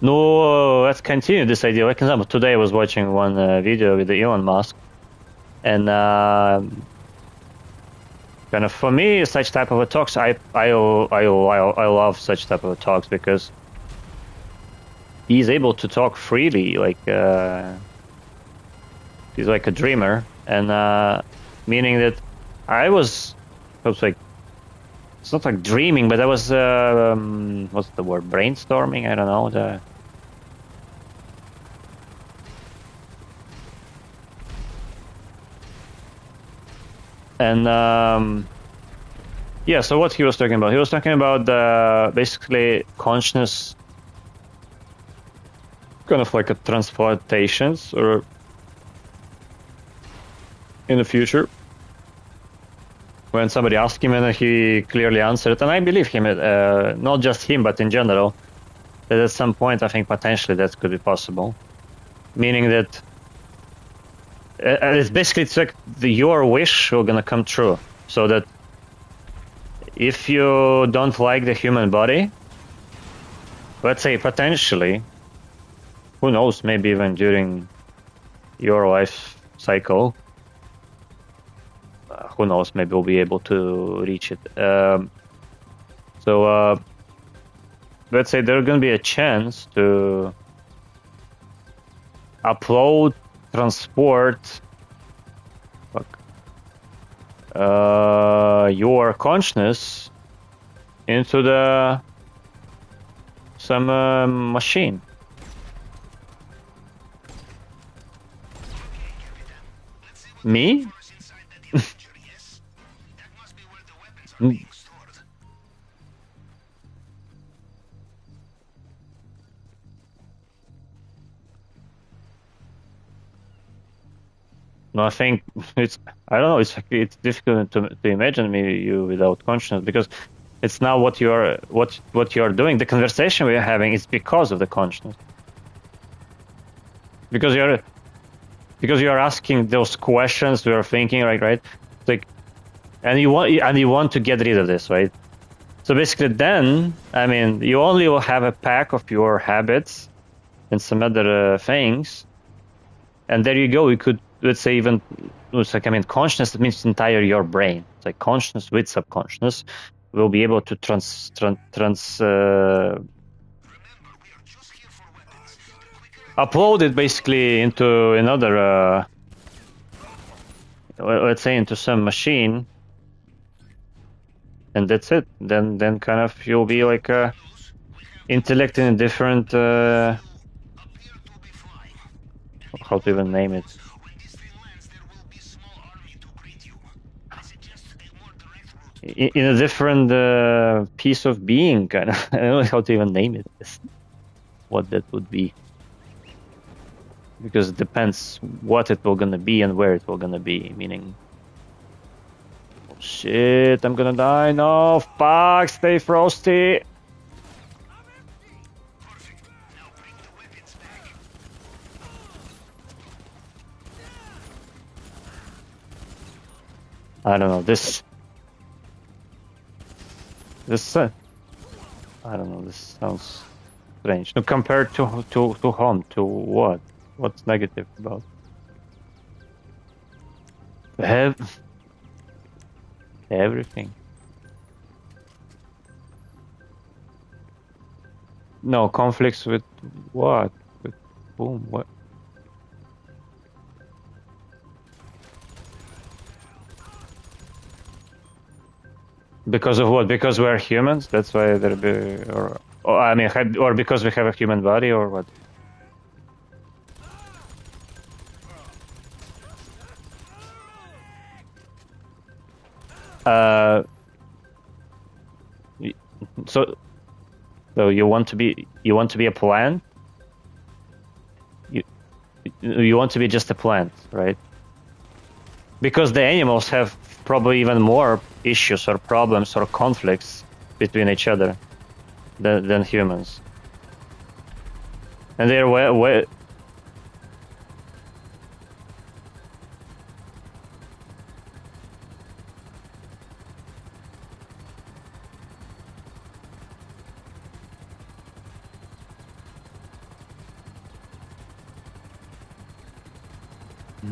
No, let's continue this idea. Like example, today I was watching one video with Elon Musk, and kind of for me, such type of talks, I love such type of talks because he's able to talk freely, like he's like a dreamer, and meaning that I was like, it's not like dreaming, but I was what's the word, brainstorming? I don't know, the and yeah. So what he was talking about? He was talking about basically consciousness, kind of like a transplantations, or in the future, when somebody asked him and he clearly answered, and I believe him, not just him, but in general, that at some point I think potentially that could be possible. Meaning that it's basically, it's like your wish will gonna come true. So that if you don't like the human body, let's say potentially, who knows, maybe even during your life cycle, who knows, maybe we'll be able to reach it. So let's say there's going to be a chance to upload, transport your consciousness into some machine. Me? No, I think it's, I don't know, it's difficult to imagine you without consciousness, because it's now what you are doing. The conversation we are having is because of the consciousness. Because you're asking those questions, you're thinking, right? Like, and you want to get rid of this, right? So basically, then, I mean, you only will have a pack of your habits and some other things, and there you go. You could, let's say, even, it's like, I mean, consciousness, it means entire your brain. It's like consciousness with subconscious will be able to upload it basically into another, let's say, into some machine, and that's it. Then kind of you'll be like intellect in a different, how to even name it, in a different piece of being, kind of. I don't know how to even name it, what that would be, because it depends what it will gonna be and where it will gonna be. Meaning, oh shit, I'm gonna die. No, fuck, stay frosty. I don't know, this I don't know, this sounds strange. No, compared to home, to what? What's negative about? Have everything. No, conflicts with what? With whom? What? Because of what? Because we're humans? That's why there be, or I mean, or because we have a human body, or what? So you want to be a plant? You want to be just a plant, right? Because the animals have probably even more issues or problems or conflicts between each other than humans. And they're way.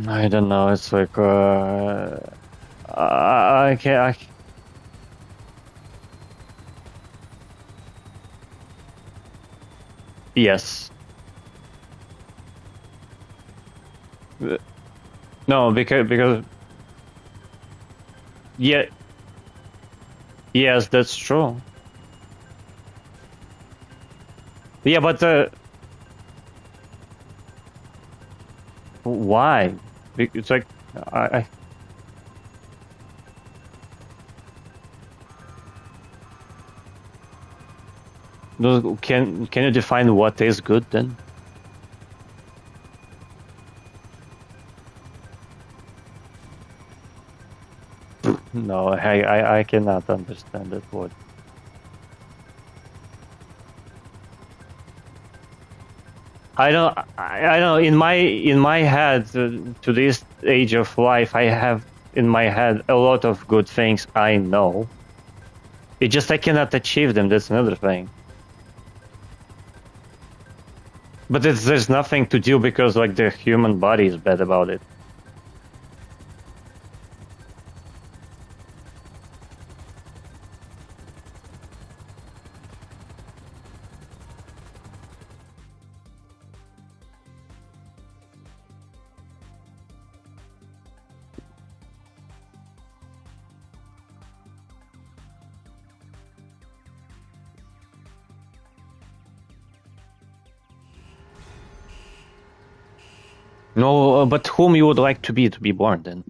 I don't know. It's like I can't. Yes. No, because yeah, yes, that's true. Yeah, but why? It's like I can you define what is good then? No, I cannot understand that word. I don't in my head to this age of life I have in my head a lot of good things I know. It just I cannot achieve them. That's another thing. But there's nothing to do because like the human body is bad about it. No, but whom you would like to be born then?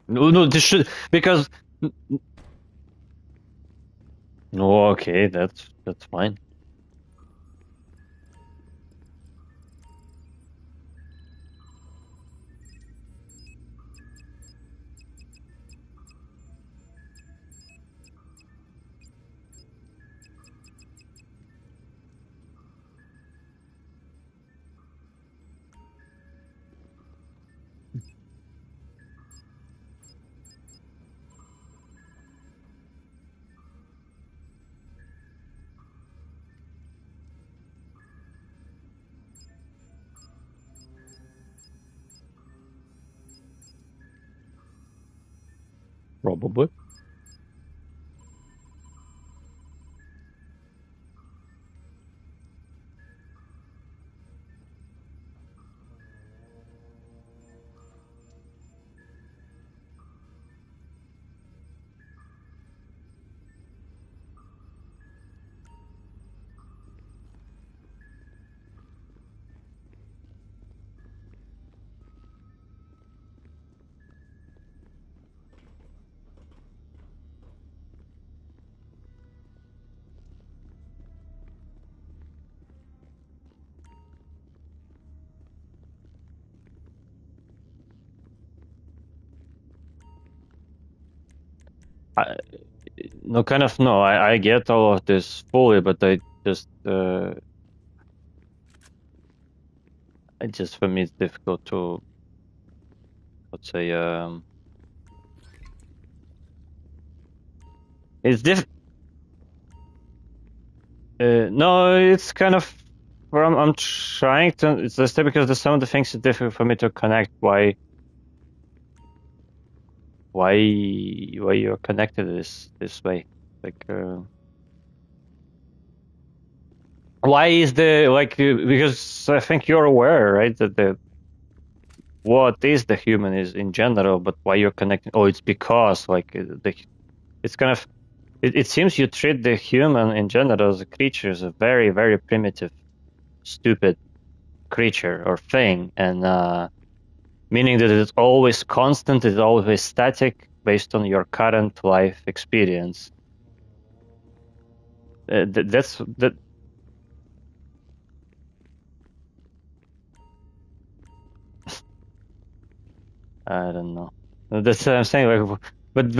No, this should because no, okay, that's fine. Probably. I, no, kind of no. I get all of this fully, but I just it just for me it's difficult to let's say it's no, it's kind of where I'm trying to. It's just because there's some of the things are difficult for me to connect. Why you're connected this way? Like, why is the like? Because I think you're aware, right, that the what is the human is in general, but why you're connecting? Oh, it's because like it's kind of. It seems you treat the human in general as a creature as a very very primitive, stupid creature or thing, and meaning that it's always constant, it's always static based on your current life experience. That's that. I don't know. That's what I'm saying. Like, but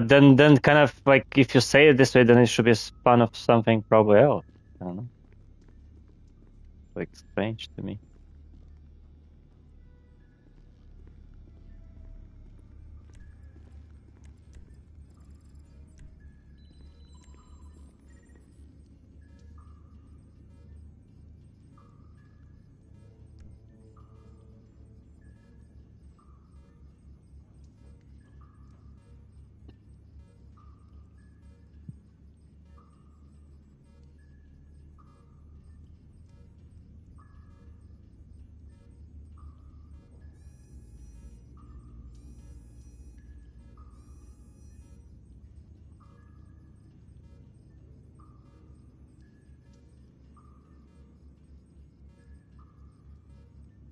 then kind of like if you say it this way, then it should be a spun of something probably else. I don't know. like strange to me.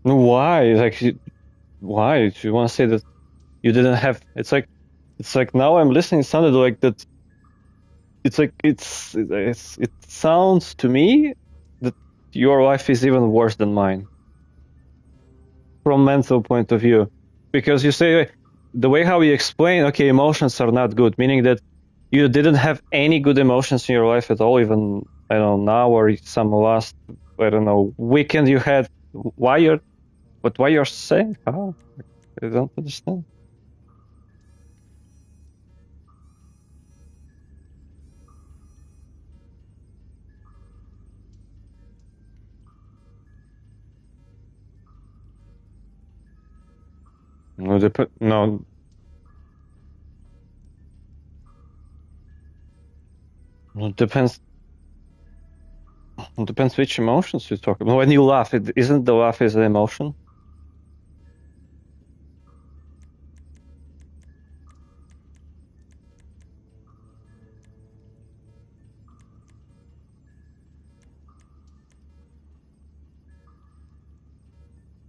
Why? Like, why? Do you want to say that you didn't have? It's like now I'm listening. It sounded like that. It's like it sounds to me that your life is even worse than mine from mental point of view, because you say the way how you explain, okay, emotions are not good, meaning that you didn't have any good emotions in your life at all, even I don't know now or some last I don't know weekend you had. Why you're saying? How? I don't understand. No, no, it depends. It depends which emotions you talk about. When you laugh, it isn't the laugh is an emotion.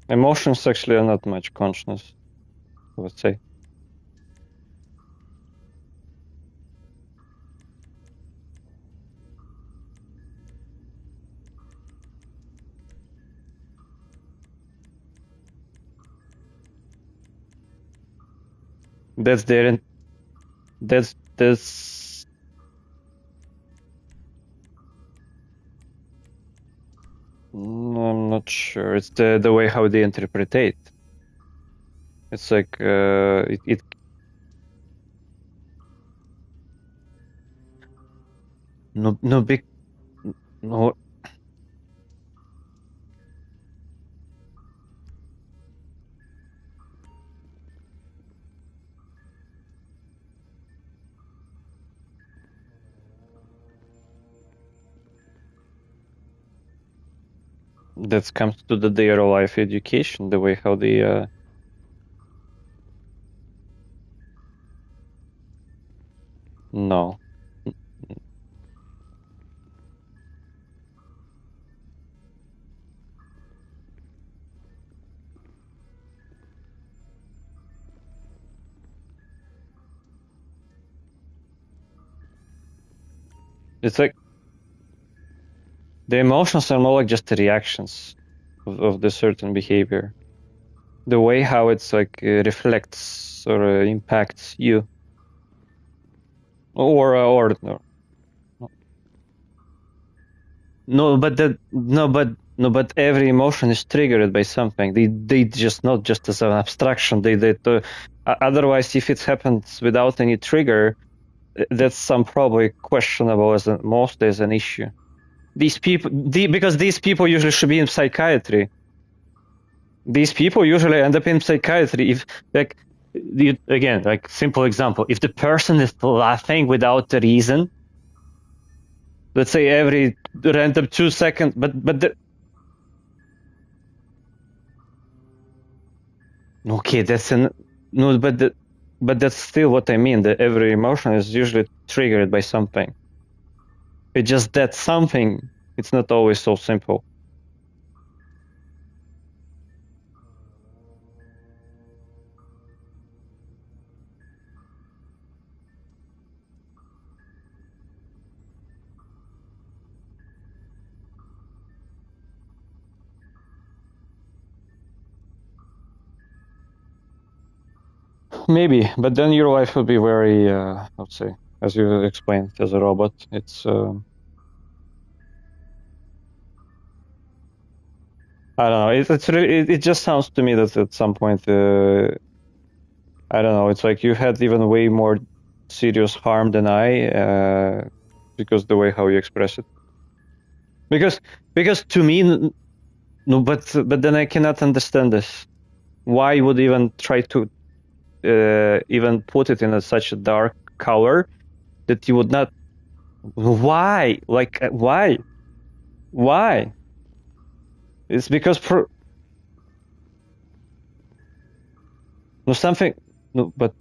Emotions actually are not much consciousness, I would say. That's their. That's. I'm not sure. It's the way how they interpret it. It's like it no big no. That comes to their life education, the way how they no. It's like the emotions are more like just the reactions of the certain behavior. The way how it's like reflects or impacts you, or no, but that no, but every emotion is triggered by something. They just not just as an abstraction. Otherwise, if it happens without any trigger, that's some probably questionable as mostly as an issue. These people, because these people usually should be in psychiatry. These people usually end up in psychiatry if like again, like simple example, if the person is laughing without a reason, let's say every random 2 seconds, okay, that's an no, but that's still what I mean. That every emotion is usually triggered by something. It's just that something. It's not always so simple. Maybe, but then your life will be very, I would say, as you explained, as a robot. It's I don't know. It just sounds to me that at some point, I don't know. It's like you had even way more serious harm than I, because the way how you express it. Because to me, no, but then I cannot understand this. Why would even try to even put it in such a dark color that you would not? Why? Like why? Why? It's because no something no, but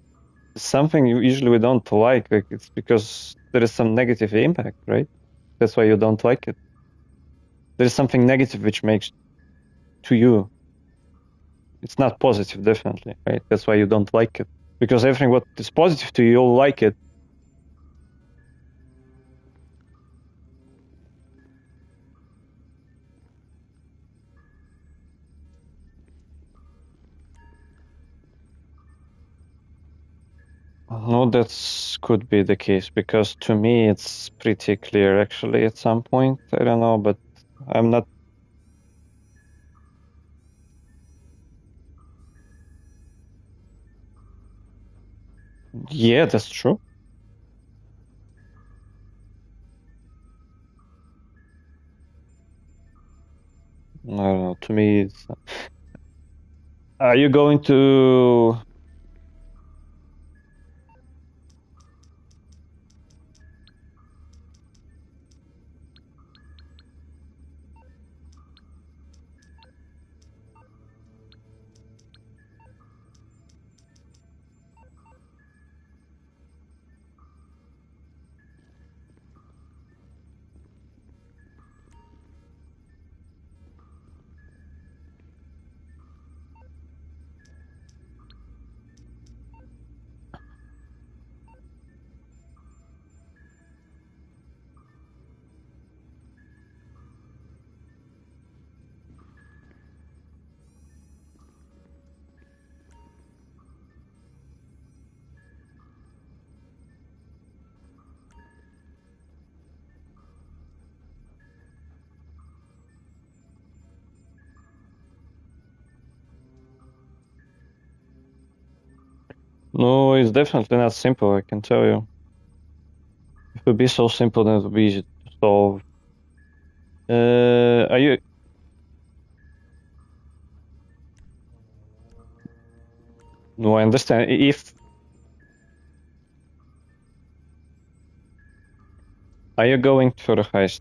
something usually we don't like. Like it's because there is some negative impact, right? That's why you don't like it. There is something negative which makes to you. It's not positive, definitely, right? That's why you don't like it. Because everything what is positive to you, you'll like it. No, that could be the case because to me it's pretty clear actually at some point. I don't know, but I'm not. Yeah, that's true. I don't know. To me, it's. Are you going to? No, it's definitely not simple. I can tell you. If it would be so simple, then it would be easy to solve. Are you? No, I understand. If are you going for the heist?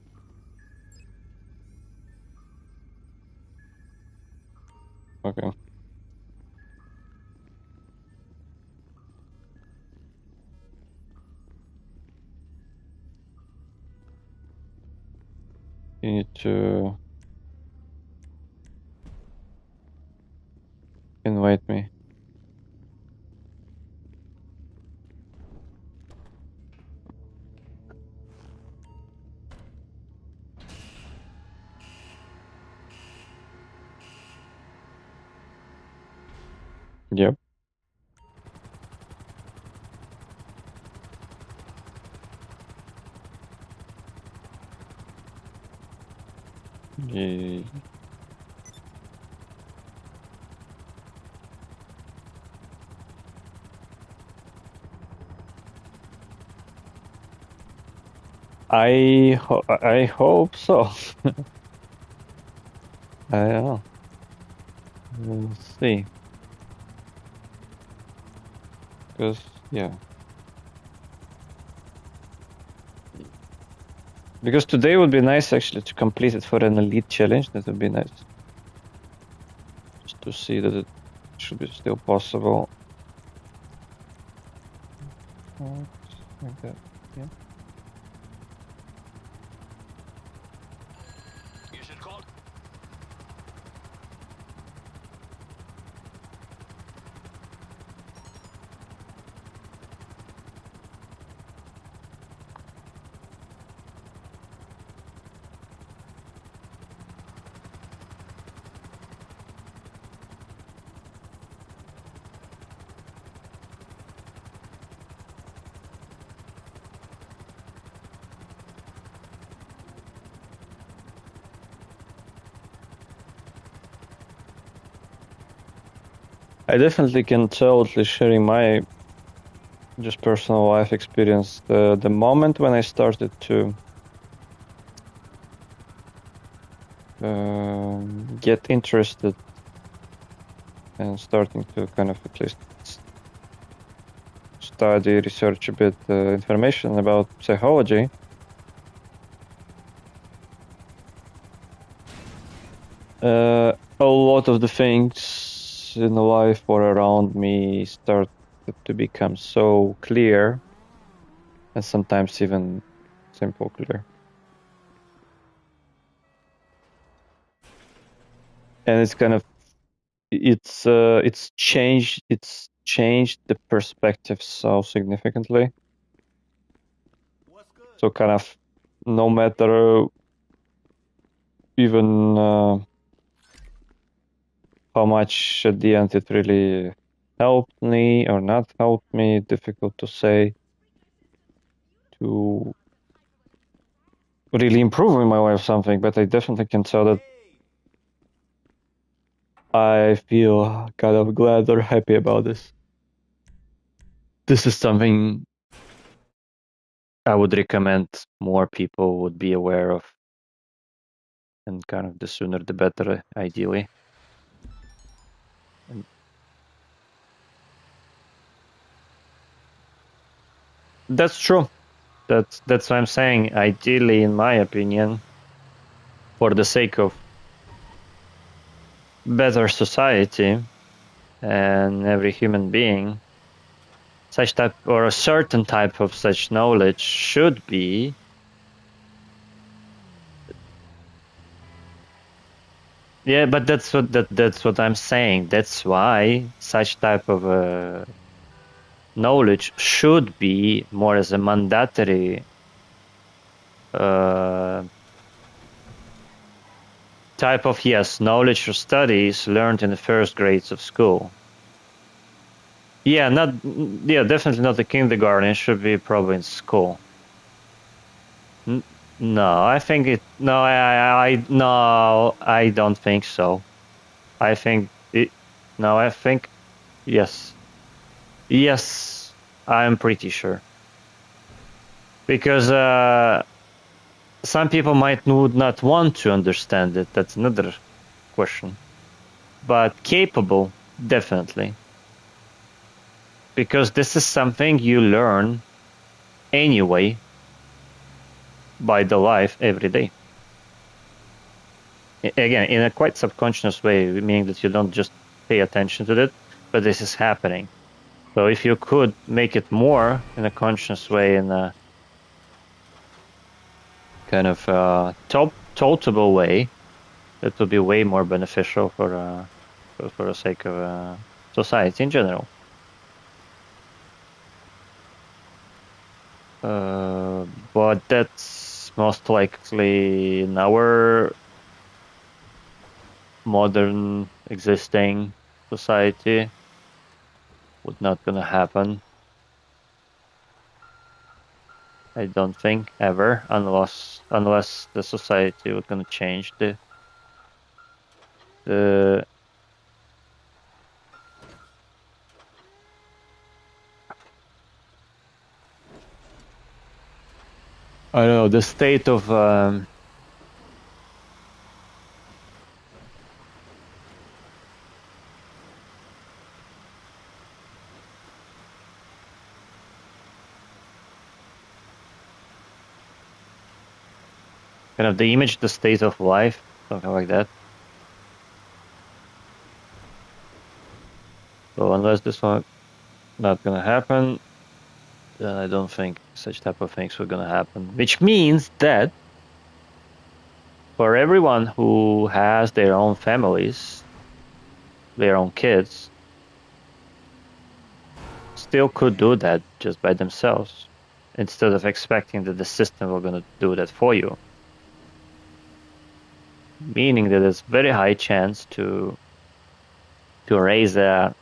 Okay. You need to invite me. Yep. Yeah. I hope so. I don't know. We'll see. Because yeah. Because today would be nice actually to complete it for an elite challenge. That would be nice. Just to see that it should be still possible. Like that. Yeah. You should call. I definitely can totally sharing my just personal life experience. The moment when I started to get interested and starting to kind of at least study, research a bit information about psychology, a lot of the things in life or around me started to become so clear, and sometimes even simple clear. And it's kind of it's changed the perspective so significantly. What's good? So kind of no matter even how much at the end it really helped me or not helped me, difficult to say, to really improve in my life something, but I definitely can tell that I feel kind of glad or happy about this. This is something I would recommend more people would be aware of, and kind of the sooner the better, ideally. And that's true. That's what I'm saying. Ideally, in my opinion, for the sake of better society and every human being, such type or a certain type of such knowledge should be but that's what I'm saying. That's why such type of knowledge should be more as a mandatory type of knowledge or studies learned in the first grades of school. Definitely not the kindergarten. It should be probably in school. No, I think it. No, no, I don't think so. I think it. No, I think yes, yes. I'm pretty sure because some people would not want to understand it. That's another question. But capable, definitely, because this is something you learn anyway by the life every day. Again, in a quite subconscious way, meaning that you don't just pay attention to it, but this is happening. So if you could make it more in a conscious way, in a kind of tolerable way, it would be way more beneficial for the sake of society in general. But that's most likely in our modern existing society would not gonna happen. I don't think ever, unless the society was gonna change the I don't know, the state of kind of the image, the state of life, something like that. So unless this one not gonna happen, then I don't think such type of things were gonna happen. Which means that for everyone who has their own families, their own kids, still could do that just by themselves, instead of expecting that the system will gonna do that for you. Meaning that there's very high chance to raise a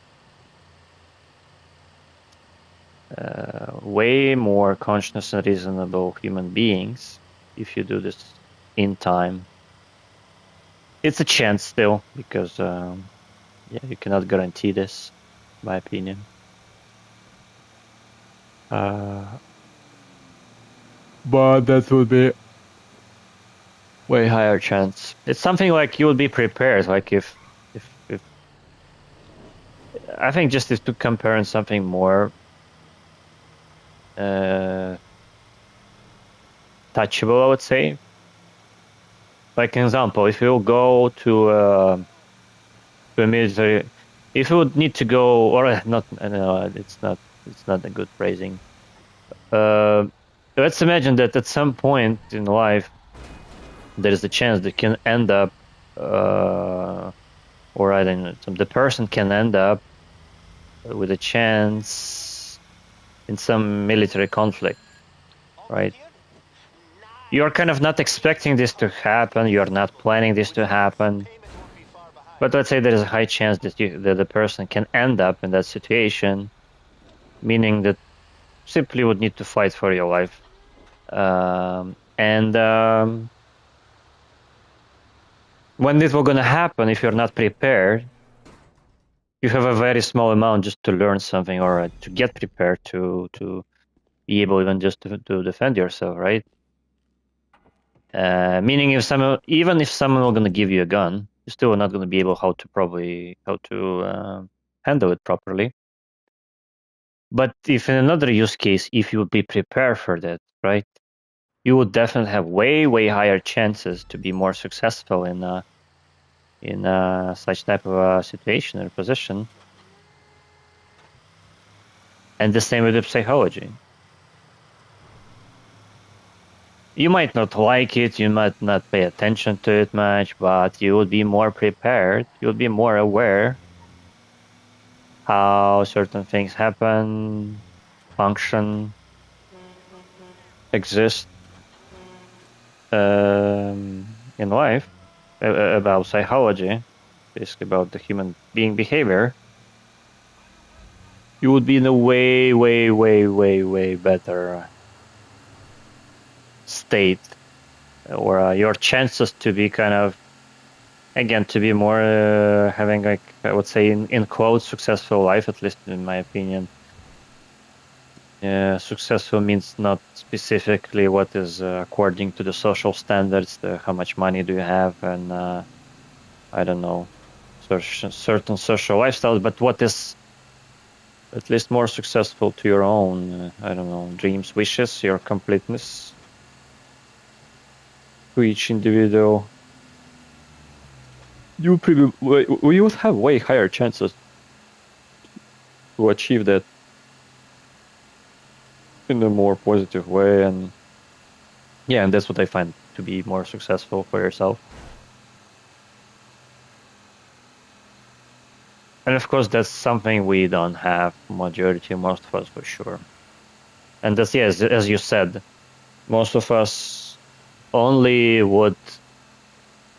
way more conscious and reasonable human beings if you do this in time. It's a chance still, because you cannot guarantee this. my opinion. But that would be way higher chance. It's something like you would be prepared. Like if I think just if to compare something more touchable, I would say. Like an example, if you go to a military, if you would need to go, or not, no, it's not a good phrasing. Let's imagine that at some point in life there is a chance that can end up, or I don't know, the person can end up with a chance in some military conflict, right? You're kind of not expecting this to happen. You're not planning this to happen. But let's say there is a high chance that the person can end up in that situation, meaning that simply would need to fight for your life. And when this was going to happen, if you're not prepared, you have a very small amount just to learn something or to get prepared to be able even just to defend yourself, right? Meaning even if someone were going to give you a gun, you're still not going to be able how to handle it properly. But if in another use case, if you would be prepared for that, right, you would definitely have way higher chances to be more successful in such type of a situation or position. And the same with the psychology. You might not like it, you might not pay attention to it much, but you would be more prepared, you would be more aware how certain things happen, function, exist in life, about psychology, basically about the human being behavior. You would be in a way better state, or your chances to be kind of, again, to be more having, like, I would say, in quotes, successful life, at least in my opinion. Successful means not specifically what is according to the social standards, how much money do you have, and I don't know, certain social lifestyles, but what is at least more successful to your own, I don't know, dreams, wishes, your completeness to each individual. You would have way higher chances to achieve that in a more positive way, and yeah, and that's what I find to be more successful for yourself. And of course, that's something we don't have, majority, most of us, for sure. And that's, yes, as you said, most of us only would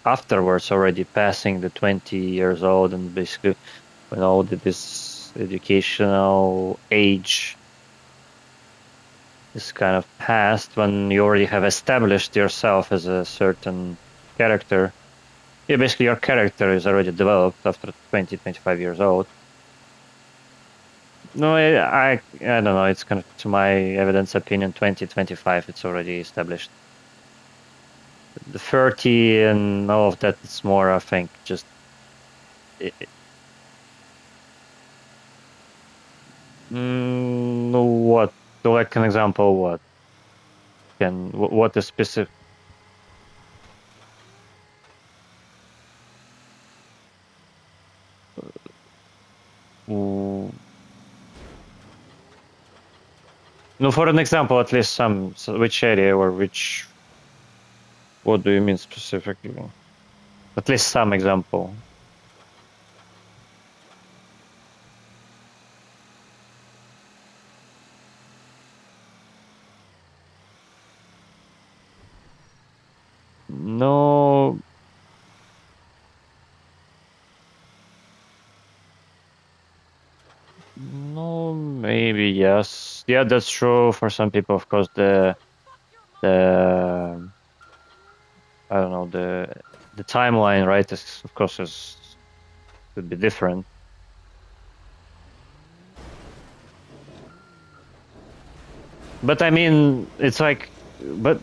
afterwards, already passing the 20 years old, and basically when all this educational age is kind of past, when you already have established yourself as a certain character. Yeah, basically your character is already developed after 20, 25 years old. No, I don't know. It's kind of, to my evidence opinion, 20, 25, it's already established. The 30 and all of that, it's more, I think, just what? Like an example, what is specific? No, for an example, at least which area or which, what do you mean specifically? At least some example. No, no, maybe yes. Yeah, that's true for some people. Of course, the I don't know, the timeline, right? Is, of course, could be different. But I mean, it's like, but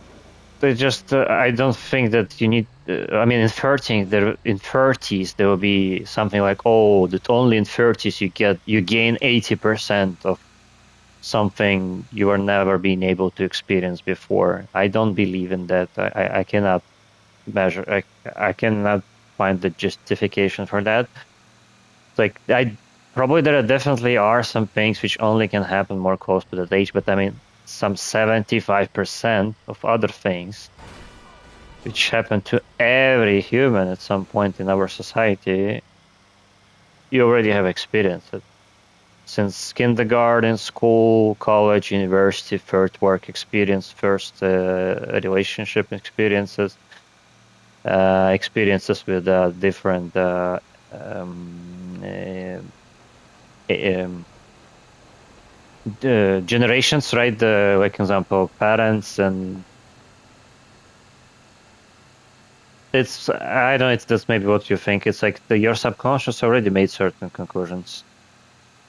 they just I don't think that you need. I mean, in 30s there will be something like, oh, that only in 30s you gain 80% of something you were never been able to experience before. I don't believe in that. I cannot measure. I cannot find the justification for that. Like I probably there definitely are some things which only can happen more close to that age, but I mean some 75% of other things which happen to every human at some point in our society, you already have experienced it. Since kindergarten, school, college, university, first work experience, first relationship experiences, experiences with different um, um, generations, right? Like example, parents, and it's I don't know. It's that's maybe what you think. It's like your subconscious already made certain conclusions.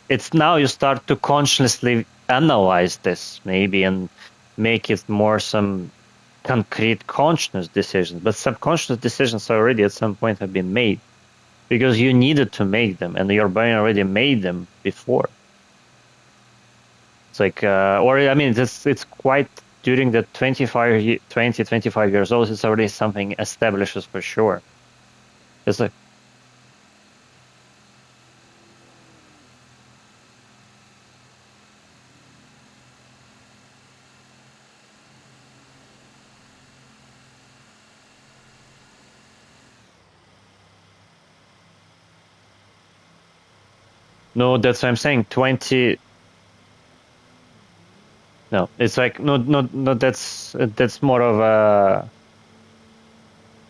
It's now you start to consciously analyze this maybe and make it more some concrete conscious decisions. But subconscious decisions already at some point have been made because you needed to make them, and your brain already made them before. It's like, or I mean, it's quite during the 25 years old, it's already something establishes for sure. It's like, no, that's what I'm saying. 20, no, it's like, no,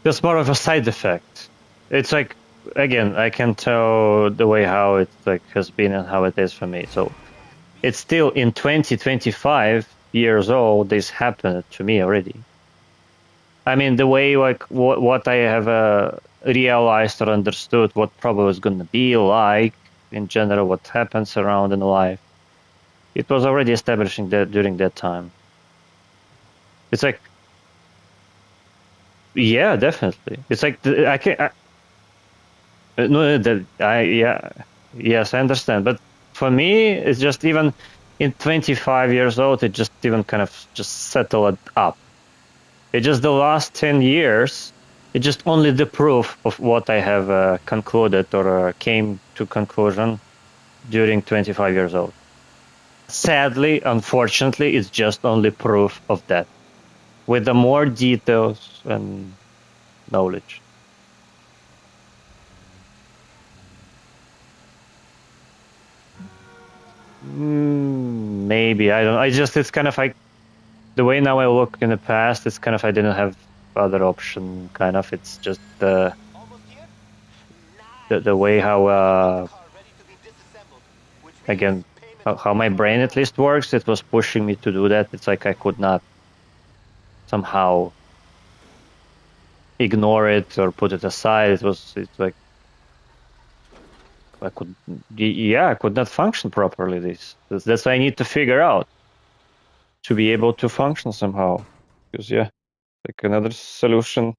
that's more of a side effect. It's like, again, I can tell the way how it like has been and how it is for me. So it's still in 25 years old, this happened to me already. I mean, the way like what I have realized or understood what probably is going to be like in general, what happens around in life, it was already establishing that during that time. It's like, yeah, definitely. It's like I can no that I yeah yes I understand, but for me it's just even in 25 years old it just even kind of just settled up. It's just the last 10 years, it's just only the proof of what I have concluded or came to conclusion during 25 years old. Sadly, unfortunately, it's just only proof of that with the more details and knowledge. Maybe, I don't know. It's kind of like the way now I look in the past, it's kind of I didn't have other option, kind of. It's just Almost here? the way how Car ready to be disassembled, which means again payment how my brain at least works, it was pushing me to do that. It's like I could not somehow ignore it or put it aside. It's like I could I could not function properly. That's what I need to figure out to be able to function somehow. Because like another solution.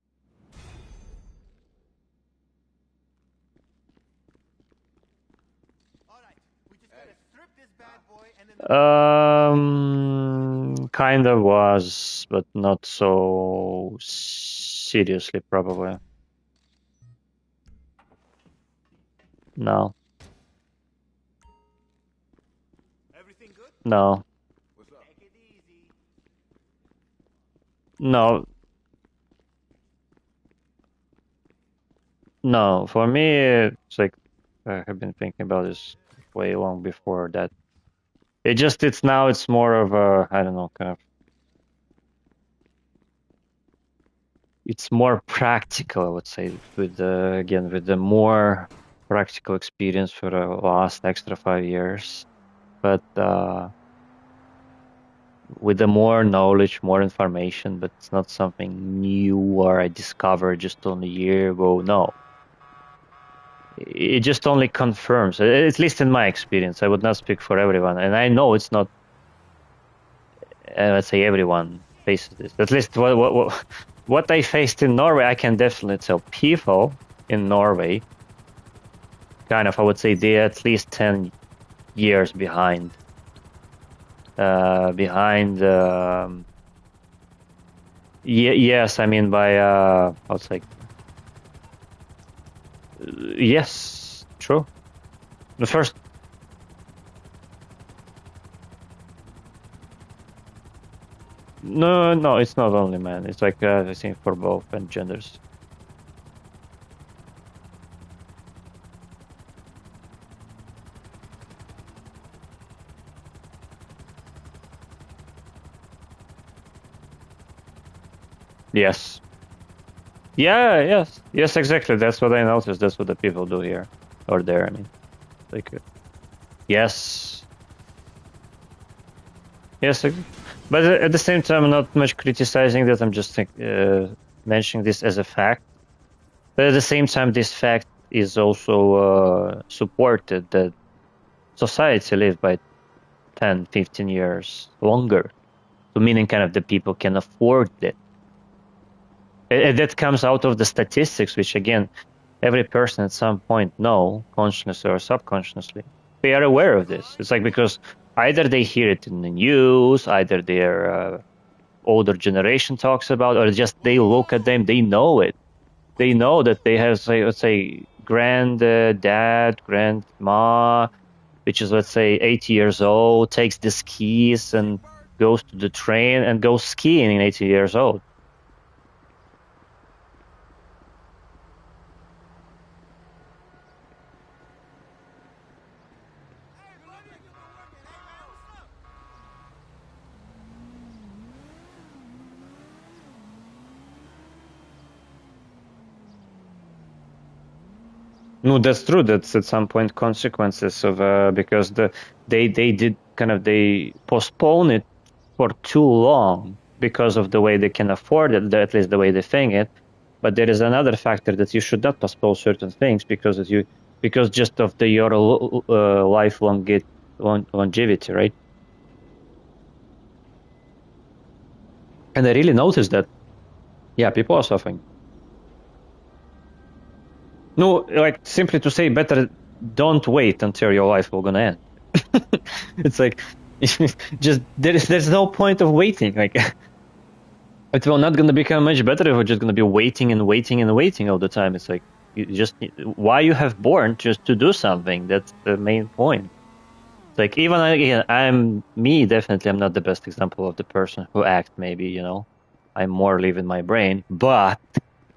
All right, we just gotta strip this bad boy and then. Kind of was, but not so seriously, probably. No, Everything good? no, Take it easy. no, no. For me, it's like I have been thinking about this way long before that. It's now, it's more of a, I don't know, kind of, it's more practical, I would say, with again, with the more practical experience for the last extra 5 years. But with the more knowledge, more information, but it's not something new or I discovered just only a year ago. No, it just only confirms, at least in my experience. I would not speak for everyone, and I know it's not let's say everyone faces this. At least what I faced in Norway, I can definitely tell people in Norway, kind of, I would say they're at least 10 years behind. Yes, I mean by I was like, yes, true. The first. No, it's not only men. It's like I think for both and genders. Yes. Yeah, yes, exactly. That's what I noticed. That's what the people do here or there. I mean, like, yes, yes, but at the same time, I'm not much criticizing that. I'm just mentioning this as a fact. But at the same time, this fact is also supported that society live by 10, 15 years longer. So meaning kind of the people can afford it. That comes out of the statistics, which again, every person at some point know, consciously or subconsciously. They are aware of this. It's like because either they hear it in the news, either their older generation talks about, or just they look at them, they know it. They know that they have, say, let's say, granddad, grandma, which is, let's say, 80 years old, takes the skis and goes to the train and goes skiing in 80 years old. No, that's true. That's at some point consequences of because they did kind of they postpone it for too long because of the way they can afford it, at least the way they think it. But there is another factor that you should not postpone certain things because just of your lifelong longevity, right? And I really noticed that, yeah, people are suffering. No, like simply to say better, don't wait until your life will gonna end. It's like just there's no point of waiting. Like it will not gonna become much better if we're just gonna be waiting and waiting and waiting all the time. It's like you just why you have born just to do something. That's the main point. It's like even again, I'm me definitely. I'm not the best example of the person who acts. Maybe I more live in my brain, but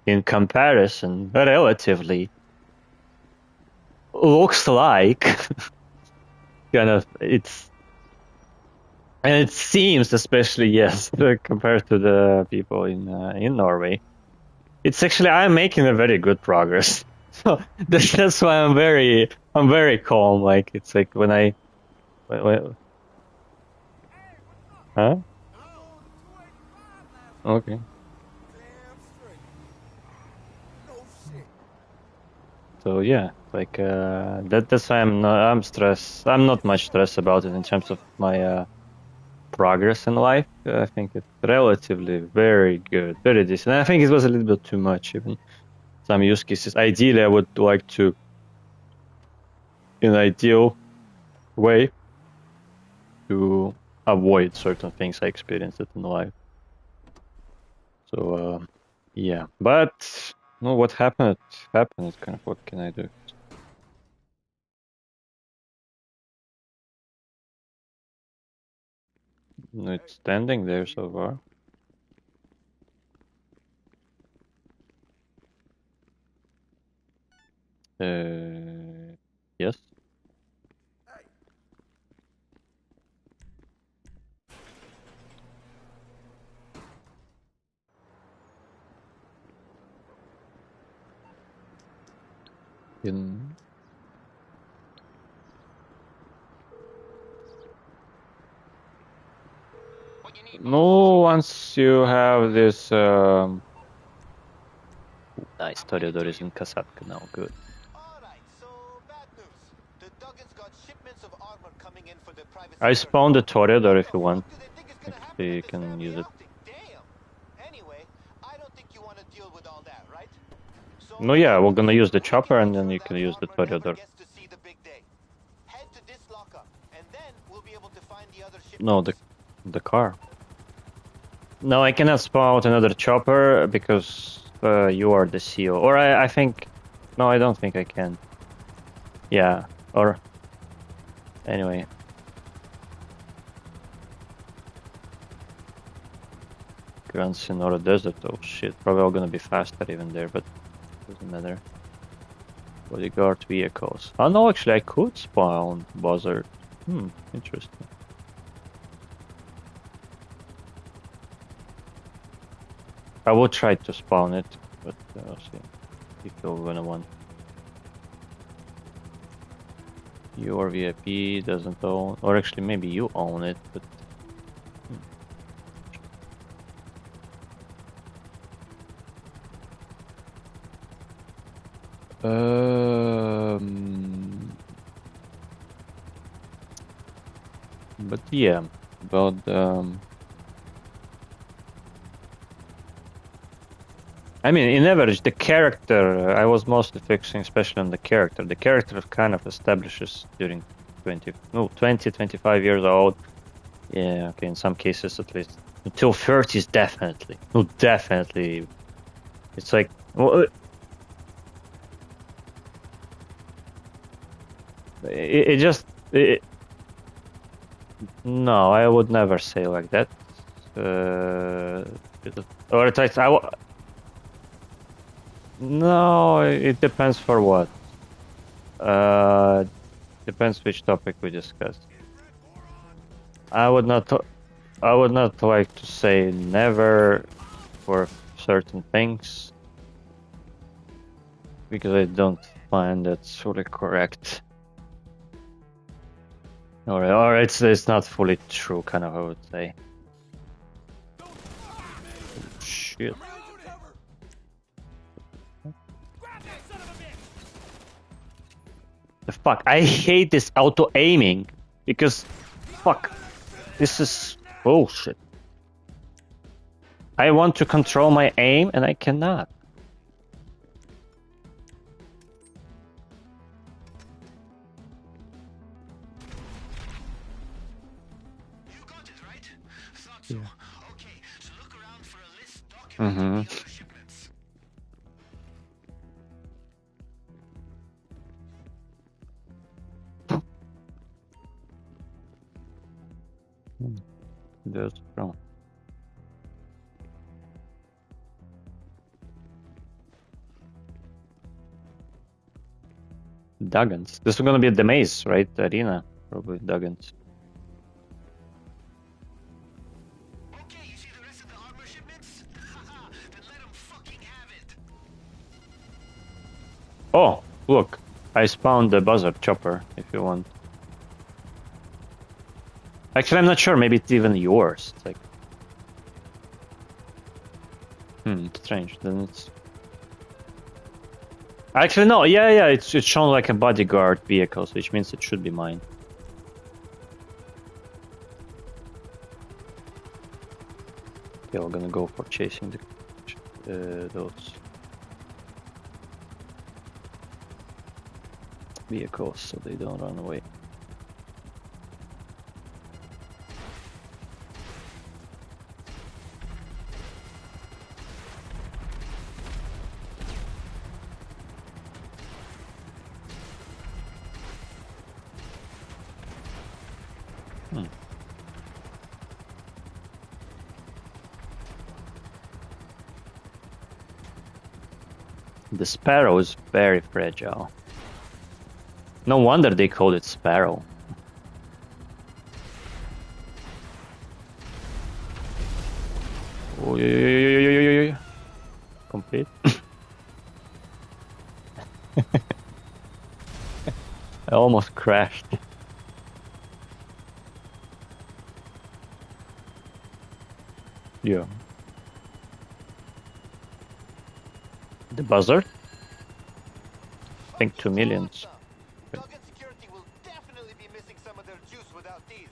in comparison, relatively looks like kind of it seems especially yes compared to the people in Norway, it's actually I'm making a very good progress. So that's why I'm very calm. Like it's like when huh? Okay. So yeah, like that's why I'm stressed. I'm not much stressed about it in terms of my progress in life. I think it's relatively very good, very decent. And I think it was a little bit too much even some use cases. Ideally, I would like to, in an ideal way, to avoid certain things I experienced in life. So yeah, but no, what happened happened. Kind of what can I do? No, it's standing there so far. Yes. In no, once you have this nice Toreador is in Kasatka now, good. Alright, so bad news. The Duggins got shipments of armor coming in for their private I security. spawned the Toreador if you What want. do they think is gonna happen? so you can use it. Damn. Anyway, I don't think you want to deal with all that, right? So No, yeah, we're gonna use the chopper and then you can use the Toreador. gets to see the big day. Head to this lockup, and then we'll be able to find the other No, shipments. the car. No, I cannot spawn out another chopper because you are the CEO. Or I think... No, I don't think I can. Yeah, or... Anyway. Grand Senora Desert, oh shit. Probably all gonna be faster even there, but doesn't matter. Bodyguard vehicles. Oh no, actually I could spawn Buzzard. Interesting. I will try to spawn it, but I'll see if you're gonna want. Your VIP doesn't own, or actually maybe you own it, but but yeah, about I mean, in average, the character, I was mostly focusing especially on the character. The character kind of establishes during 20, 25 years old. Yeah, okay, in some cases at least. Until 30s, definitely. No, definitely. It's like, well, it just... no, I would never say like that. Or it's like, no, it depends for what. Depends which topic we discuss. I would not like to say never for certain things because I don't find that fully correct. Or it's not fully true, kind of, I would say. Oh, shit. The fuck? I hate this auto aiming because fuck. This is bullshit. I want to control my aim and I cannot. You got it, right? Thought so. Yeah. Okay, so look around for a list documenting Mm-hmm. the other shipments. There's from. Duggins. This is gonna be the maze, right? The arena. Probably Duggins. Okay, you see the rest of the armor shipments? Haha, then let them fucking have it. Oh, look. I spawned the buzzard chopper, if you want. Actually, I'm not sure. Maybe it's even yours. It's like... strange. Then it's... Actually, no. Yeah. It's shown like a bodyguard vehicle, which means it should be mine. Okay, we're gonna go for chasing those vehicles so they don't run away. The Sparrow is very fragile. No wonder they called it Sparrow. Oh, yeah. Complete. I almost crashed. Yeah. The buzzard? I think 2 million. Cluckin security will definitely be missing some of their juice without these.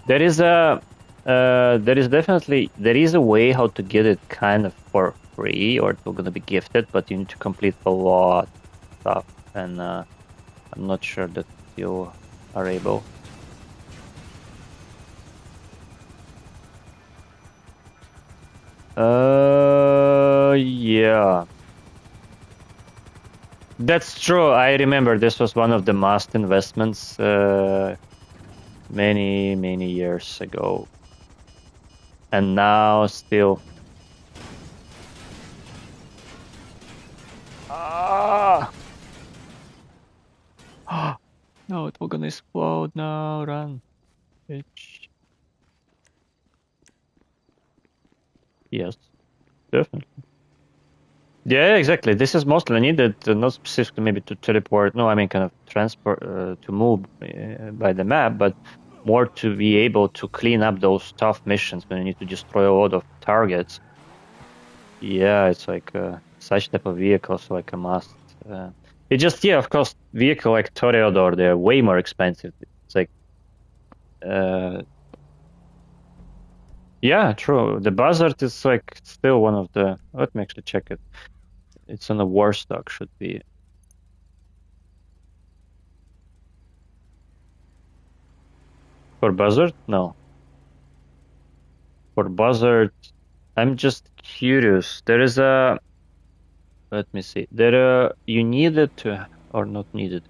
There is a There is a way how to get it kind of for free, or it's gonna be gifted, but you need to complete a lot of stuff, and I'm not sure that you are able. Yeah. That's true. I remember this was one of the must investments many, many years ago. And now still. Ah! No, it will gonna explode now. Run, bitch. Yes, definitely. Yeah, exactly. This is mostly needed, not specifically maybe to teleport. No, I mean kind of transport to move by the map, but more to be able to clean up those tough missions when you need to destroy a lot of targets. Yeah, it's like such type of vehicles like a must. It just of course, vehicle like Toreador, they're way more expensive. It's like uh, yeah, true. The Buzzard is like still one of the. Let me actually check it. It's on the war stock, should be. For Buzzard? No. For Buzzard, I'm just curious. There is a. Let me see. You needed to, or not needed.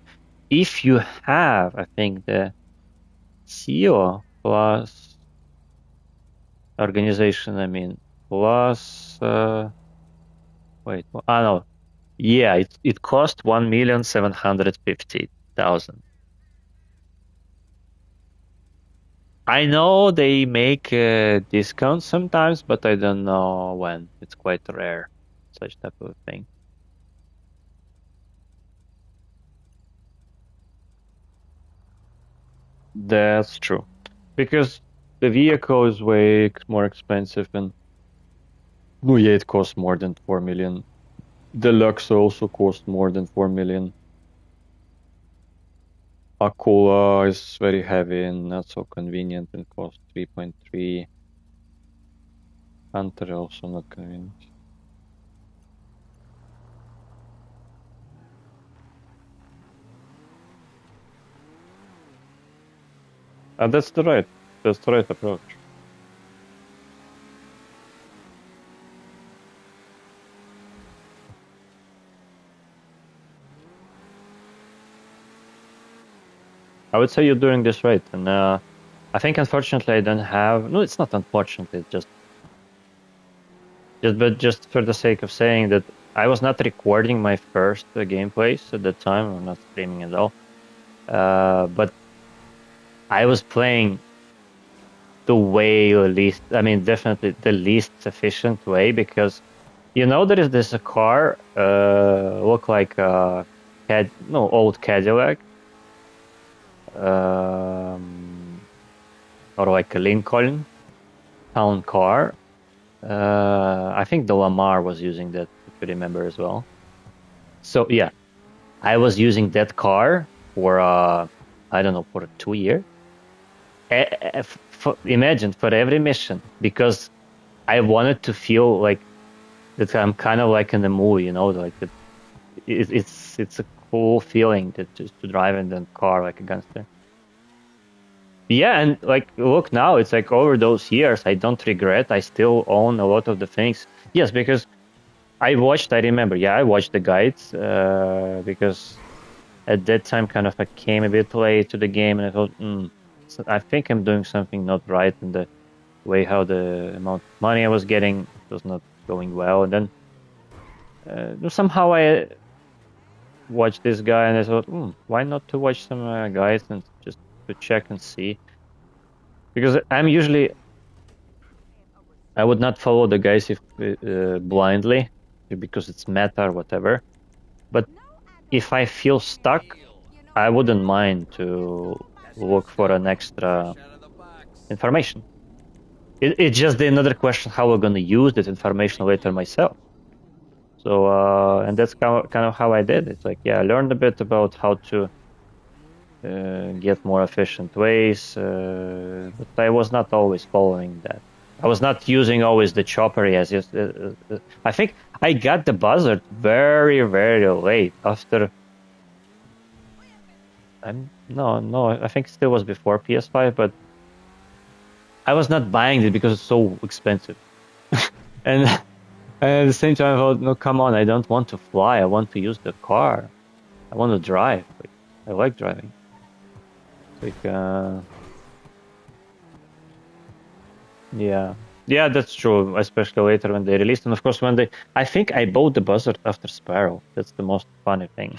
If you have, I think the CEO plus organization, I mean, plus. Wait. No. Yeah, it cost 1,750,000. I know they make discounts sometimes, but I don't know when. It's quite rare, such type of thing. That's true. Because the vehicle is way more expensive, and oh yeah, it costs more than 4 million. Deluxe also costs more than 4 million. Aquila is very heavy and not so convenient and costs 3.3. Hunter also not convenient. That's the right approach. I would say you're doing this right, and I think unfortunately I don't have. No, it's not unfortunately. It's but just for the sake of saying that I was not recording my first gameplays at the time. I'm not streaming at all. But I was playing the way least. I mean, definitely the least efficient way, because there is this car look like a old Cadillac. Or like a Lincoln town car. I think the Lamar was using that, if you remember as well. So yeah, I was using that car for I don't know, for 2 years. Imagine, for every mission, because I wanted to feel like that I'm kind of like in the movie, like it's a cool feeling to drive in that car like a gangster. Yeah, and like look now, it's like over those years, I don't regret. I still own a lot of the things. Yes, because I remember, I watched the guides because at that time kind of I came a bit late to the game, and I thought, so I think I'm doing something not right in the way how the amount of money I was getting was not going well. And then somehow I watched this guy, and I thought, why not to watch some guides and just to check and see. Because I would not follow the guys if blindly because it's meta or whatever. But if I feel stuck, I wouldn't mind to look for an extra information. It's just another question how we're gonna use that information later myself. So and that's kind of how I did. It's like I learned a bit about how to get more efficient ways, but I was not always following that. I was not using always the chopper as I think I got the buzzard very, very late after. No, I think it still was before PS5, but I was not buying it because it's so expensive. and, and at the same time, I thought, no, come on, I don't want to fly. I want to use the car. I want to drive. Like, I like driving. Like, yeah. Yeah, that's true, especially later when they released. And of course, I think I bought the buzzard after Sparrow. That's the most funny thing.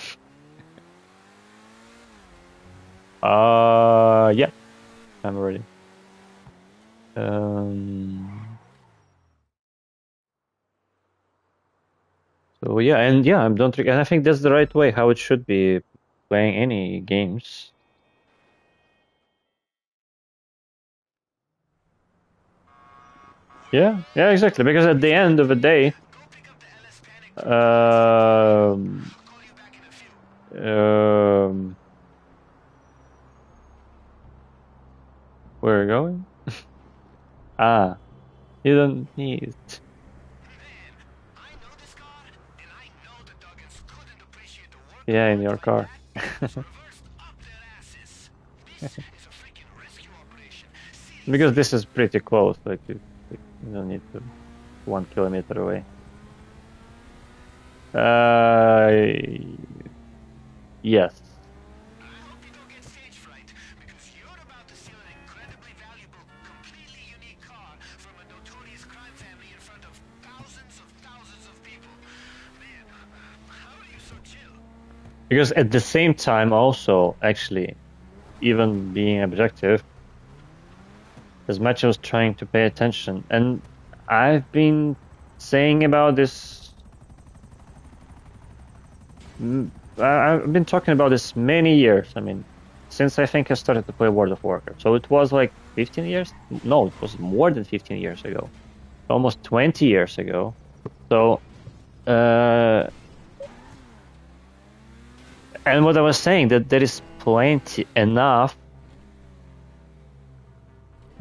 Yeah, I'm ready. So yeah, and yeah, and I think that's the right way how it should be playing any games. Yeah, exactly. Because at the end of the day, where are we going? You don't need. Yeah, in your car. Because this is pretty close, like you don't need to 1 kilometer away. Yes. Because at the same time, also, actually, even being objective, as much as I was trying to pay attention, and I've been saying about this. I've been talking about this many years. I mean, since I think I started to play World of Warcraft. So it was like 15 years? No, it was more than 15 years ago. Almost 20 years ago. So, and what I was saying, that there is plenty enough.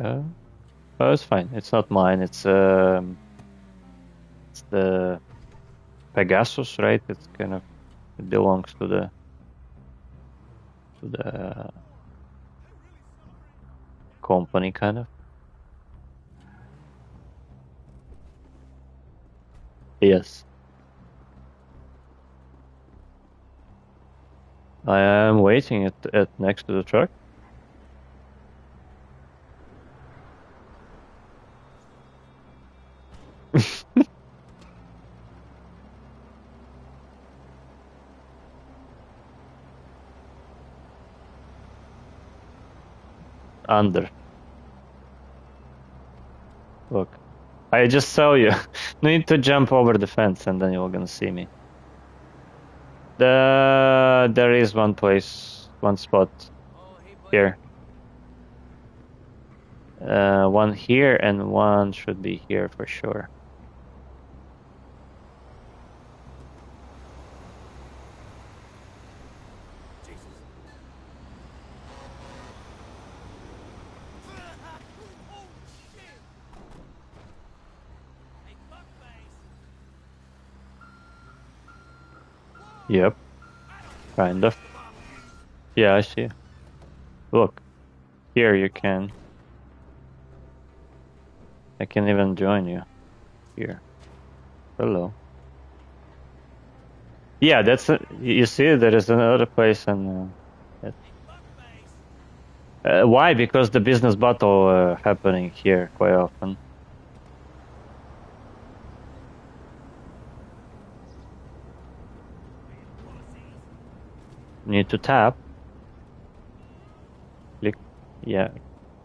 Oh, it's fine. It's not mine. It's the Pegasus, right? It's kind of, it belongs to the company, kind of. Yes. I am waiting at next to the truck. Under. Look. I just saw you. Need to jump over the fence and then you're gonna see me. There is one place, one spot here. One here and one should be here for sure. Yep. Kind of. Yeah, I see. Look. Here you can. I can even join you. Here. Hello. Yeah, that's you see there is another place and why? Because the business battle happening here quite often. Need to tap. Click. Yeah,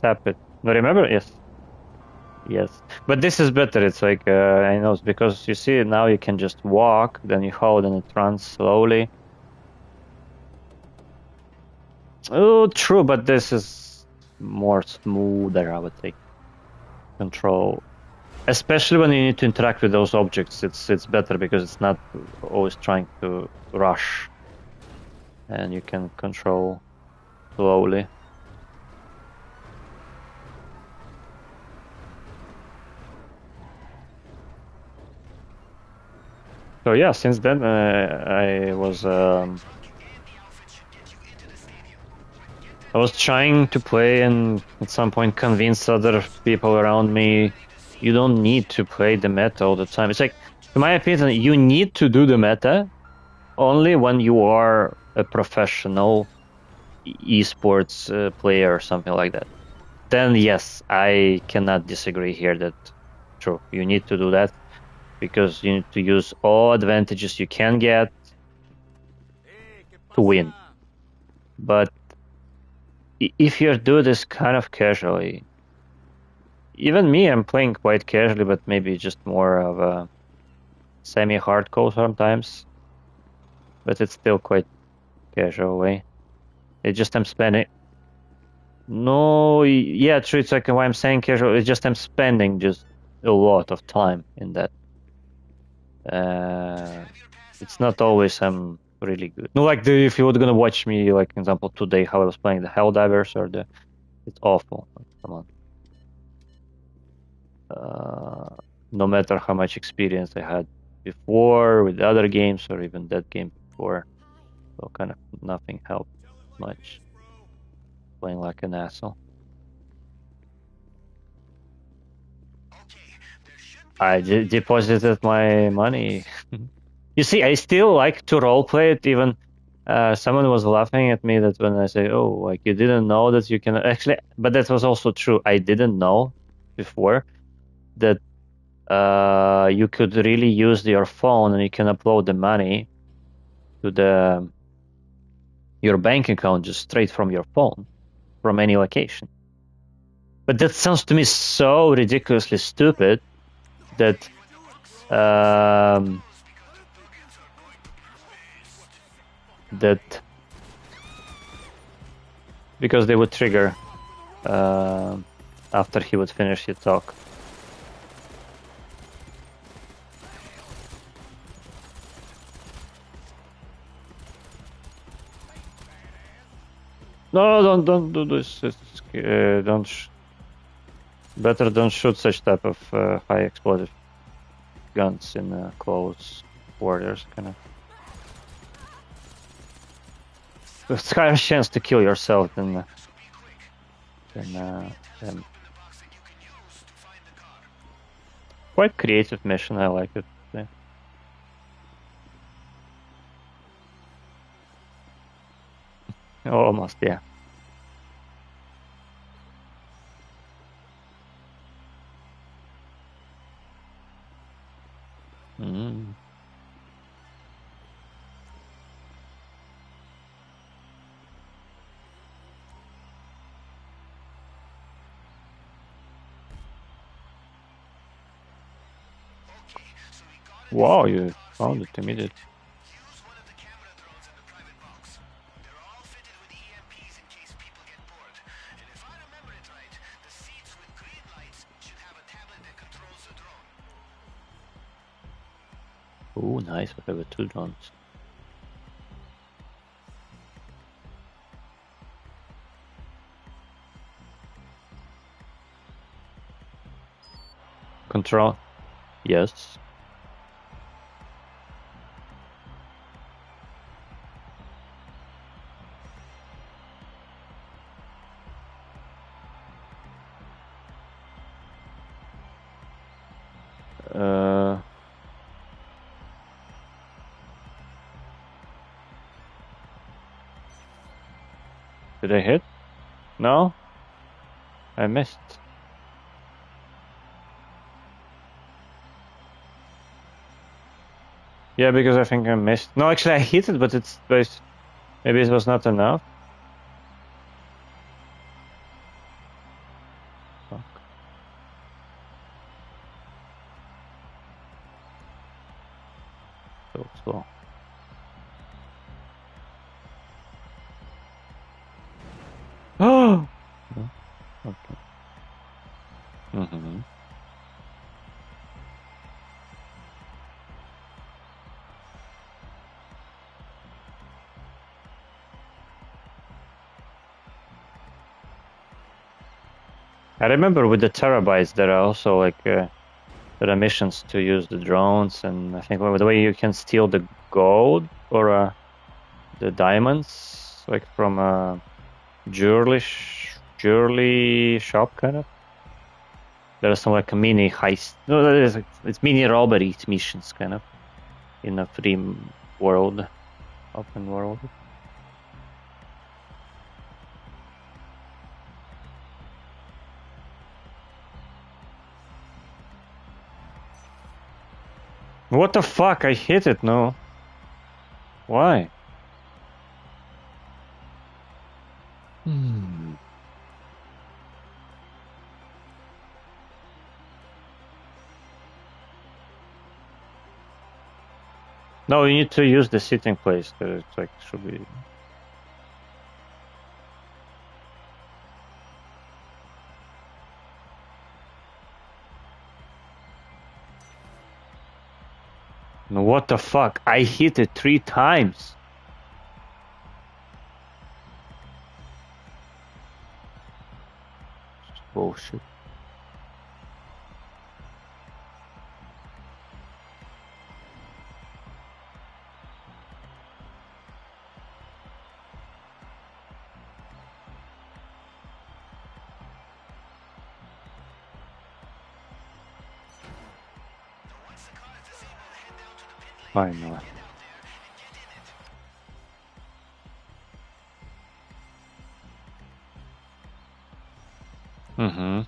tap it. No, remember? Yes. Yes. But this is better. It's like, I know, it's because you see now you can just walk, then you hold and it runs slowly. Oh, true, but this is more smoother, I would say. Control. Especially when you need to interact with those objects, it's better because it's not always trying to rush. And you can control slowly. So yeah, since then I was trying to play and at some point convince other people around me you don't need to play the meta all the time. It's like, in my opinion, you need to do the meta only when you are a professional esports player or something like that. Then yes, I cannot disagree here that true, you need to do that because you need to use all advantages you can get to win. But if you do this kind of casually, even me, I'm playing quite casually, but maybe just more of a semi-hardcore sometimes. But it's still quite casual way. It's just I'm spending. No, yeah, true. It's like why I'm saying casual. It's just I'm spending just a lot of time in that. It's not always I'm really good. No, like if you were gonna watch me, like example today, how I was playing the Helldivers or the, it's awful. Like, come on. No matter how much experience I had before with other games or even that game before, so kind of nothing helped much. Playing like an asshole. I deposited my money. You see, I still like to roleplay it. Even someone was laughing at me that when I say, "Oh, like you didn't know that you can actually," but that was also true. I didn't know before that you could really use your phone and you can upload the money to the your bank account just straight from your phone from any location. But that sounds to me so ridiculously stupid that that because they would trigger after he would finish his talk. No, don't do this. Don't. Better don't shoot such type of high explosive guns in close quarters. Kind of. It's higher chance to kill yourself than them. Quite creative mission. I like it. Yeah. Almost, yeah. Mm. Wow, you found it immediately. Use one of the camera drones in the private box. They're all fitted with EMPs in case people get bored. And if I remember it right, the seats with green lights should have a tablet that controls the drone. Oh, nice. We have 2 drones. Control. Yes. Did I hit? No? I missed. Yeah, because I think I missed. No, actually I hit it, but it's maybe it was not enough. Fuck. So slow. Oh! No? Okay. Mm-hmm. I remember with the terabytes there are also like there are missions to use the drones, and I think the way you can steal the gold or the diamonds, like from a jewelry shop kind of. There's some like a mini heist. No, it's mini robbery missions kind of in a free world, open world. What the fuck? I hit it, no. Why? No, you need to use the sitting place. It's like should be. No, what the fuck? I hit it 3 times. Bullshit. I know. Mm-hmm.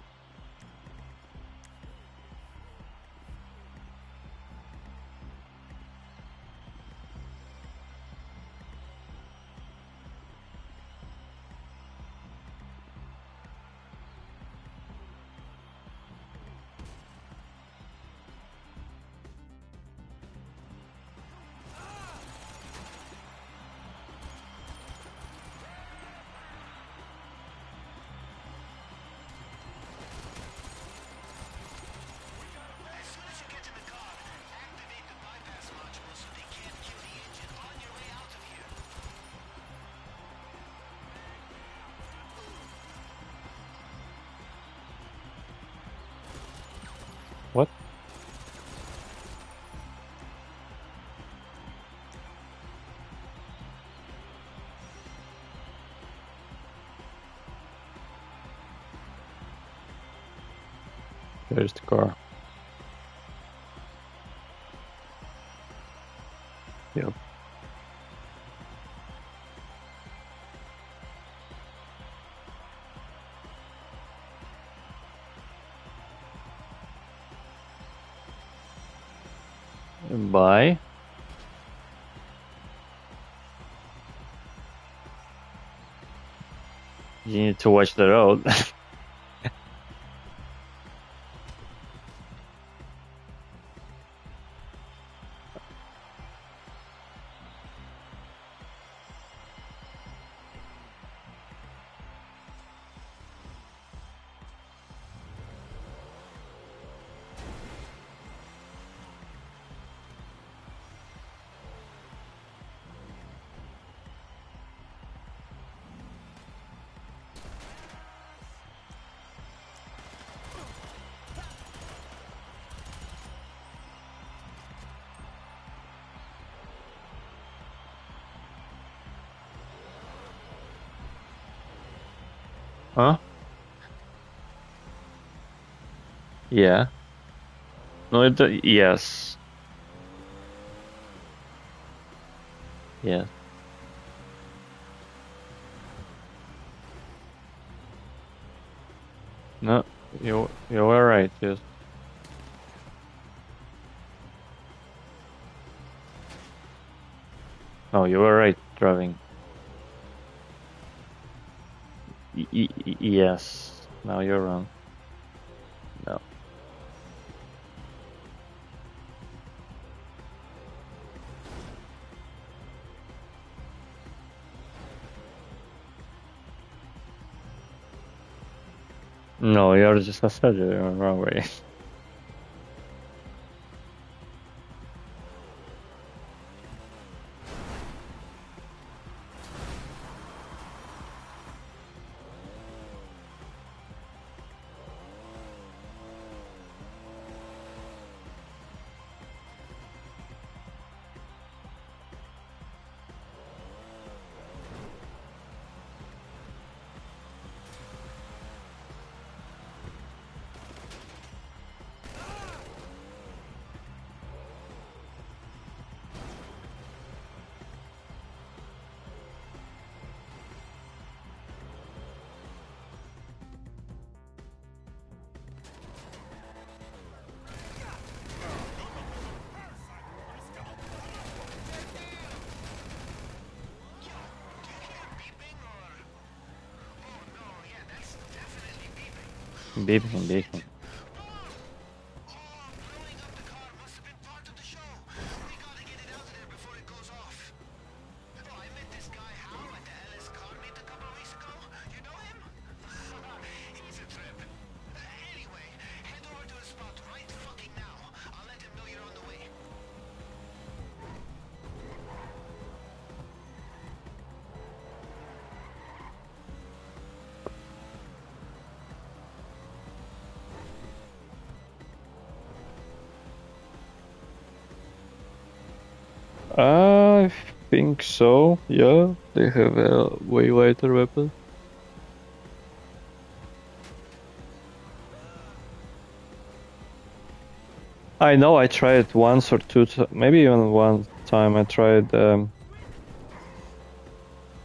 As soon as you get in the car, activate the bypass module so they can't kill the engine on your way out of here. What? There's the car. Yep. Bye. You need to watch the road. Huh? Yeah. No, yes. Yes. No, you were right. Yes. No, you were right. Driving. Yes. Now you're wrong. No. No, you're just a soldier. You're the wrong way. Beeping, beeping. Blowing up the car must have been part of the show. We gotta get it out of there before it goes off. Oh, I met this guy Hal at the LS car meet a couple of weeks ago. You know him? He's a trip. Anyway, head over to his spot right fucking now. I'll let him know you're on the way. I think so, yeah. They have a way lighter weapon. I know I tried once or two, maybe even one time I tried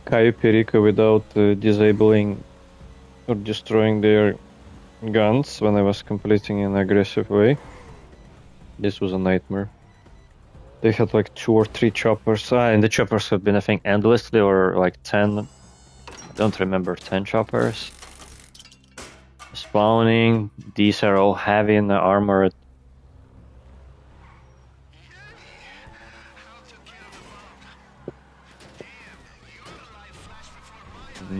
Caio Perico without disabling or destroying their guns when I was completing in an aggressive way. This was a nightmare. They had like 2 or 3 choppers, and the choppers have been, I think, endlessly, or like 10. I don't remember, 10 choppers. Spawning, these are all heavy in the armored.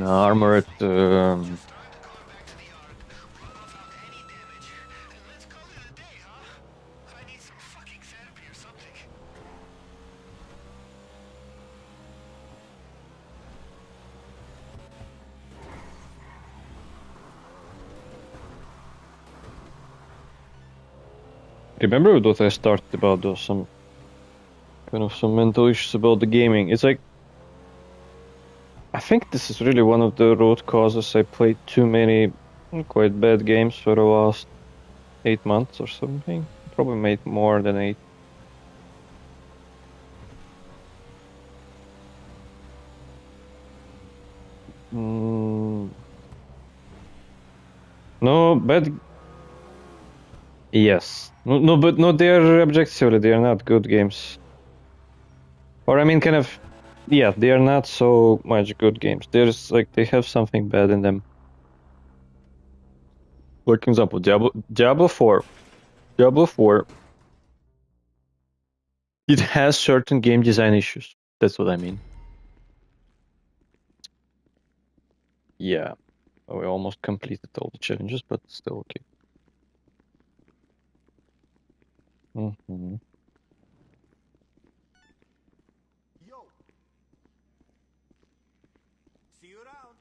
Armored remember what I started about those some mental issues about the gaming. It's like I think this is really one of the root causes. I played too many quite bad games for the last 8 months or something. Probably made more than 8. No, bad. Yes. No, but no, they are objectively, they are not good games. Or I mean, kind of, yeah, they are not so much good games. There's like, they have something bad in them. Like, for example, Diablo 4. Diablo 4, it has certain game design issues. That's what I mean. Yeah. We almost completed all the challenges, but still okay. Mm-hmm. Yo. See you around.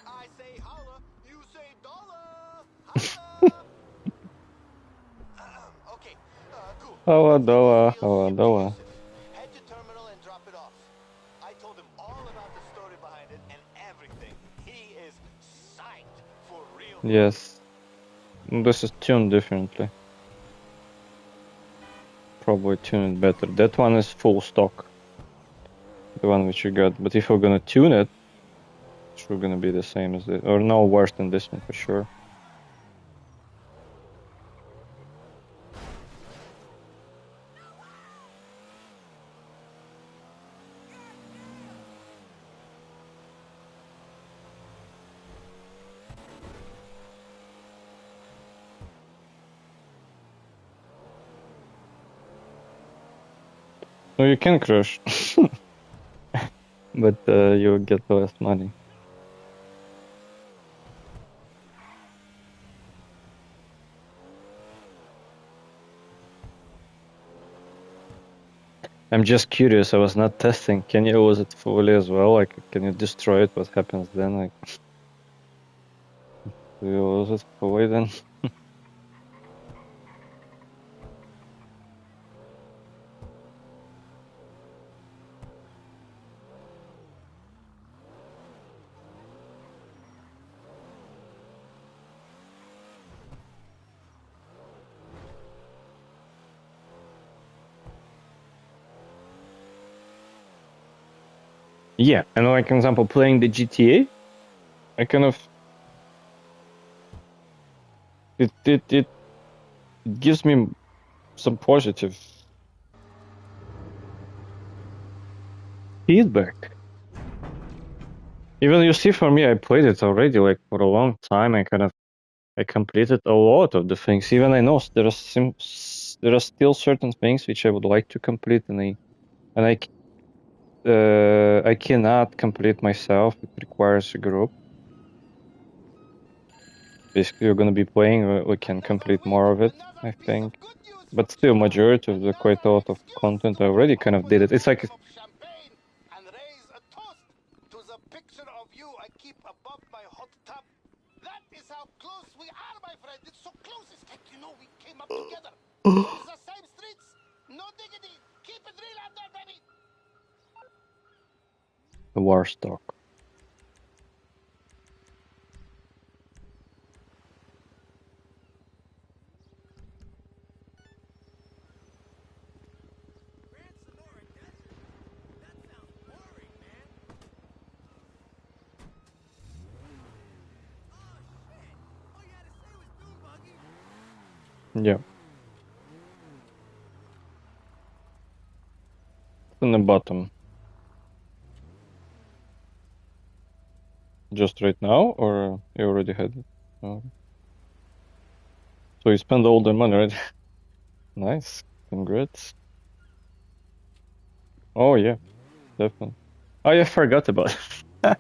I say holla, you say dollar. Holla. Okay, cool. Haladoa, Feels haladoa. abusive. Head to terminal and drop it off. I told him all about the story behind it and everything. He is psyched for real. Yes. This is tuned differently. Probably tuned better. That one is full stock. The one which you got. But if we're gonna tune it, it's sure gonna be the same as it, or no worse than this one for sure. No, you can crush. But you'll get less money. I'm just curious, I was not testing. Can you use it fully as well? Like, can you destroy it? What happens then? Like, do you use it fully then? Yeah, and like, for example, playing the GTA, I kind of it gives me some positive feedback. Even you see, for me, I played it already like for a long time. I completed a lot of the things. Even I know there are still certain things which I would like to complete, and I cannot complete myself. It requires a group. Basically, you're gonna be playing. We can complete more of it, I think. But still, majority of the quite a lot of content I already kind of did it. It's like And raise a toast to the picture of you I keep above my hot tub. That is how close we are, my friend. It's so close. It's like you know we came up together. Through the same streets. No diggity. Keep it real out there, baby. the war stock. Yeah. In the bottom. Just right now, or you already had it? Oh. So you spent all the money, right? Nice. Congrats. Oh yeah, definitely. Oh yeah, I forgot about it.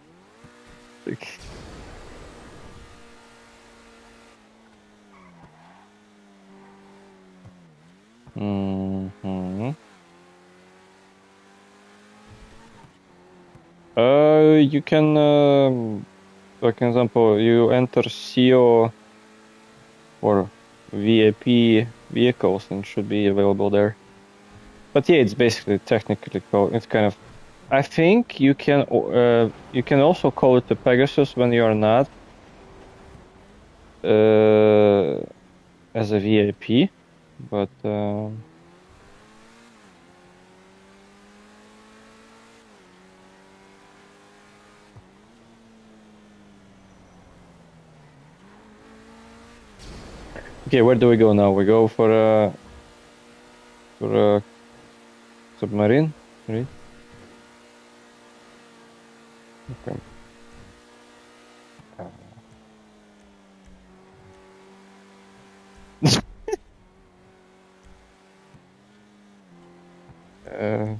Like, mhm. You can, for example, you enter CO or VIP vehicles and should be available there. But yeah, it's basically technically called. It's kind of. I think you can also call it the Pegasus when you are not as a VIP, but okay, where do we go now? We go for a submarine, right? Okay. Uh,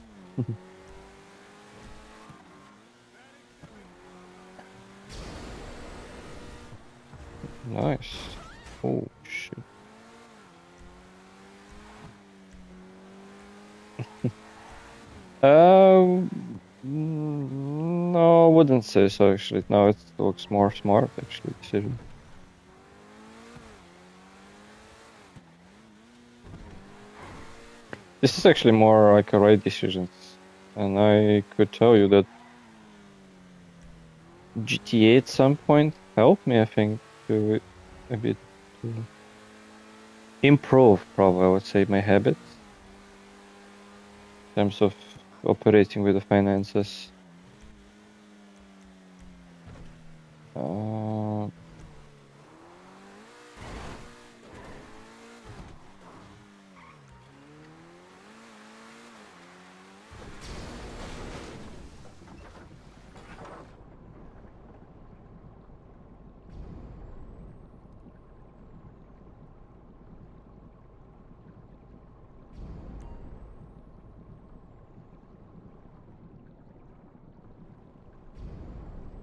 nice. Oh shit. No, I wouldn't say so actually. No, it looks more smart actually decision. This is actually more like a right decision, and I could tell you that GTA at some point helped me, I think, to a bit to improve, probably I would say, my habits in terms of operating with the finances.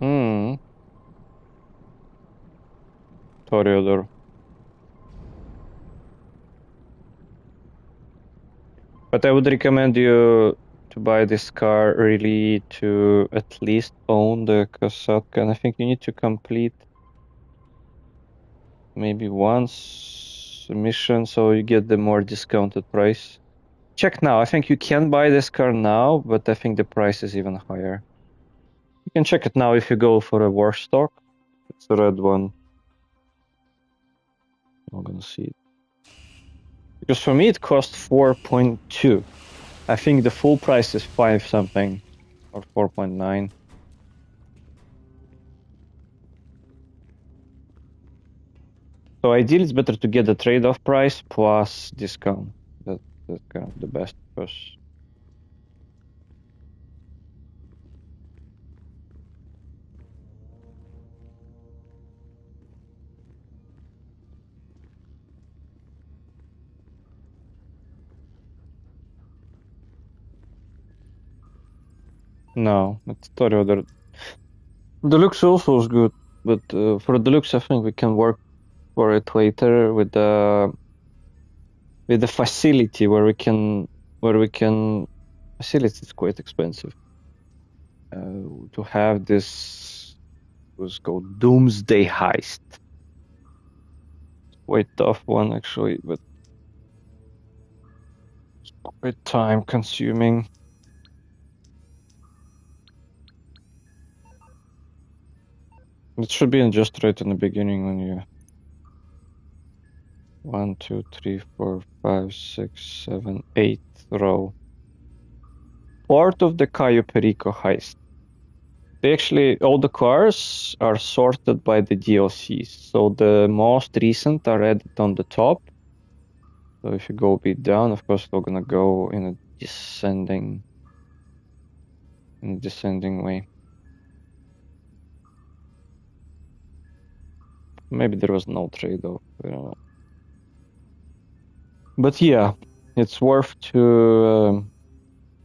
Hmm. Toreador. But I would recommend you to buy this car really to at least own the Kasatka, and I think you need to complete maybe once a mission so you get the more discounted price. Check now. I think you can buy this car now, but I think the price is even higher. You can check it now if you go for a war stock. It's a red one. I'm gonna see it. Because for me it cost 4.2. I think the full price is 5 something or 4.9. So ideally it's better to get the trade-off price plus discount. the kind of the best because no, it's totally Deluxe also is good, but for Deluxe I think we can work for it later with the facility where we can facility is quite expensive. To have this was called Doomsday Heist. Quite tough one actually, but quite time consuming. It should be in just right in the beginning when you 1, 2, 3, 4, 5, 6, 7, 8 row. Part of the Cayo Perico heist. They actually, all the cars are sorted by the DLCs. So the most recent are added on the top. So if you go a bit down, of course, we're gonna go in a descending way. Maybe there was no trade-off. I don't know. But yeah, it's worth to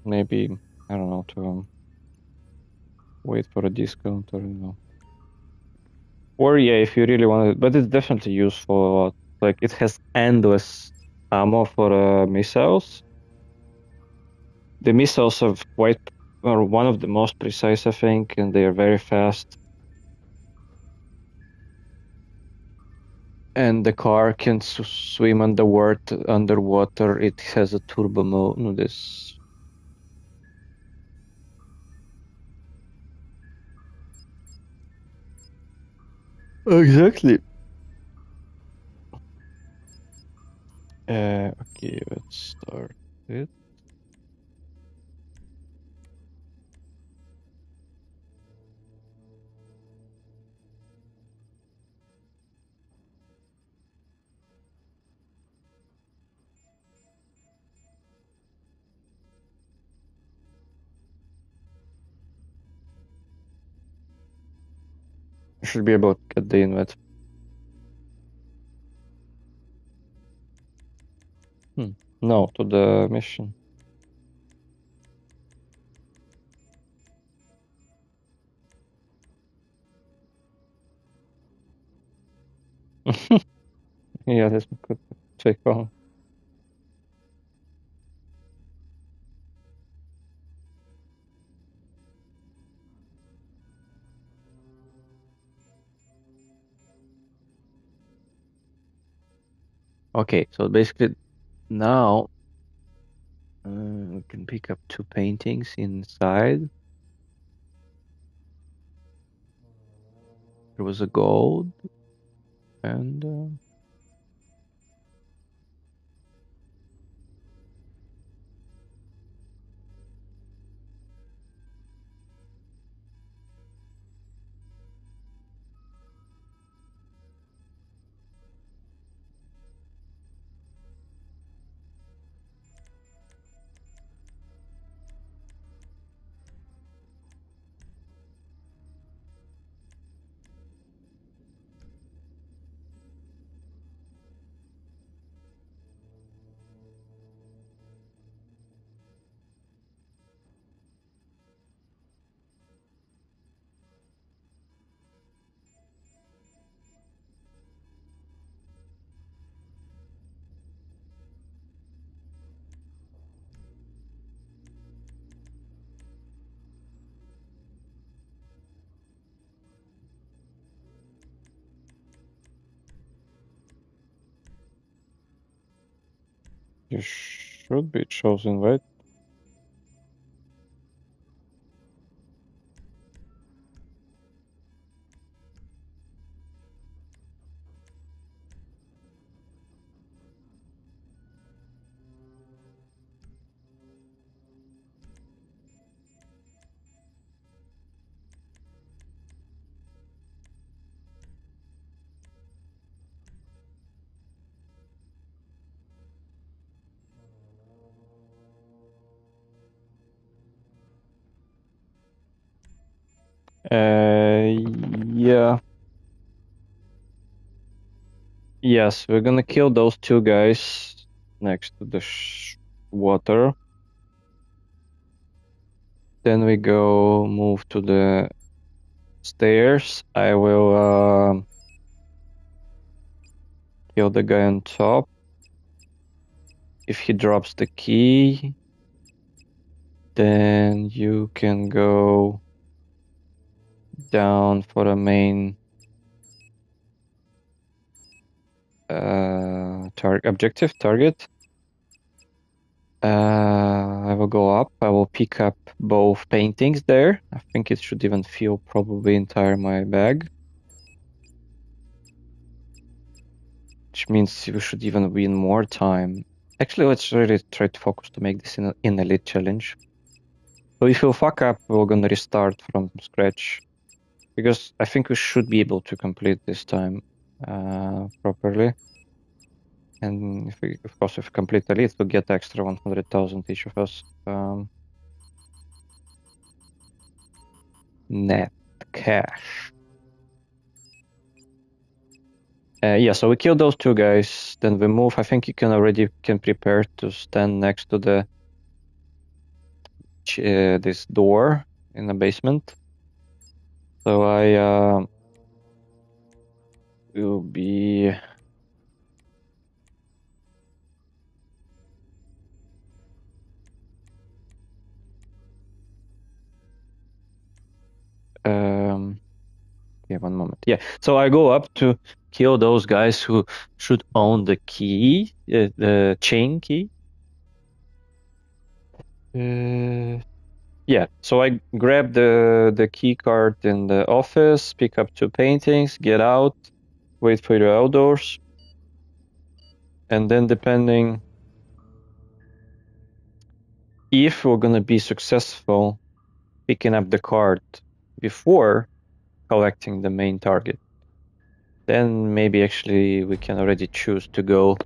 maybe I don't know to wait for a discount or you know. Or yeah, if you really want it, but it's definitely useful a lot. Like it has endless ammo for missiles. The missiles are one of the most precise, I think, and they are very fast. And the car can swim underwater. It has a turbo mode. No, this exactly. Okay, let's start it. I should be able to get the invite. No, to the mission. Yeah, that's good. Take on. Okay, so basically now we can pick up 2 paintings inside. There was a gold and you should be chosen, right? Yeah. Yes, we're gonna kill those two guys next to the water. Then we go move to the stairs. I will kill the guy on top. If he drops the key, then you can go down for a main objective target. I will go up. I will pick up both paintings there. I think it should even fill probably entire my bag. Which means we should even win more time. Actually, let's really try to focus to make this in elite challenge. So if we fuck up, we're gonna restart from scratch. Because I think we should be able to complete this time properly. And if we, of course, if we complete elite, we'll get extra 100,000 each of us. Net cash. Yeah, so we kill those two guys, then we move. I think you can already prepare to stand next to the this door in the basement. So I will be yeah, one moment. Yeah, so I go up to kill those guys who should own the key, the chain key. Yeah, so I grab the key card in the office, pick up two paintings, get out, wait for the outdoors, and then depending if we're gonna be successful picking up the card before collecting the main target, then maybe actually we can already choose to go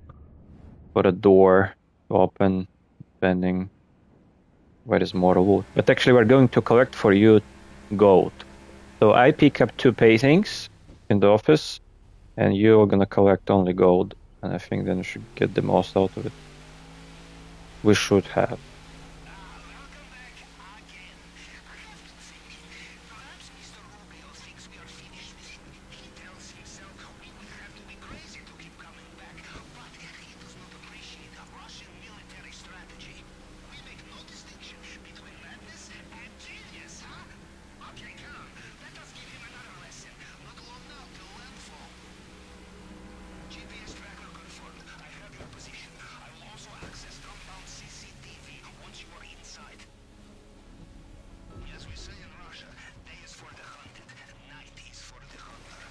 for a door to open, depending where is more loot. But actually we're going to collect for you gold. So I pick up two paintings in the office, and you're gonna collect only gold, and I think then we should get the most out of it. We should have. Welcome back again. I have to think. Perhaps Mr. Rubio thinks we are finished. He tells himself we would have to be crazy to keep coming back, but he does not appreciate Russian military strategy. We make no distinction between madness and genius, huh? Okay, come. Let us give him another lesson. Not long now till landfall. GPS tracker confirmed. I have your position. I will also access compound CCTV once you are inside. As we say in Russia, day is for the hunted, night is for the hunter.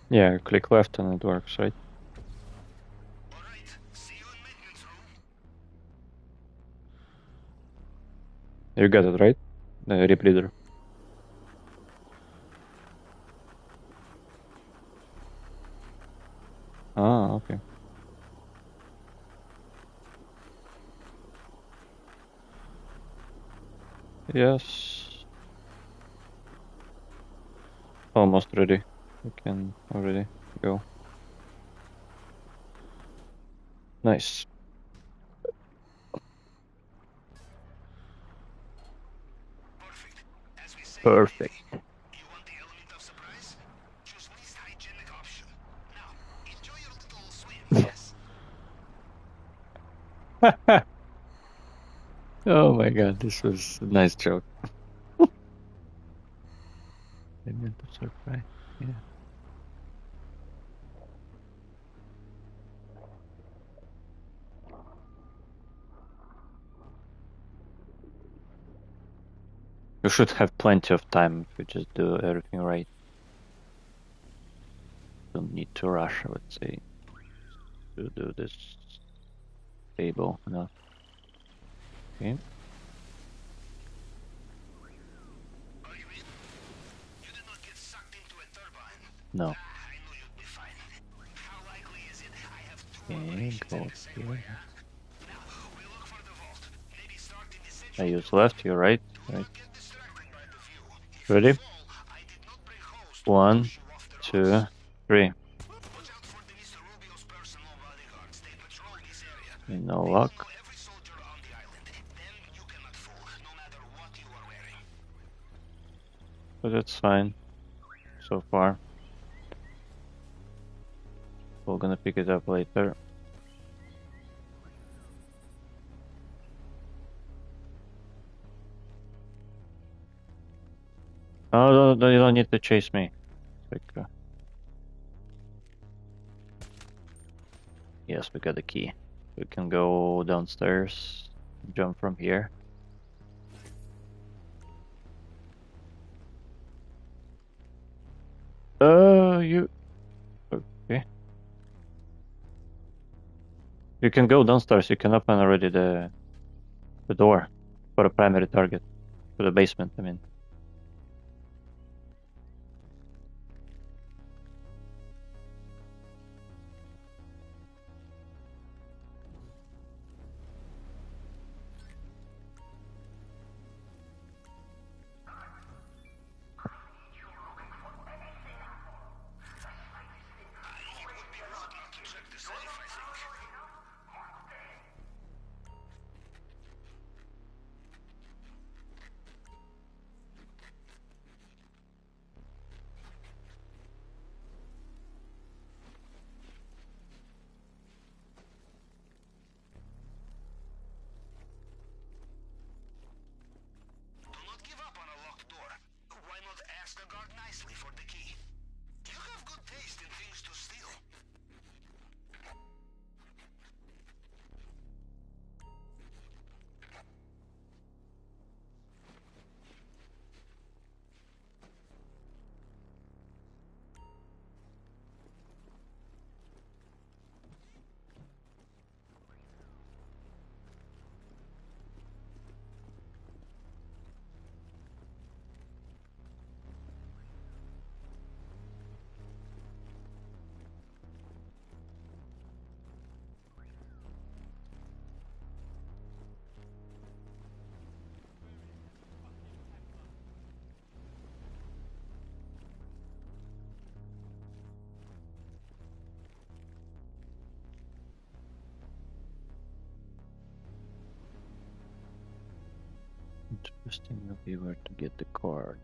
Yeah, click left and it works, right? Alright, see you in maintenance room. You got it, right? The rip reader. Ah, okay. Yes. Almost ready. We can already go. Nice. Perfect. As we say Perfect. in Navy, you want the element of surprise? Choose least hygienic option. Now, enjoy your little swim, yes? Oh my god, this was a nice joke. They meant to surprise. Yeah. You should have plenty of time if you just do everything right. Don't need to rush, I would say, to do this stable enough. Okay. Are you in? You did not get sucked into a turbine. No. I knew you'd be fine. How likely is it I have two Okay, operations go in the same way, here. huh? Now, we look for the vault. Maybe start I use left, you right. Right. Don't get distracted by the view. If Ready? you fall, I did not bring hose to 1, push you off the 2, rocks. 3. Watch out for the Mr. Rubio's personal bodyguards. They patrol this area. No They luck. will know every soldier on the island. Them you cannot fool, no matter what you are wearing. But that's fine so far. We're gonna pick it up later. Oh, no, you don't need to chase me. Like, yes, we got the key. We can go downstairs, jump from here. You... Okay. You can go downstairs, you can open already the door for the primary target. For the basement, I mean. It would be rude not to check the safe, I think. Do not give up on a locked door. Why not ask a guard nicely for the key? You have good taste in things to steal. Interesting will be where to get the card.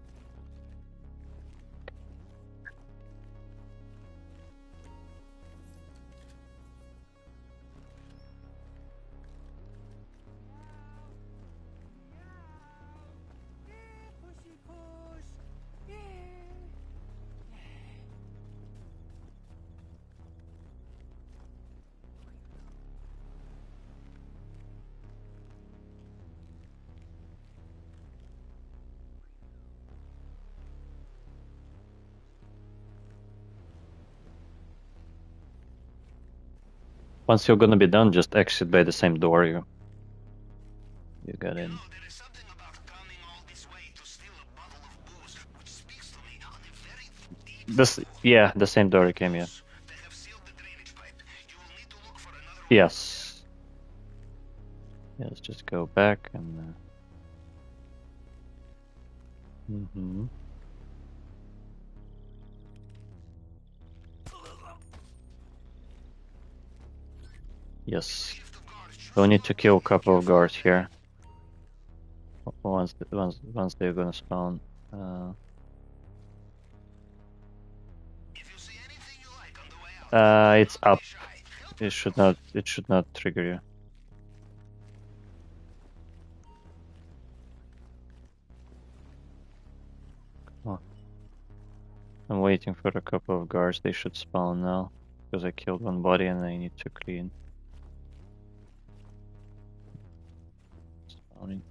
Once you're gonna be done, just exit by the same door you got in. There is something about coming all this way to steal a bottle of booze, which speaks to me on a very deep Yeah, the same door you came in. They have sealed the drainage pipe. You will need to look for another way. Yes. Yeah, let's just go back and. Yes. We need to kill a couple of guards here. Once they're gonna spawn. If you see anything you like on the way out, It's up. be shy. It should not trigger you. Come on. I'm waiting for a couple of guards. They should spawn now. Because I killed one body and I need to clean. Spawning.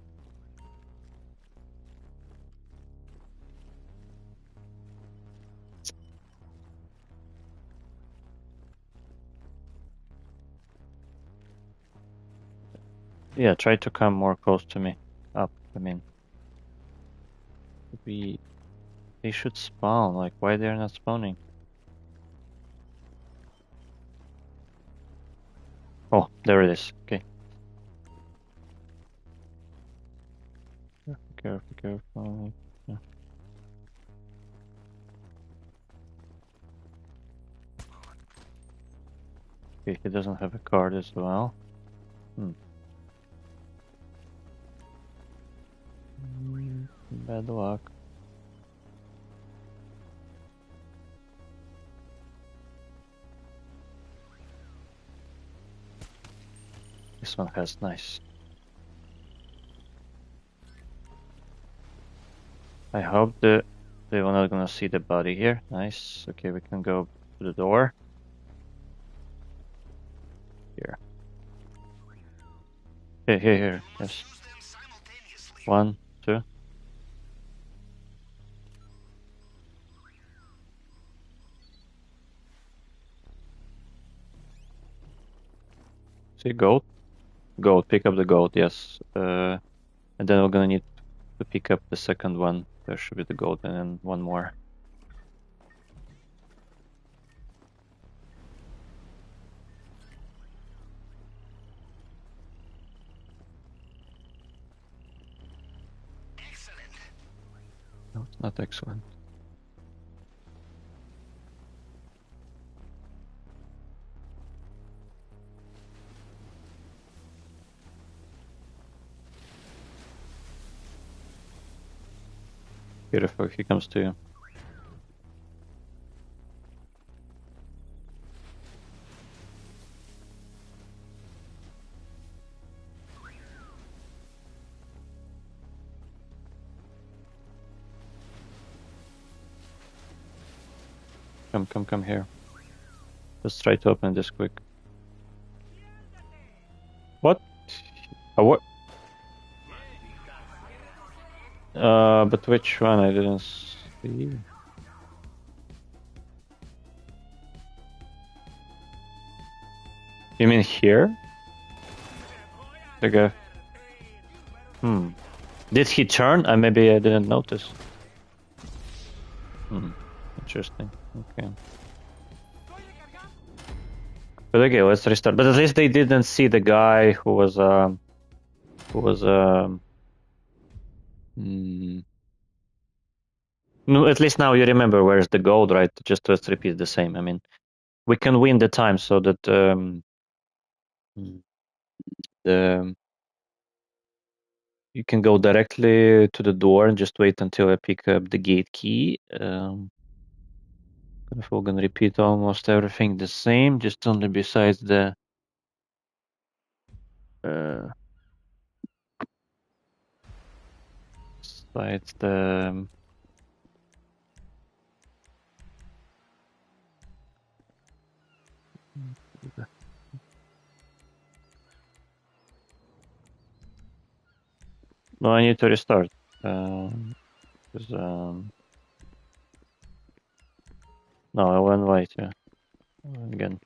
Yeah, try to come more close to me. Up, I mean. They should spawn, like why they're not spawning? Oh, there it is. Okay. Careful. Yeah. Okay, he doesn't have a card as well. Bad luck. This one has nice. I hope they were not gonna see the body here. Nice. Okay, we can go to the door. Here. Here. Yes. 1, 2. See gold? Gold. Pick up the gold. Yes. And then we're gonna need to pick up the second one. There should be the gold and then one more. Excellent. No, it's not excellent. Beautiful. He comes to you. Come here. Let's try to open this quick. What? What? But which one? I didn't see. You mean here? The guy. Did he turn? Maybe I didn't notice. Interesting. Okay. But okay, let's restart. But at least they didn't see the guy who was No, at least now you remember where's the gold, right? Just let's repeat the same. I mean, we can win the time so that the you can go directly to the door and just wait until I pick up the gate key. We're gonna repeat almost everything the same, just only besides the besides the no, I need to restart. 'Cause, no, I went right. Yeah, again.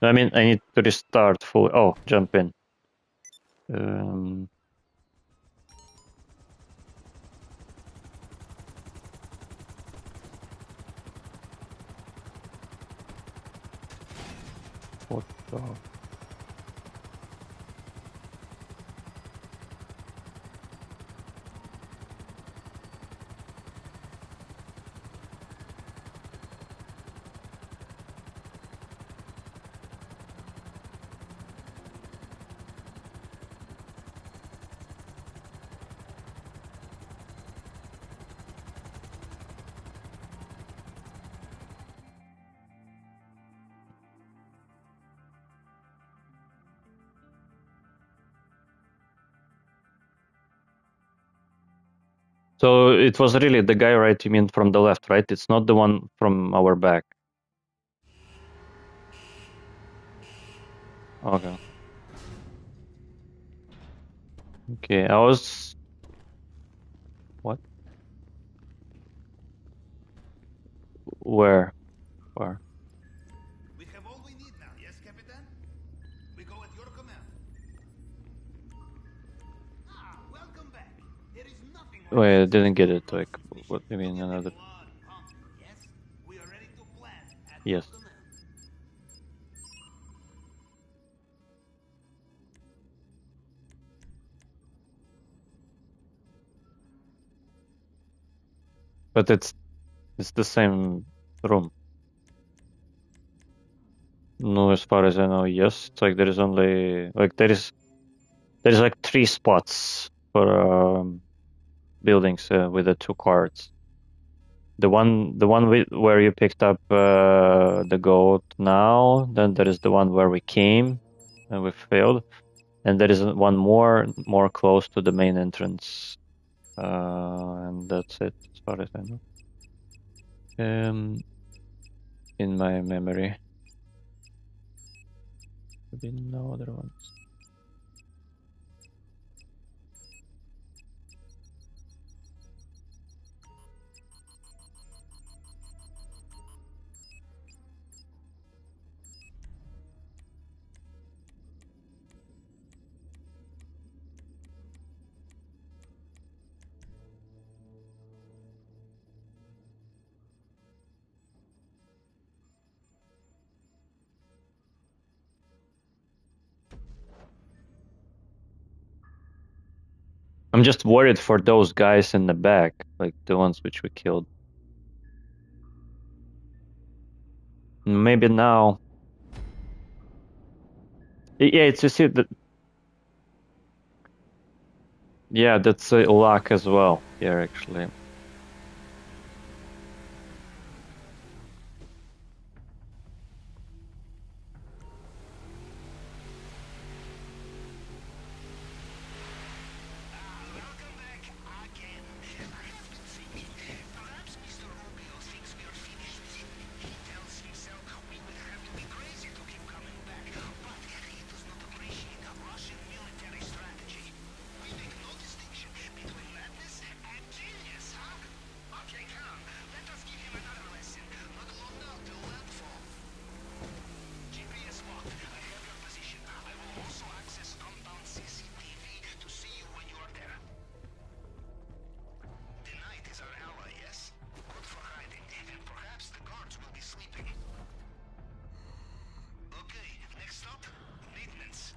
I mean, I need to restart full. Oh, jump in. What the? So it was really the guy, right? You mean from the left, right? It's not the one from our back. Okay. Okay, I was. What? Where? Where? We have all we need now, yes, Capitan? We go at your command. Ah, welcome back. There is nothing more. Wait, I didn't get it. Like, what do you mean another? Yes, we are ready to plan at Yes. your command. But it's the same room. No, as far as I know, yes. It's like there is only like there's like 3 spots for buildings with the 2 cards. The one where you picked up the gold now, then there is the one where we came and we failed, and there is one more close to the main entrance, and that's it as far as I know. In my memory, there be no other ones. I'm just worried for those guys in the back, like the ones which we killed. Maybe now. Yeah, it's you see that. Yeah, that's a luck as well here actually. Welcome back again. I have been thinking, perhaps Mr. Rubio thinks we are finished. He tells himself we would have to be crazy to keep coming back, but he does not appreciate Russian military strategy. We make no distinction between madness and genius, huh? Okay, come. Let us give him another lesson. Not long now till landfall. GPS locked. I have your position. I will also access compound CCTV to see you when you are there. The night is our ally, yes? Good for hiding, and perhaps the guards will be sleeping. Okay, next stop, maintenance.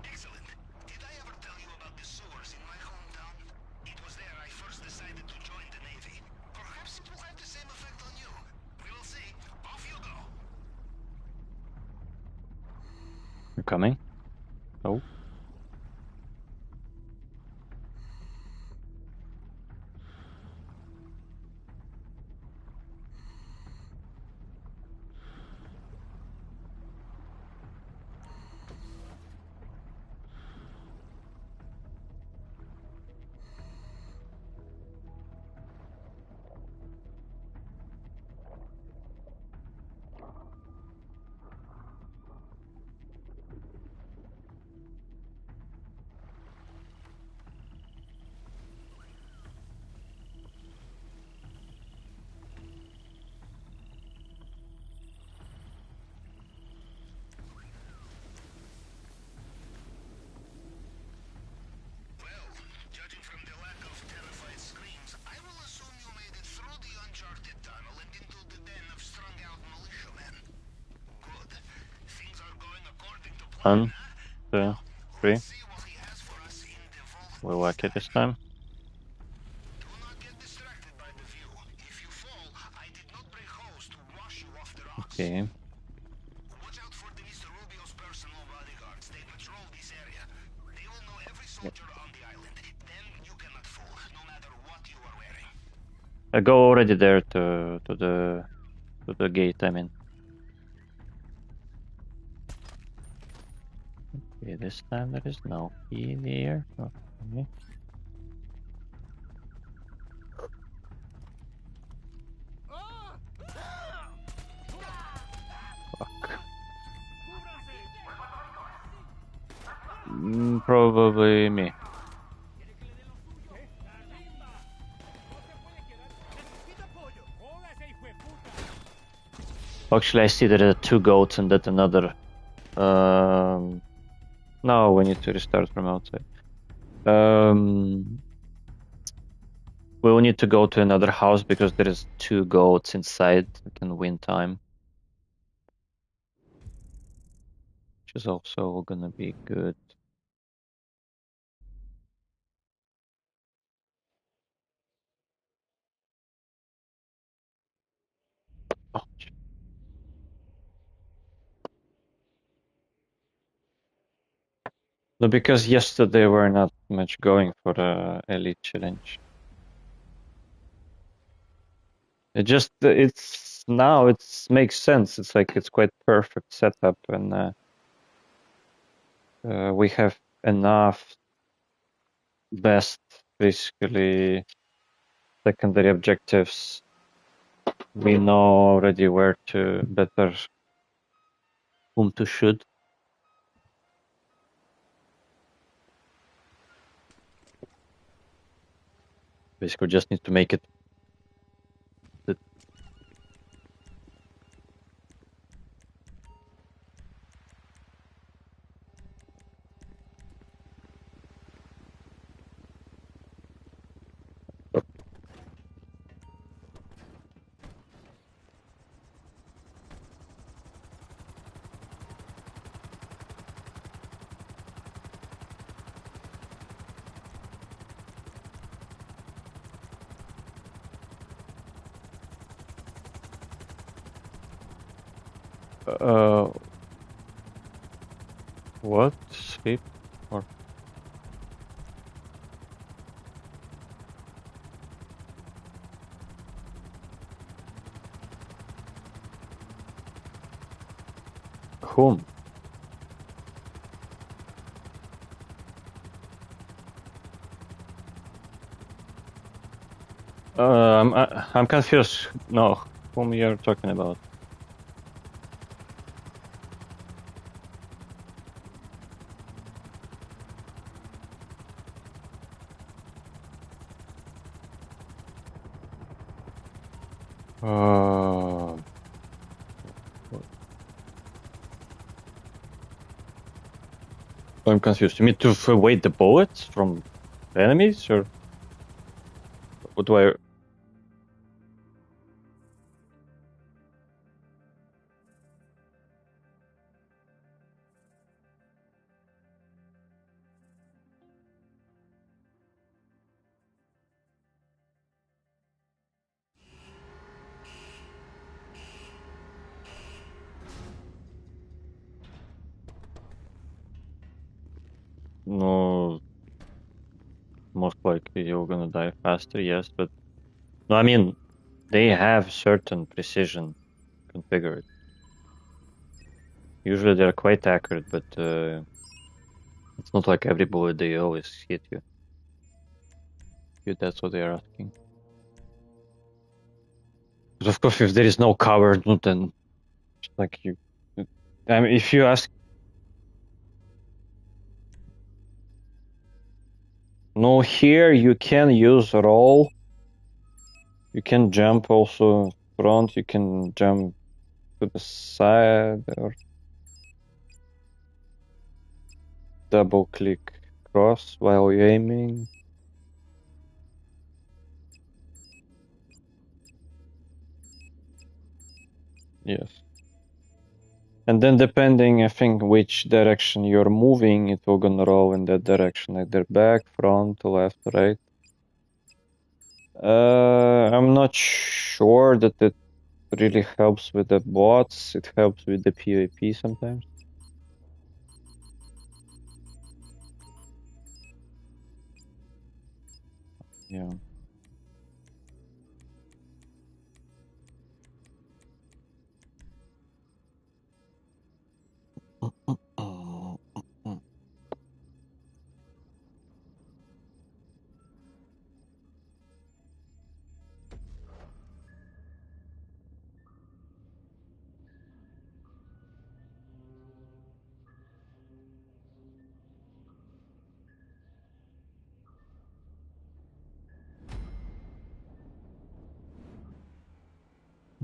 Excellent. Did I ever tell you about the sewers in my hometown? It was there I first decided to join the Navy. Perhaps it will have the same effect on you. We will see. Off you go. You're coming? Oh. Well, judging from the lack of terrified screams, I will assume you made it through the uncharted tunnel and into the den of strung-out militiamen. Good. Things are going according to plan, 1, huh? 2, Well, 3. let's see what he has for us in the vault We're this lucky this time. time. Do not get distracted by the view. If you fall, I did not break hose to wash you off the rocks. Okay. Watch out for the Mr. Rubio's personal bodyguards. They patrol this area. They will know every soldier on the island. Then you cannot fool, no matter what you are wearing. I go already there to the gate, I mean. Okay, this time there is no key there. Okay. Fuck. Probably me. Actually, I see that there are two goats and that another. No, we need to restart from outside. We will need to go to another house because there is two goats inside. We can win time. Which is also gonna be good. Oh, no, because yesterday we're not much going for the elite challenge. It's now it makes sense. It's like it's quite perfect setup, and we have enough best basically secondary objectives. We know already where to better whom to shoot. Basically, just need to make it. What? Sleep? Or whom? I'm confused. No, whom you're talking about? Uh, I'm confused. You mean to avoid the bullets from the enemies, or what do I? No, most likely you're gonna die faster. Yes, but no, I mean they have certain precision configured. Usually they're quite accurate, but it's not like every bullet they always hit you. If that's what they are asking. But of course, if there is no cover, then like you. I mean, if you ask, no, here you can use roll. You can jump also front. You can jump to the side or double click cross while you're aiming. Yes. And then depending, I think, which direction you're moving, it will gonna roll in that direction, either back, front, left, right. I'm not sure that it really helps with the bots. It helps with the PvP sometimes. Yeah.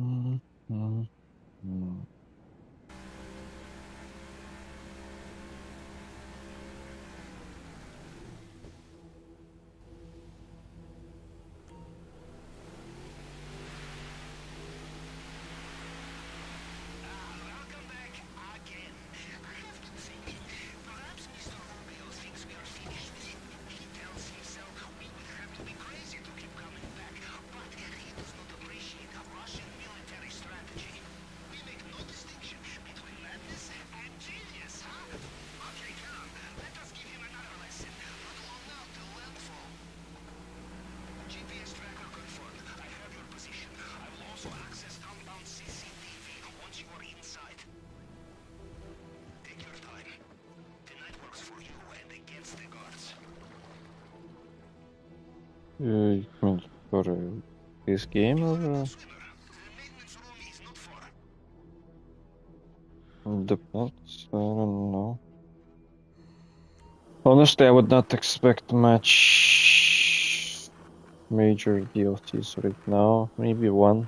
Mm, mm, mm. Welcome back again. I have been thinking, perhaps Mr. Rubio thinks we are finished with him. He tells himself we would have to be crazy to keep coming back, but he does not appreciate Russian military strategy. We make no distinction between madness and genius, huh? Okay, come on, let us give him another lesson. Not long now till landfall. GPS tracker confirmed. I have your position. I will also access compound CCTV once you are inside. Take your time. Tonight works for you and against the guards. You mean for this game or Swimmer, the maintenance room is not far. depends? I don't know. Honestly, I would not expect much major DLCs right now. Maybe one.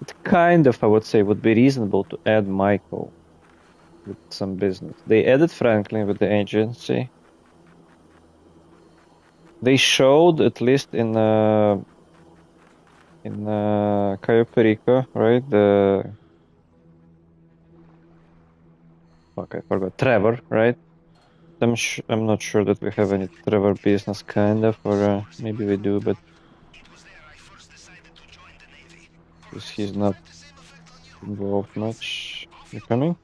It kind of, I would say, would be reasonable to add Michael with some business. They added Franklin with the agency. They showed, at least in Cayo Perico, right? I forgot. Trevor, right? I'm not sure that we have any Trevor business, kind of, or maybe we do, but It was there I first decided to join the Navy. because Perhaps he's it will not have the same effect on you. involved We'll see. much. Off You you go. coming?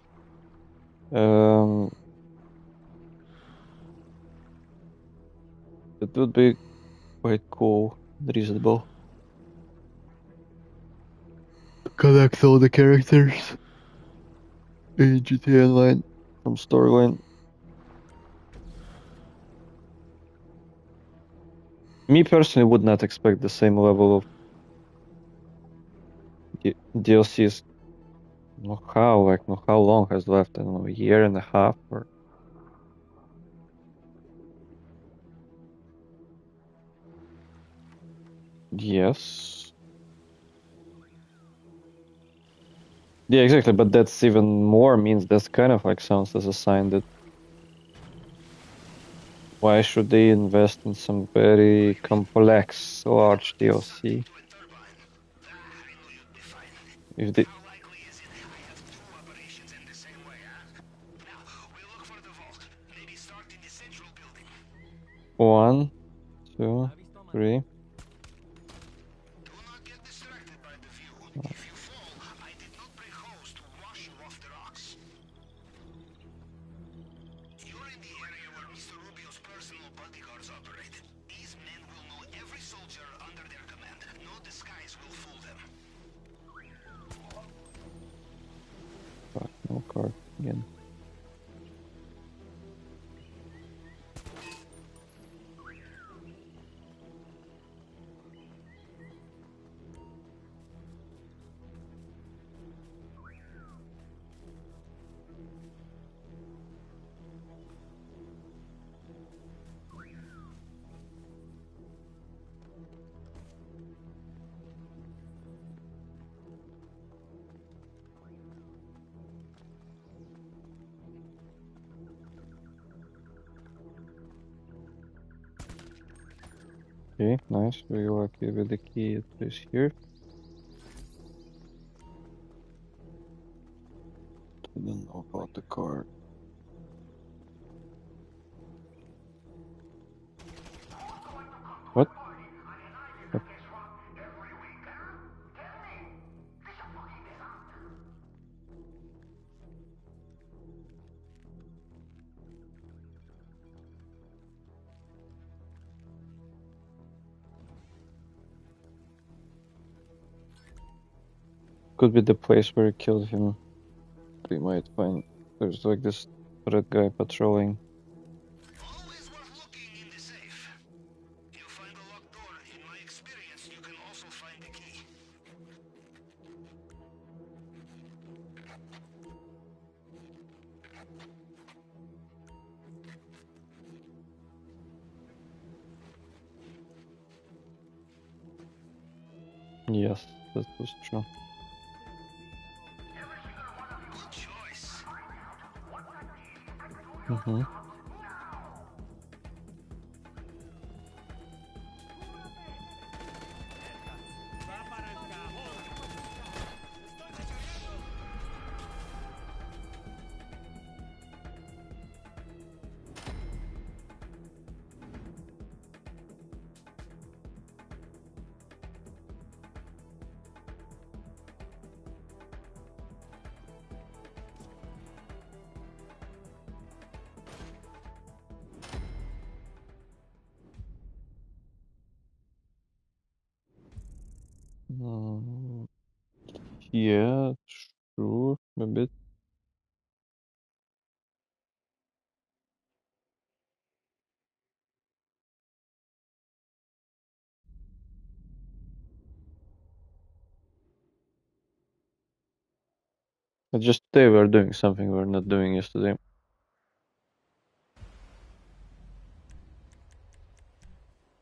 Um, it would be quite cool, and reasonable. Collect all the characters in GTA Online from storyline. Me personally would not expect the same level of DLCs. No how, like, no how long has left? I don't know, a year and a half or. Yes. Yeah, exactly, but that's even more means that's kind of like sounds as a sign that why should they invest in some very complex, large DLC? To a turbine. I knew you'd be fine. If they How likely is it I have two operations in the same way, huh? Now, we look for the vault. Maybe start in the central building. 1, 2, 3. Do not get distracted by the view. If you fall, I did not bring hose to wash you off the rocks. You're in the area where Mr. Rubio's personal bodyguards operate. These men will know every soldier under their command. No disguise will fool them. Fuck, no card again. Okay, nice. Very lucky with the key. It is here. I don't know about the card. What? What? Could be the place where he killed him. We might find there's like this red guy patrolling. Always worth looking in the safe. You find a locked door. In my experience, you can also find the key. Yes, that was true. Good choice. Mm-hmm. Va para el cajón. Estoy recargando. Mm, yeah, sure, a bit. But just today we're doing something we're not doing yesterday.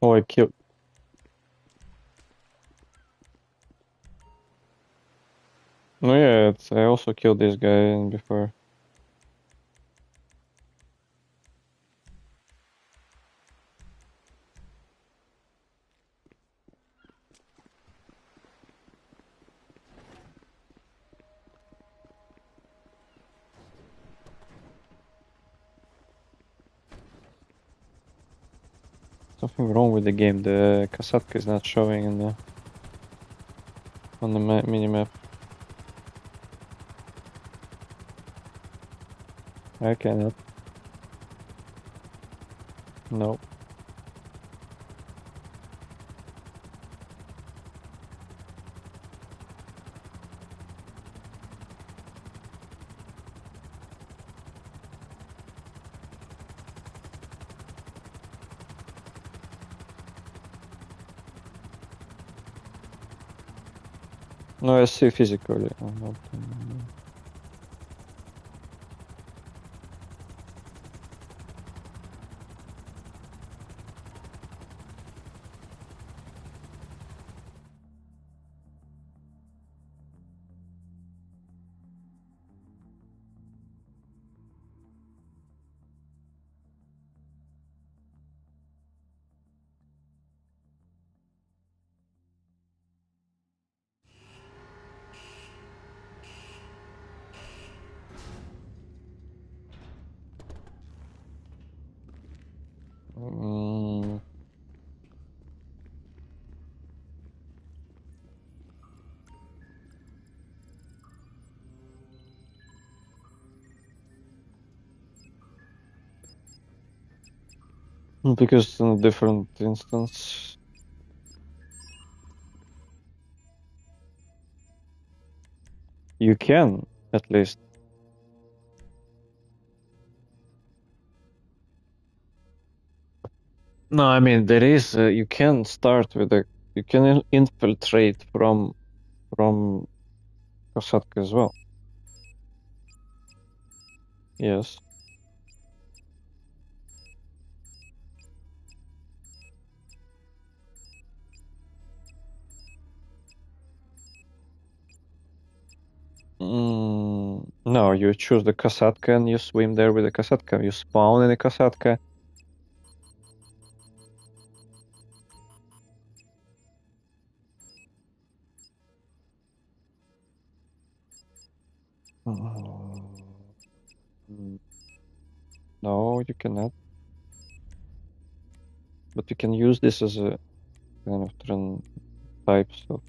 Oh, I killed. Oh yeah, I also killed this guy before. Something wrong with the game. The Kasatka is not showing in the on the mini map. I cannot. No. No, I see physically. I'm not. Mm, because in a different instance. You can, at least. No, I mean there is. You can start with a. You can infiltrate from Kosatka as well. Yes. No, you choose the Kasatka and you swim there with the Kasatka. You spawn in the Kasatka. Mm, No, you cannot. But you can use this as a kind of turn type. So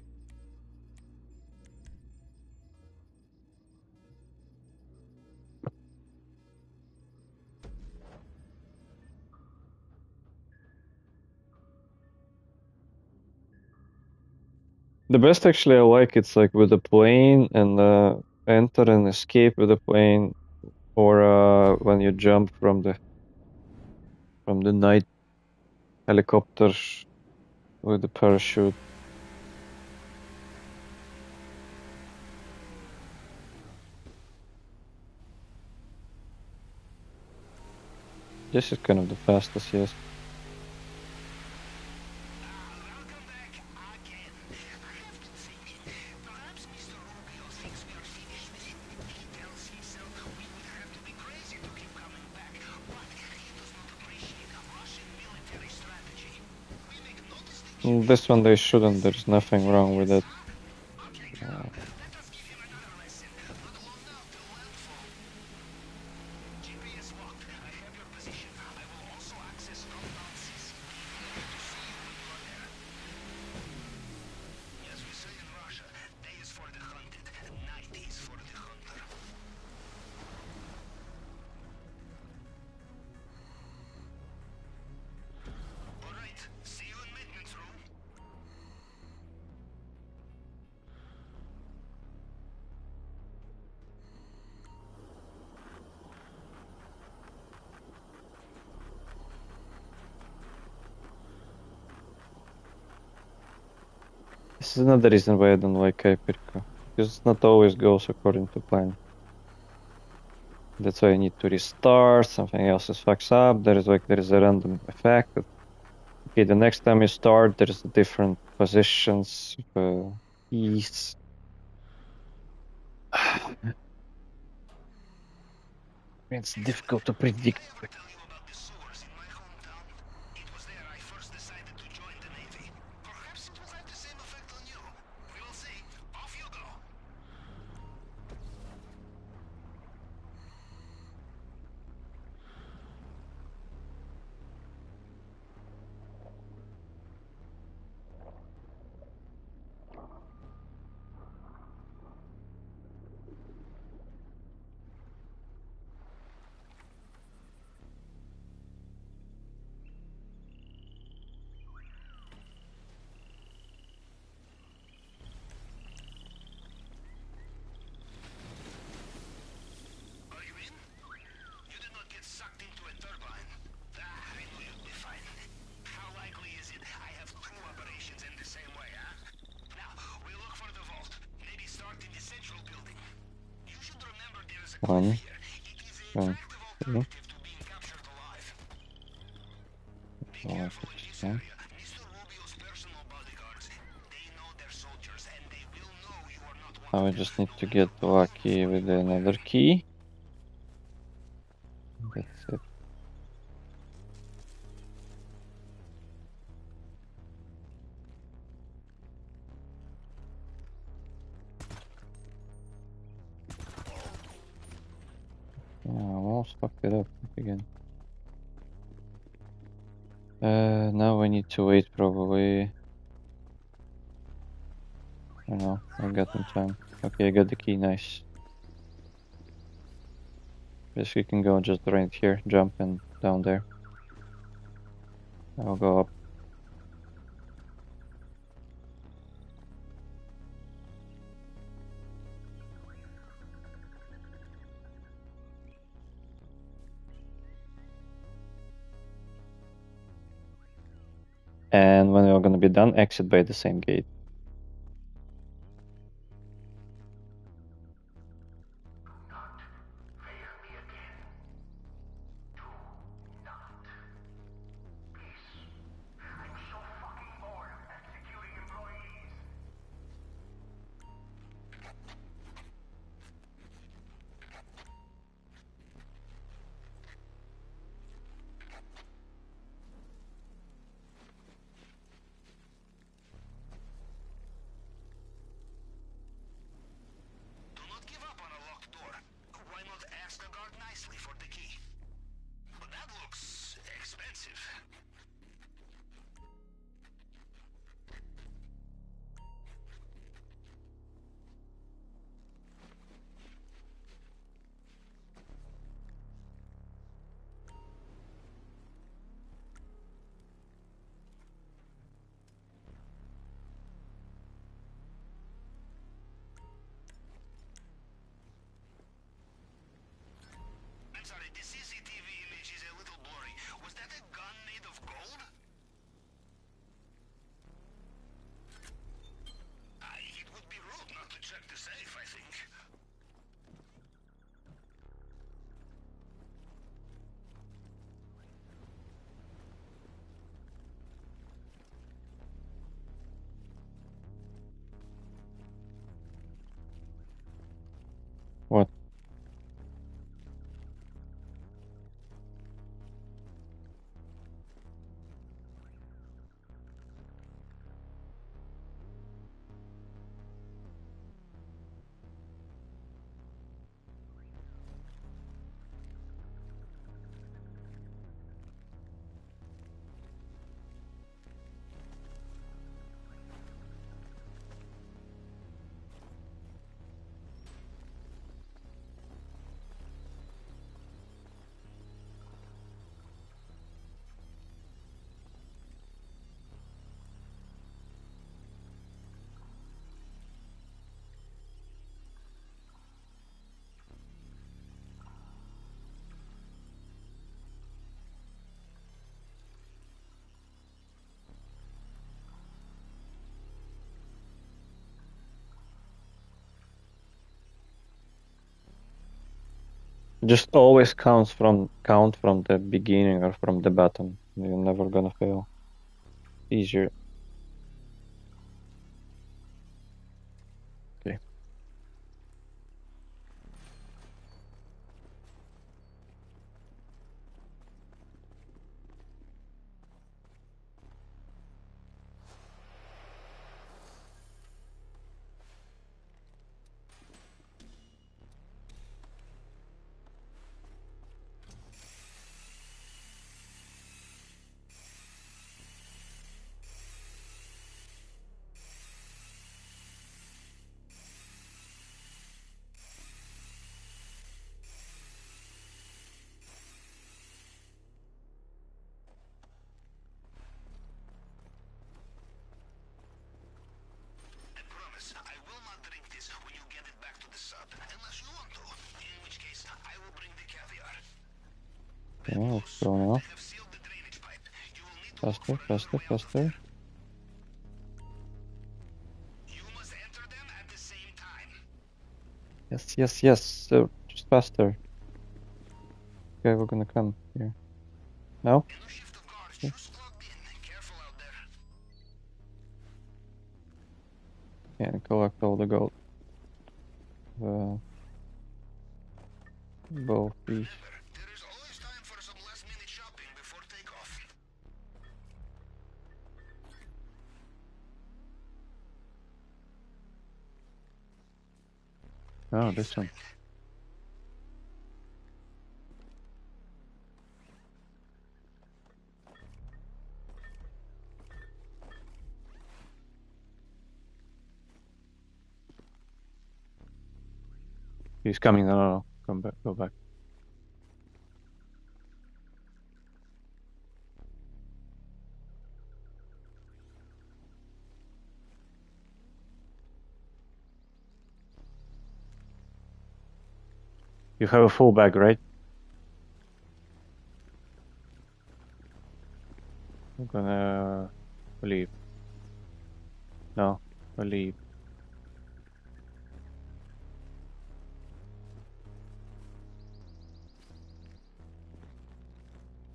the best actually I like it's like with a plane and enter and escape with a plane, or when you jump from the night helicopter with the parachute. This is kind of the fastest, yes. Welcome back again. I have to This one they shouldn't. There's nothing wrong with it. GPS locked. I have your position. I will also access northbound CCTV to see you when you are there. As we say in Russia, day is for the hunted, night is for the hunter. All right, see you in maintenance room. This is another reason why I don't like Hyperco. Because it not always goes according to plan. That's why I need to restart, something else fucks up, there is a random effect. Okay, the next time you start, there's different positions, keys. It's difficult to predict. Did I ever tell you about the sewers in my hometown? It was there I first decided to join the Navy. Perhaps it will have the same effect on you. We will see. Off you go. Are you in? You did not get sucked into a turbine. I knew you'd be fine. How likely is it I have two operations in the same way, huh? Now, we look for the vault. Maybe start in the central building. You should remember there is a cliff One, here. It is an two, attractive three, alternative to being captured alive. Be four, careful in this five. area. Mr. Rubio's personal bodyguards. They know their soldiers, and they will know you are not one Now of I them, just need no to matter get what you lucky look with for. another key. That's it. Yeah, I almost fucked it up again. Now I need to wait probably. I know, I got in time. Okay, I got the key, nice. Guess we can go just right here, jump and down there. I'll go up. And when we're gonna be done, exit by the same gate. Just always count from the beginning or from the bottom. You're never gonna fail. Easier. Okay. I promise I will not drink this when you get it back to the sub, unless you want to. In which case, I will bring the caviar. Okay, let's go now. I have sealed the drainage pipe. You will need to look Faster, for another faster, way out of faster. there. You must enter them at the same time. Yes, yes, yes. So just faster. Okay, we're gonna come here. No? A new shift of guards Okay. just clocked in. Careful out there. And collect all the gold. Both these. Remember, there is always time for some last-minute shopping before takeoff. Oh, this one. He's coming. No, no, no. Come back. Go back. You have a full bag, right? I'm gonna leave. No, I'll leave.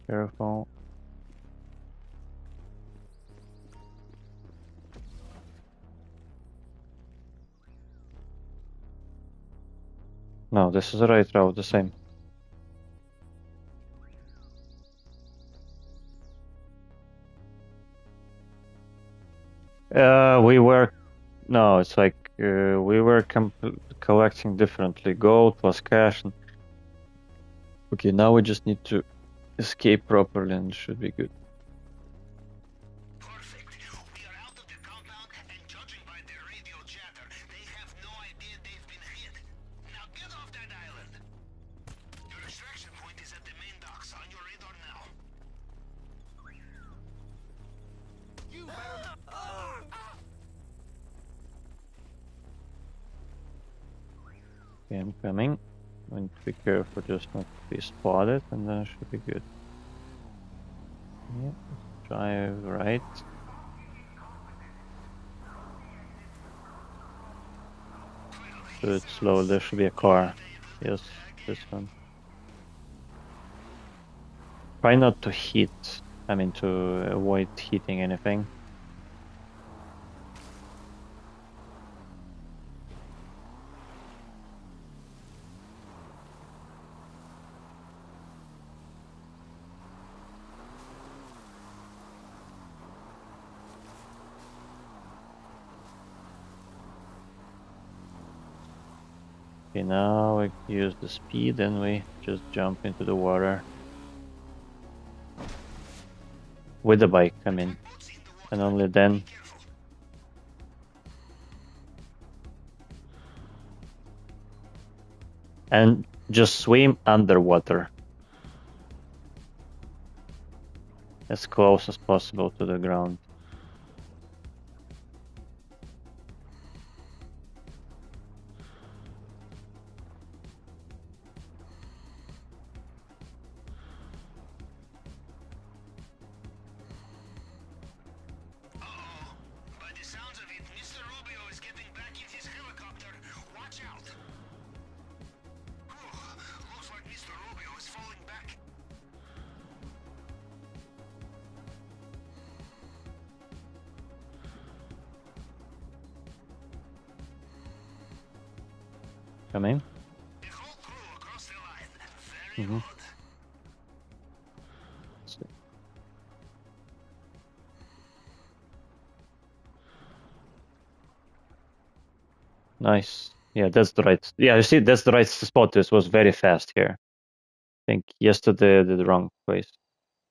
Careful. No, this is the right route, the same. We were... No, it's like we were collecting differently. Gold plus cash. And... Okay, now we just need to escape properly and it should be good. Perfect. We are out of the compound, and judging by their radio chatter, they have no idea they've been hit. Now get off that island. Your extraction point is at the main docks, on your radar now. You better... Okay, I'm coming. I need to be careful just not to be spotted, and then it should be good. Yeah, drive right. Do it slow, there should be a car. Yes, this one. Try not to hit. I mean, to avoid hitting anything. Okay, now we use the speed and we just jump into the water. With the bike, I mean. And only then. And just swim underwater. As close as possible to the ground. By the sounds of it, Mr. Rubio is getting back in his helicopter. Watch out. Looks like Mr. Come in. The whole crew across the line. Very Mhm. good. Nice. Yeah, that's the right. Yeah, you see, that's the right spot. This was very fast here. I think yesterday I did the wrong place.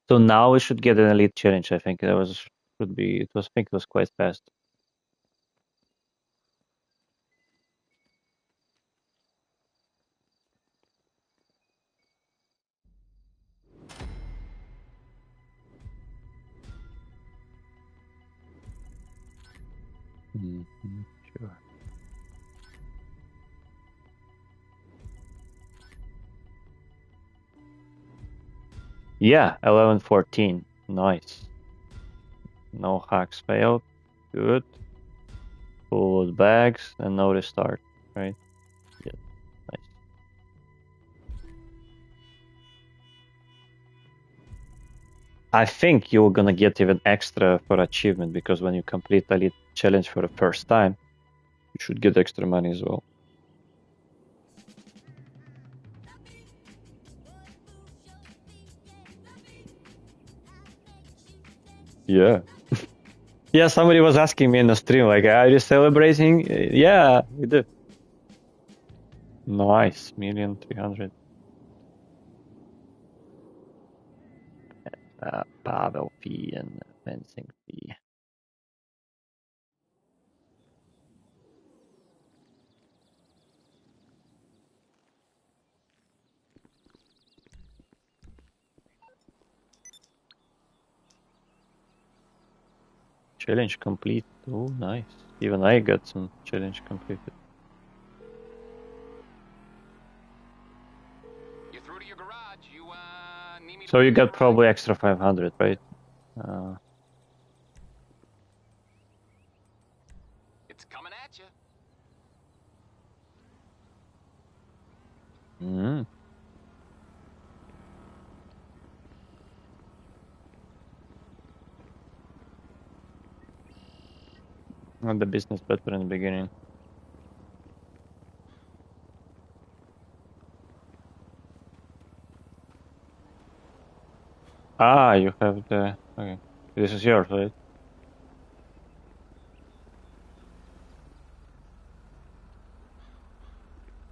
So now we should get an elite challenge. I think that was should be. It was. I think it was quite fast. Sure. Yeah, 11-14. Nice. No hacks failed. Good. Full bags and no restart. Right. Yeah. Nice. I think you're gonna get even extra for achievement because when you complete the elite challenge for the first time, you should get extra money as well. Yeah. Yeah, somebody was asking me in the stream, like, are you celebrating? Yeah, we do. Nice, 1,300,000. Pavel fee and fencing fee. Challenge complete. Oh, nice. Even I got some challenge completed. You're through to your garage. You need me to So you bring got a ride? probably extra 500, right? It's coming at you. Mm. Not the business better in the beginning. Ah, you have the. Okay. This is yours, right?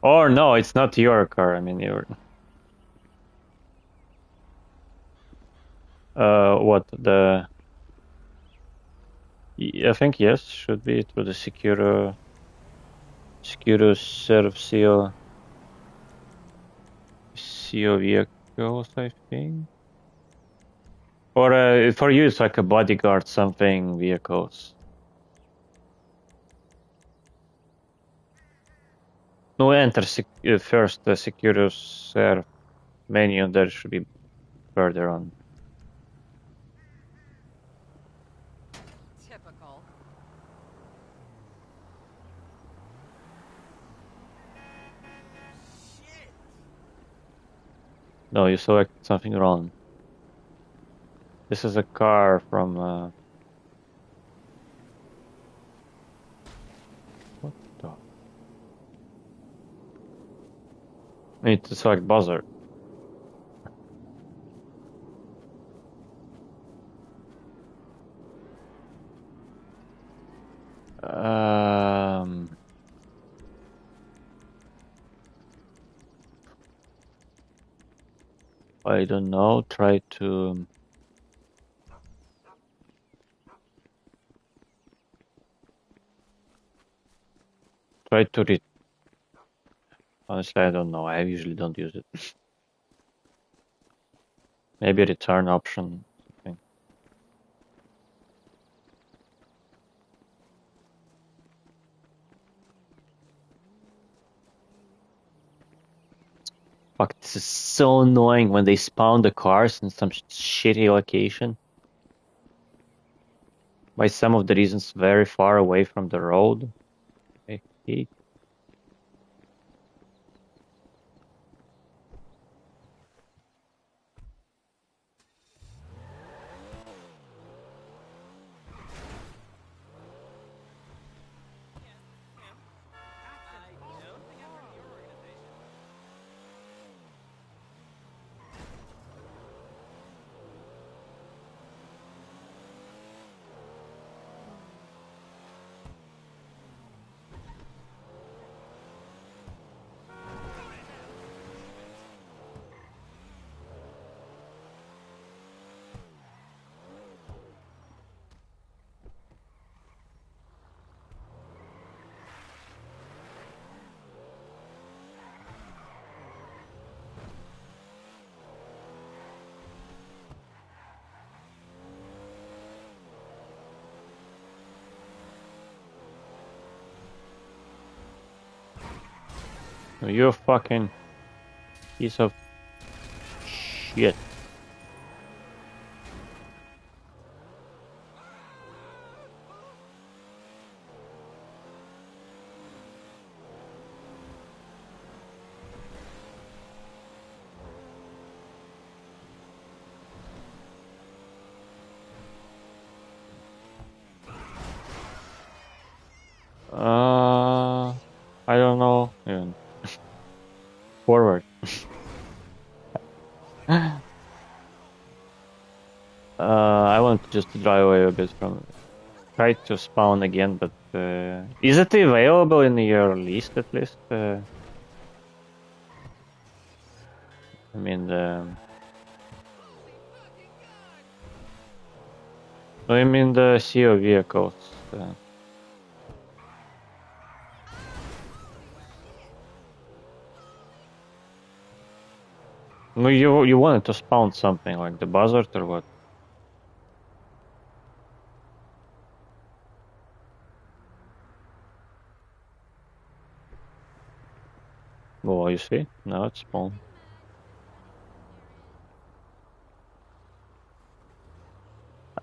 Or no, it's not your car. I mean, your. What the? I think yes, should be through the secure serve seal vehicles, I think. Or for you, it's like a bodyguard something vehicles. No, enter first the secure serve menu. There should be further on. Typical. No, you selected something wrong. This is a car from. What the? I need to select buzzer. I don't know. Try to. Try to read. Honestly, I don't know. I usually don't use it. Maybe return option. Something. Fuck, this is so annoying when they spawn the cars in some shitty location. By some of the reasons very far away from the road. I hate. You a fucking piece of shit. I don't know. Even. Forward. I want just to drive away a bit from. Try to spawn again, but is it available in your list at least? I mean, the sea of vehicles. No, you wanted to spawn something like the buzzard or what? Well, you see, now it's spawned.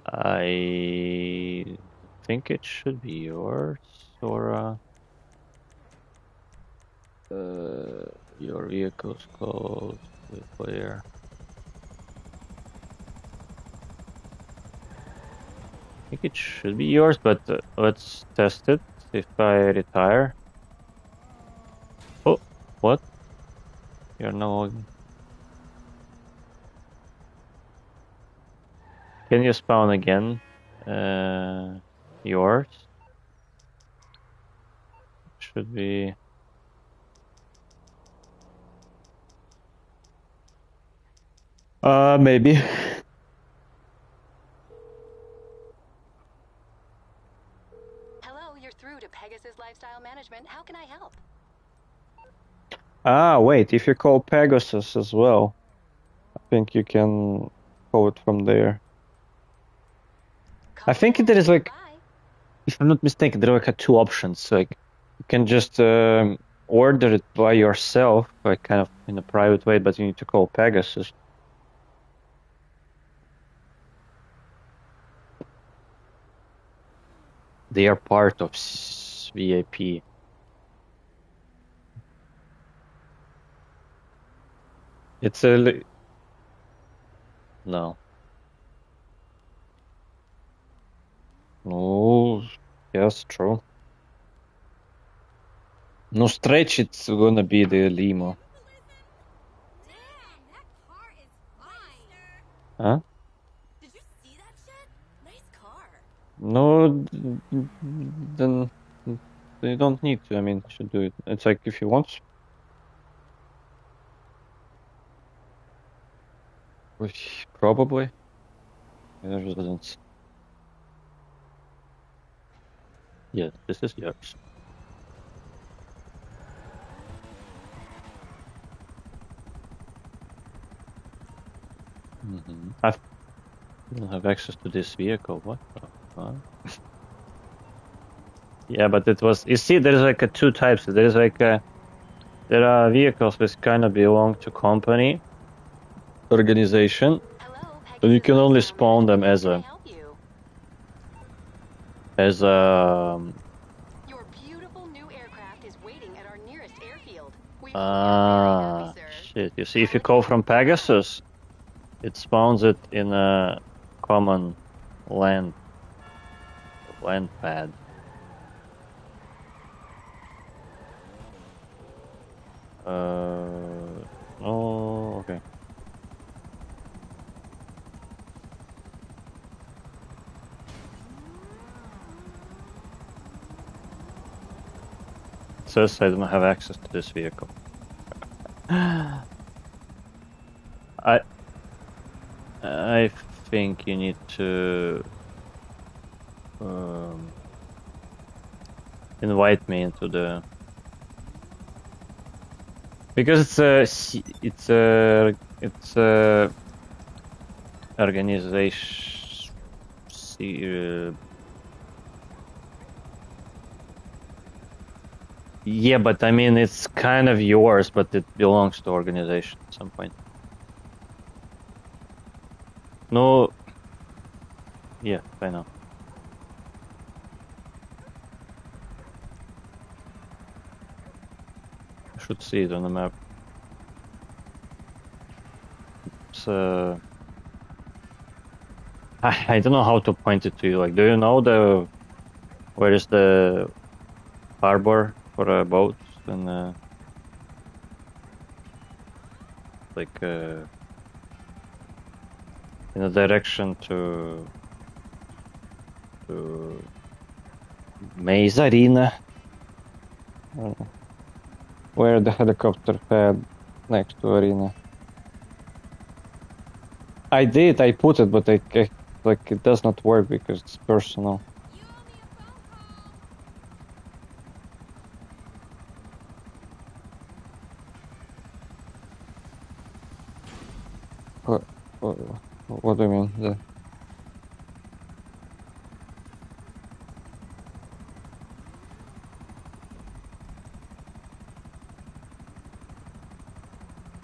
I think it should be yours or your vehicle's called the player. I think it should be yours, but let's test it. If I retire. Oh, what? You're no. Can you spawn again? Yours should be. Maybe. Hello, you're through to Pegasus Lifestyle Management. How can I help? Ah, wait. If you call Pegasus as well, I think you can call it from there. I think there is like, if I'm not mistaken, there are like two options. Like you can just order it by yourself, like kind of in a private way, but you need to call Pegasus. They are part of VIP. It's a no. No, yes, true. No stretch, it's gonna be the limo. Damn, that car is fine. Huh? Did you see that shit? Nice car. No, then you don't need to. I mean, you should do it. It's like if you want. Probably. Residence. Yeah, this is yours. I don't have access to this vehicle. What the fuck? Yeah, but it was. You see, there's like two types. There's like there are vehicles which kind of belong to company organization, but you can only spawn them as a Your beautiful new aircraft is waiting at our nearest airfield. shit. You see, if you call from Pegasus, it spawns it in a common land pad. Oh, okay. It says I don't have access to this vehicle. I think you need to invite me into the, because it's a organization. Yeah, but I mean, it's kind of yours, but it belongs to organization at some point. No. Yeah, I know. I should see it on the map. It's I don't know how to point it to you. Like, do you know where is the harbor for boats and like in a direction to Maze Arena, where the helicopter pad next to arena. I did. I put it, but like it does not work because it's personal. You owe me a phone call. What do you mean?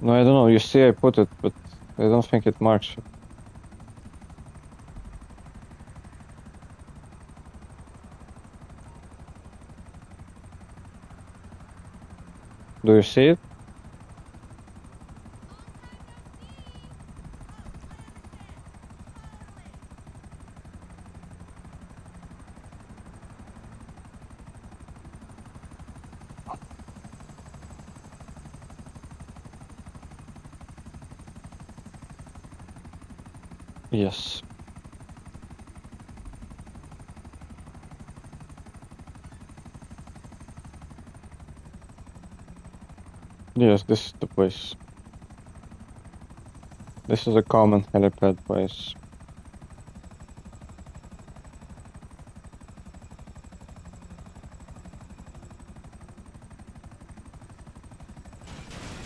No, I don't know. You see, I put it, but I don't think it marks it. Do you see it? Yes. Yes, this is the place. This is a common helipad place.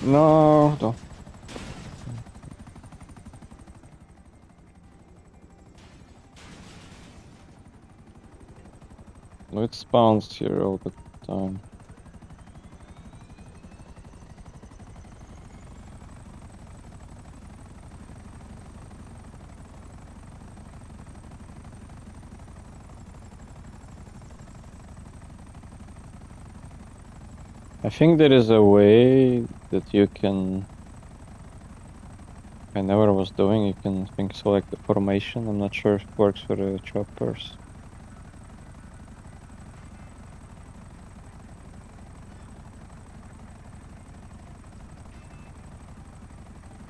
No, don't. No, it spawns here all the time. I think there is a way that you can. I never was doing. You can select the formation. I'm not sure if it works for the choppers.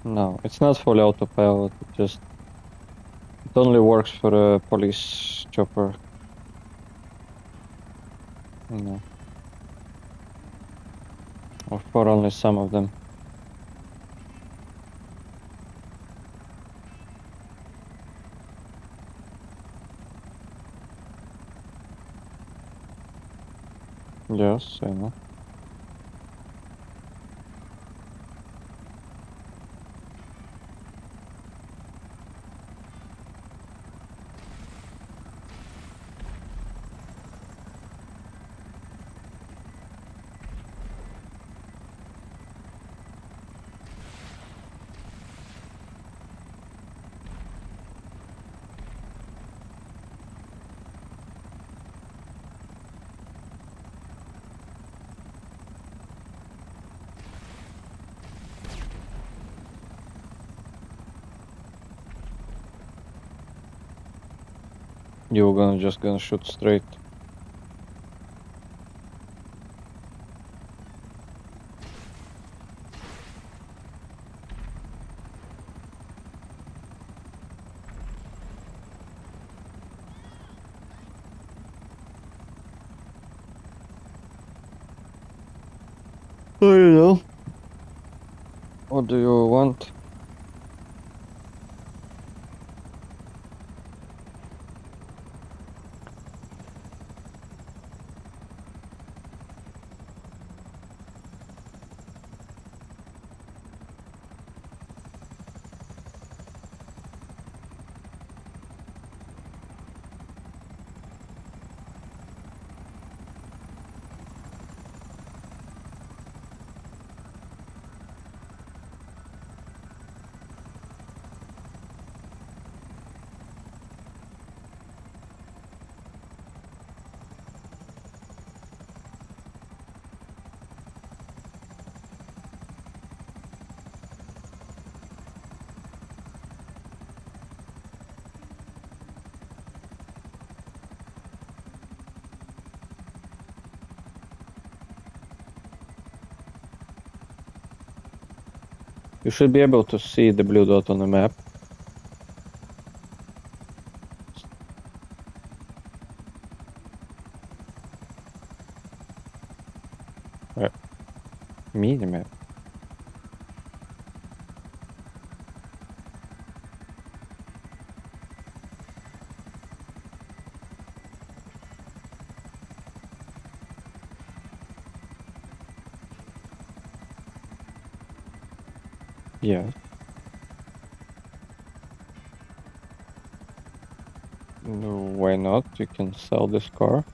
No, it's not fully autopilot. It only works for a police chopper. No. Or for only some of them. Yes, I know. You're just gonna shoot straight. I don't know. What do you want? You should be able to see the blue dot on the map. Mini-map. Yeah. No, why not? You can sell this car.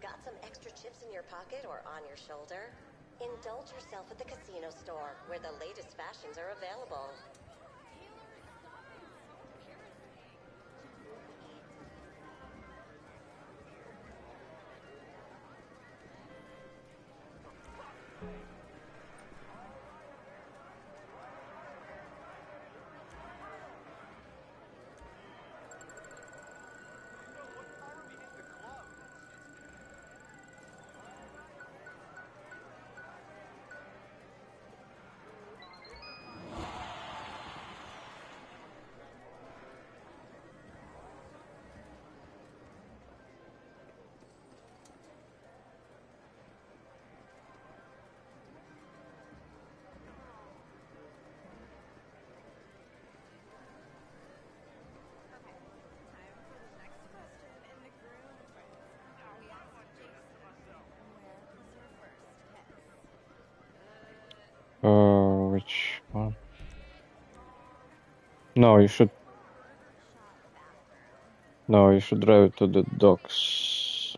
Got some extra chips in your pocket or on your shoulder? Indulge yourself at the casino store, where the latest fashions are available. Which one? No, you should. No, you should drive to the docks.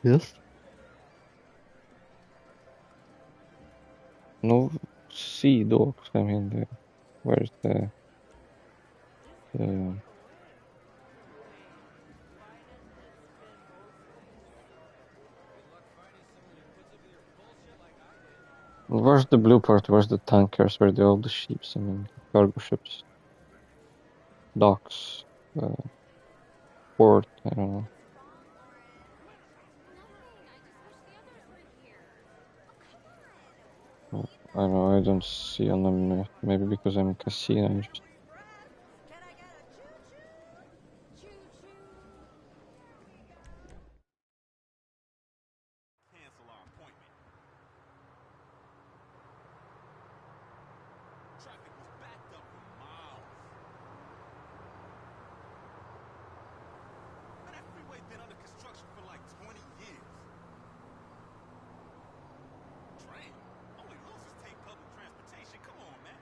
Yes. No, sea docks. I mean, where's the? Where's the blue part? Where's the tankers? Where all the ships? I mean, cargo ships. Docks. Port. I don't know. I don't know. I don't see on the map. Maybe because I'm a casino. I'm just... Cancel our appointment. Traffic was backed up for miles. Man, that freeway's been under construction for like 20 years. Train? Only losers take public transportation. Come on, man.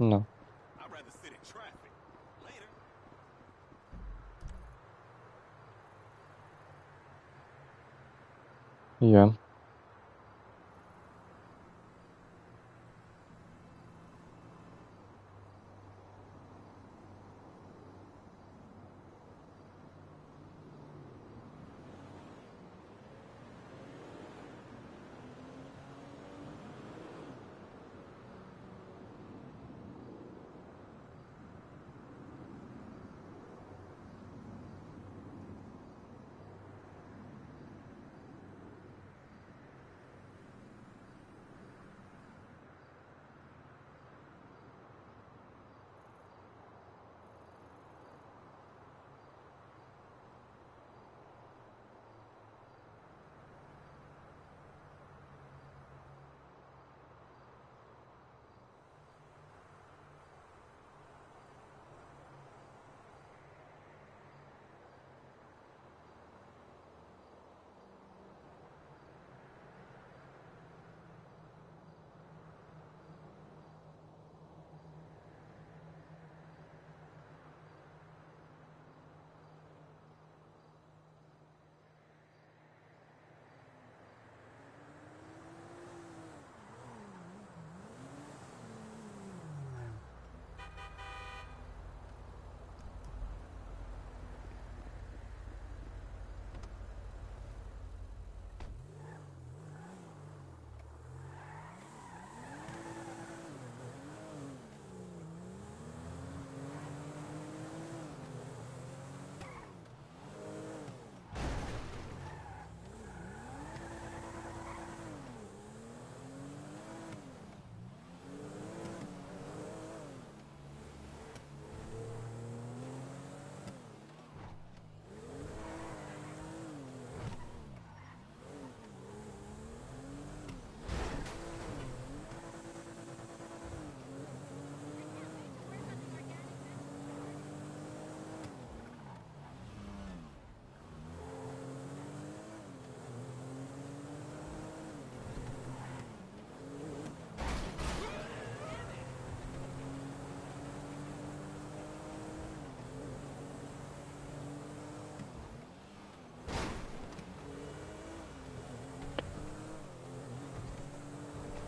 No. I'd rather sit in traffic. Later. Yeah.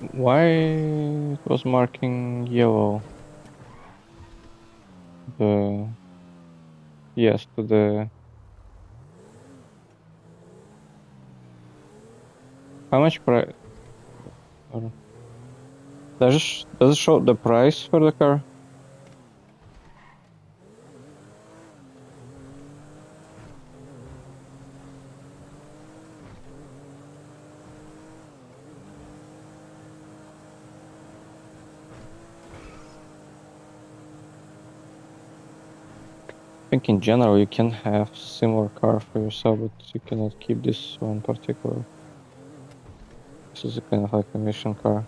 Why it was marking yellow? The yes to the. How much price? Does it show the price for the car? I think in general you can have similar car for yourself, but you cannot keep this one particular. This is a kind of like a mission car.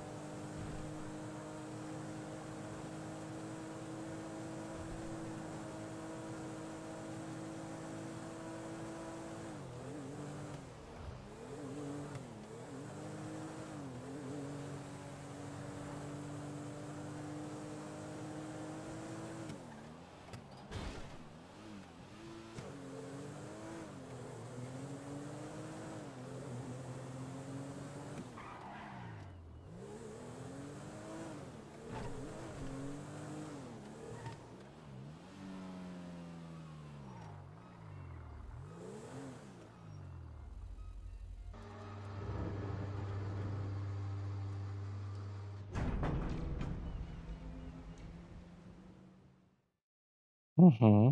Mm-hmm.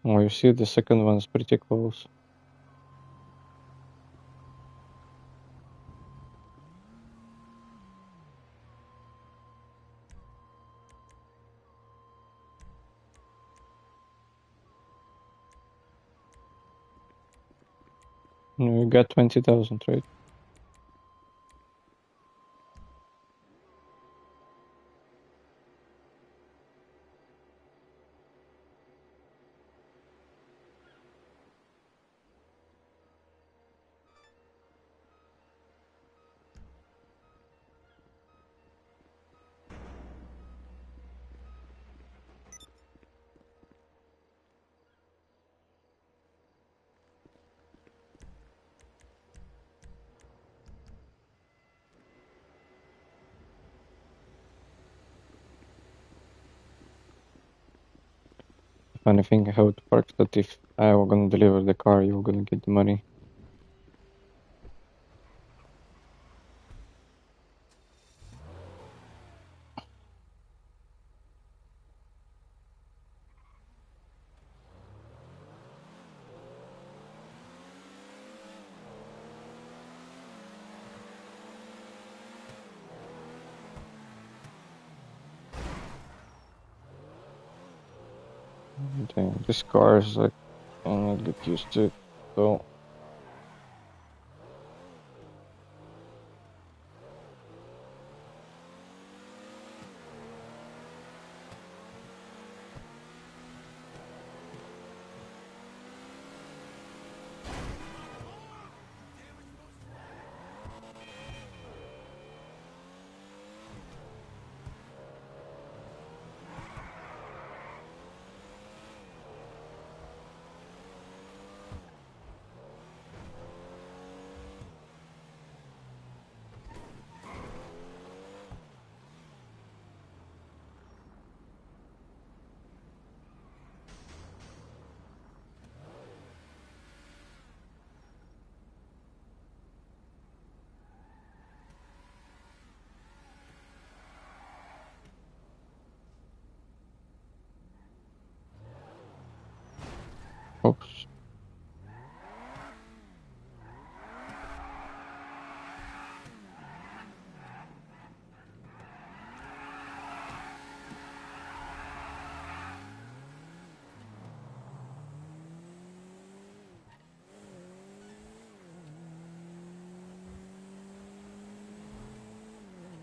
Oh, you see, the second one is pretty close. You got 20,000, right? Funny thing how it works that if I were gonna deliver the car, you were gonna get the money. Damn, this car is like, I'm not get used to it. So, oops.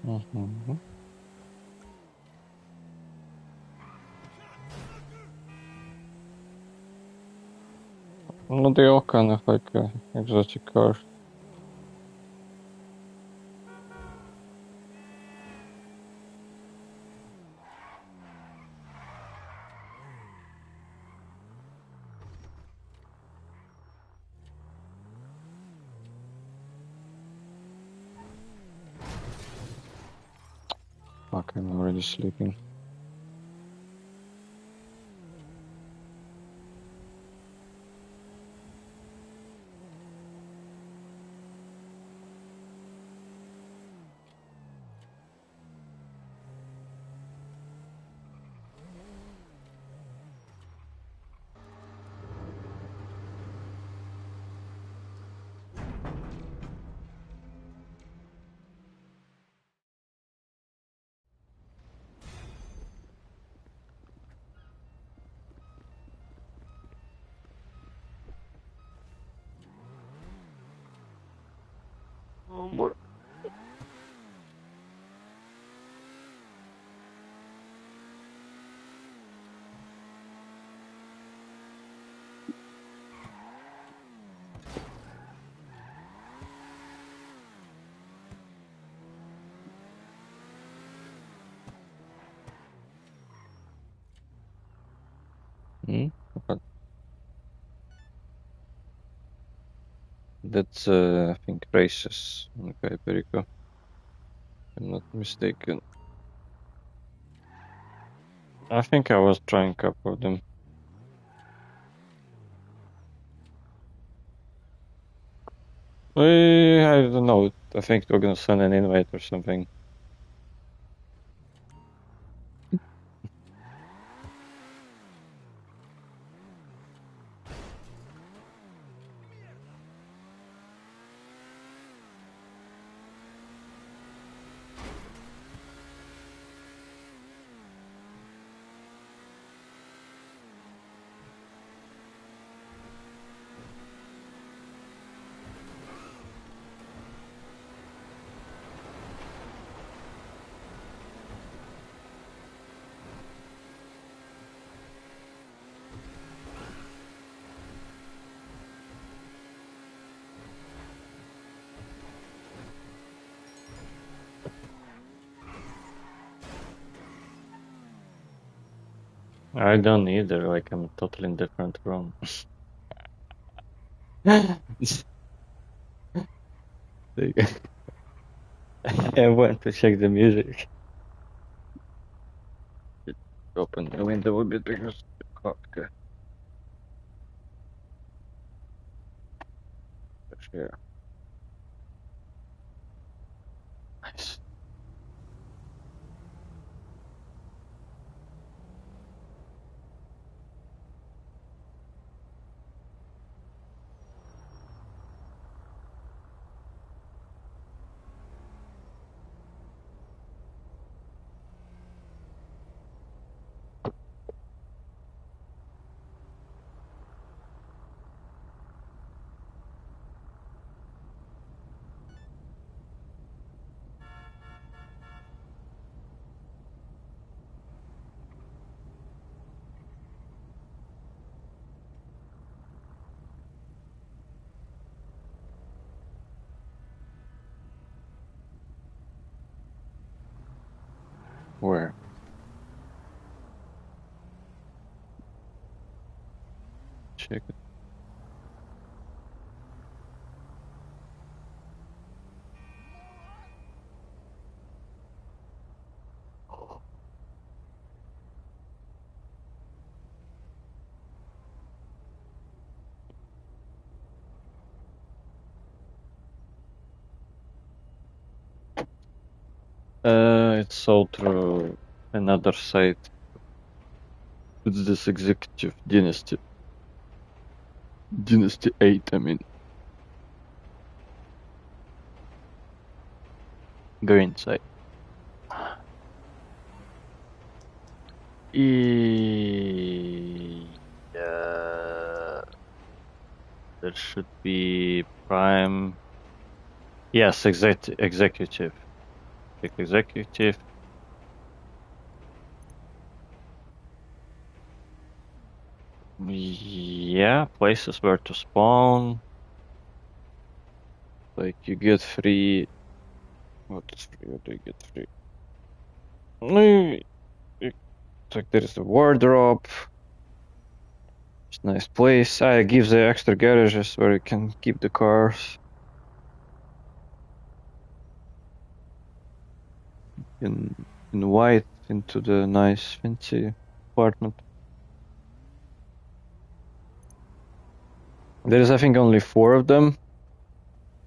Mm-hmm. No, they all kind of like exotic cars. Fuck, I'm already sleeping. Oh my. Hmm? What? That's, I think, races. Okay, Perico. I'm not mistaken. I think I was trying a couple of them. I don't know. I think we're gonna send an invite or something. I don't either. Like, I'm totally in different room. I went to check the music. Open the window a bit because the clock. Yeah. Nice. Where? Check it. It's sold through another site. It's this executive dynasty. Dynasty 8, I mean. Go inside. Yeah. There should be Prime. Yes, executive. Click executive. Yeah, places where to spawn. Like you get free. What's free? What do you get free? It's like there is a wardrobe. It's a nice place. It gives the extra garages where you can keep the cars. You can in white into the nice fancy apartment. There is, I think, only 4 of them.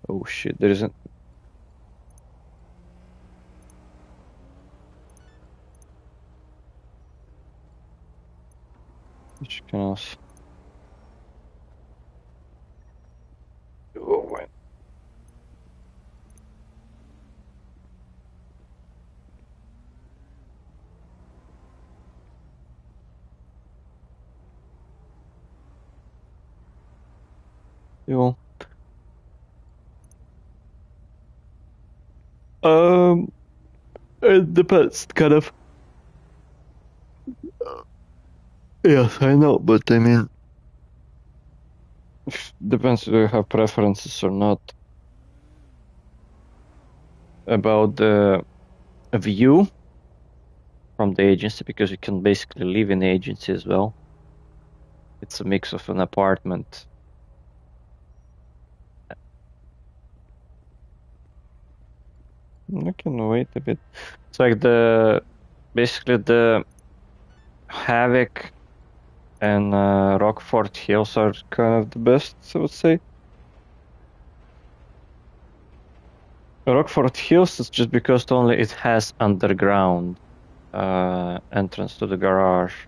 Oh shit, there isn't. Which can also. Oh, wait. Yeah. It depends, kind of. Yes, I know, but I mean, depends if you have preferences or not about the view from the agency, because you can basically live in the agency as well. It's a mix of an apartment. I can wait a bit. It's like basically the Havoc and Rockford Hills are kind of the best, I would say. Rockford Hills is just because only it has underground entrance to the garage.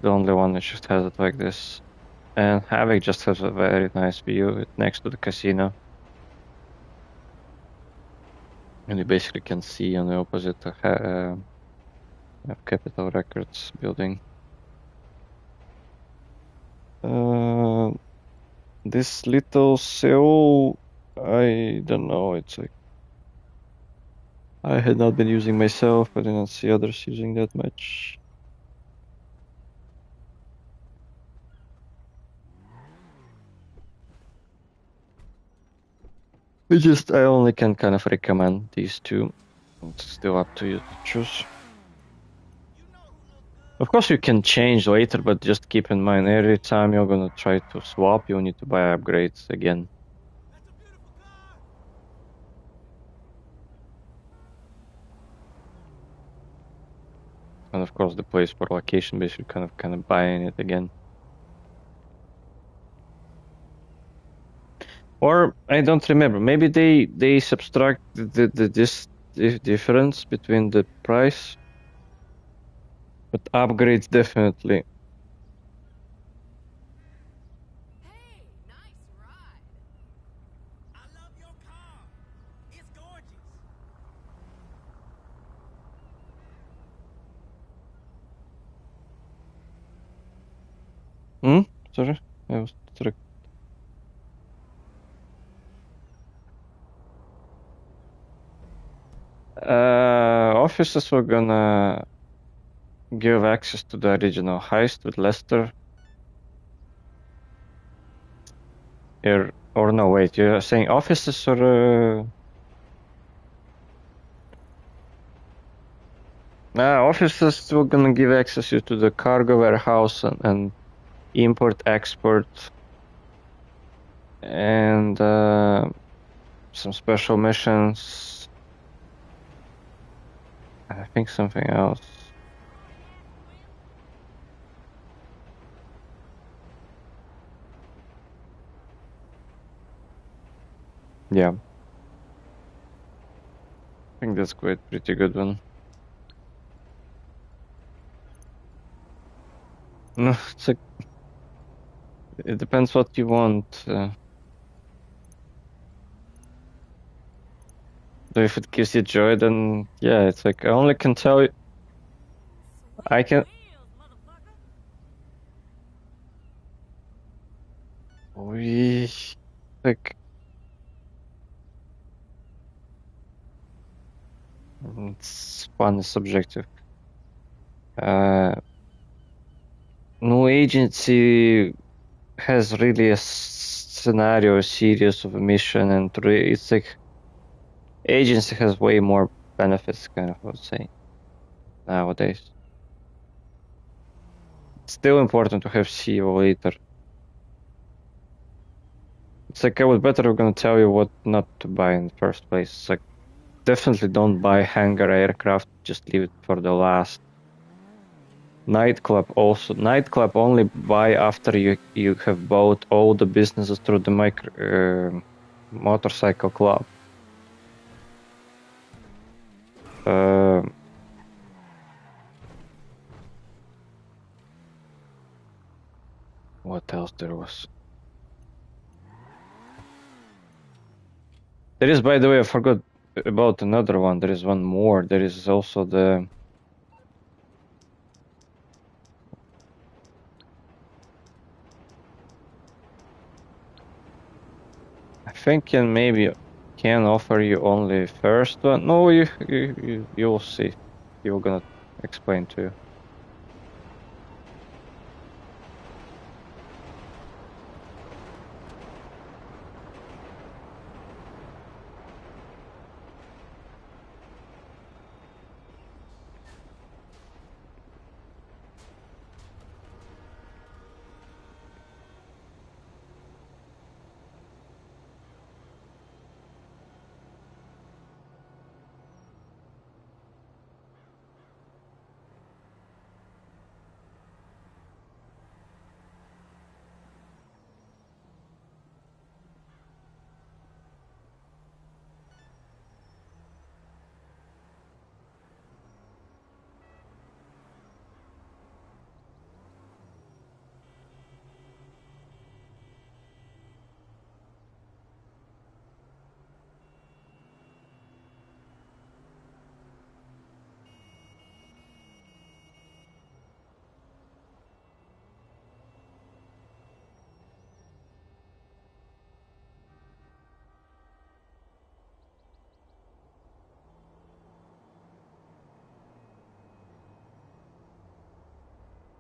The only one that just has it like this. And Havoc just has a very nice view next to the casino. And you basically can see on the opposite of Capitol Records building. This little Seoul, I don't know, it's like I had not been using myself, I did not see others using that much. I only can kind of recommend these two. It's still up to you to choose. Of course you can change later, but just keep in mind every time you're gonna try to swap, you need to buy upgrades again. And of course the place for location basically kind of buying it again. Or I don't remember. Maybe they subtract this difference between the price, but upgrades definitely. Hey, nice ride. I love your car. It's gorgeous. Sorry, I was distracted. Officers were gonna give access to the original heist with Lester. Or no, wait, you're saying officers or officers were gonna give access you to the cargo warehouse and import export and some special missions. I think something else. Yeah. I think that's quite pretty good one. No, it's like it depends what you want. So if it gives you joy, then yeah, it's like I only can tell you. I can. Wheels, motherfucker. We like. It's fun is subjective. No agency has really a scenario, a series of a mission, and it's like agency has way more benefits, kind of, I would say, nowadays. It's still important to have CEO later. It's like I was better gonna tell you what not to buy in the first place. It's like Definitely don't buy hangar aircraft, just leave it for the last. Nightclub also. Nightclub only buy after you have bought all the businesses through the motorcycle club. What else there was? There is, by the way, I forgot about another one. There is one more. There is also the. I think can offer you only first one. No, you'll see. You're gonna explain to you.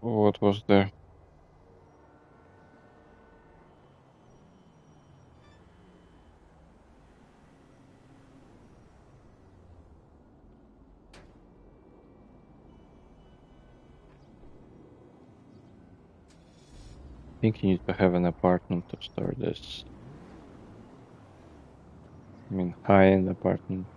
What was there? I think you need to have an apartment to start this. I mean, high-end apartment.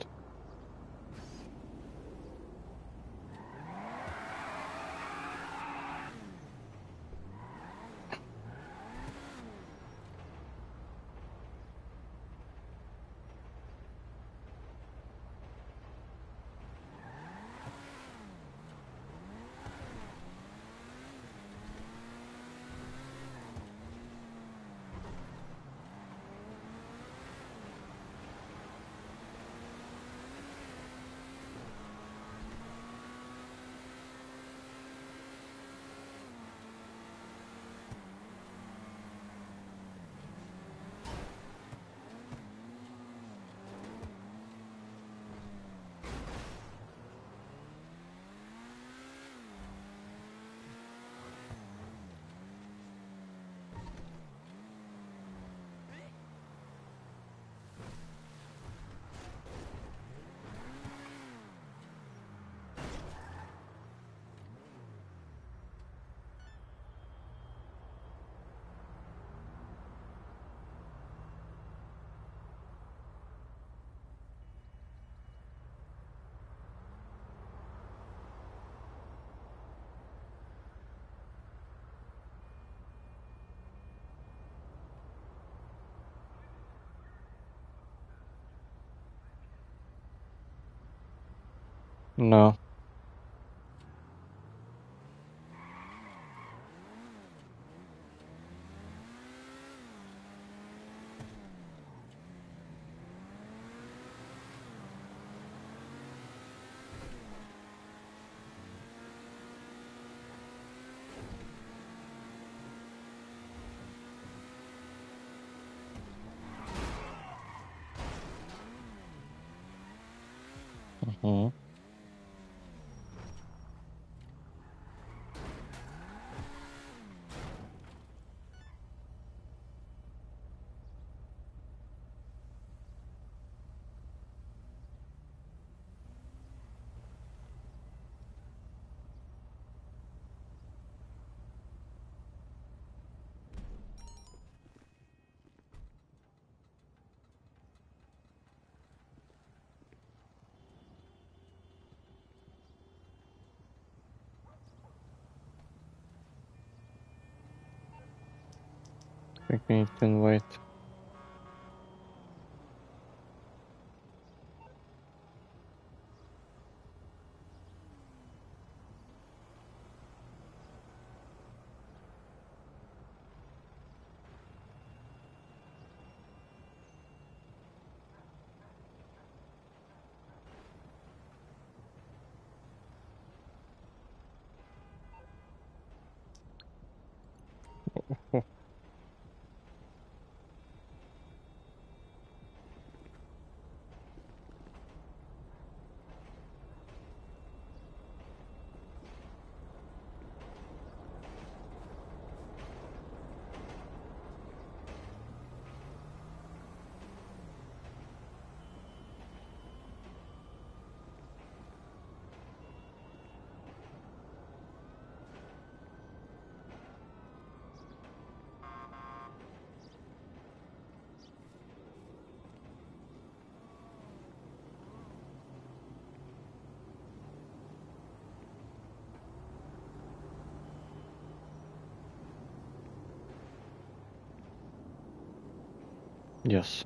No. Mm-hmm. think we need to invite. Yes.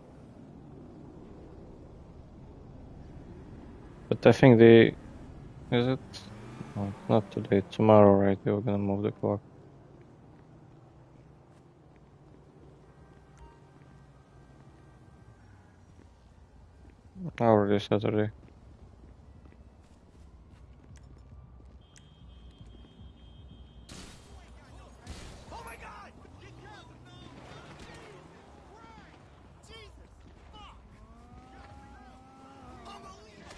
But I think they... Is it? No, not today. Tomorrow, right? They were gonna move the clock. Already Saturday. Oh my God! Get careful! Jesus! Fuck! Unbelievable!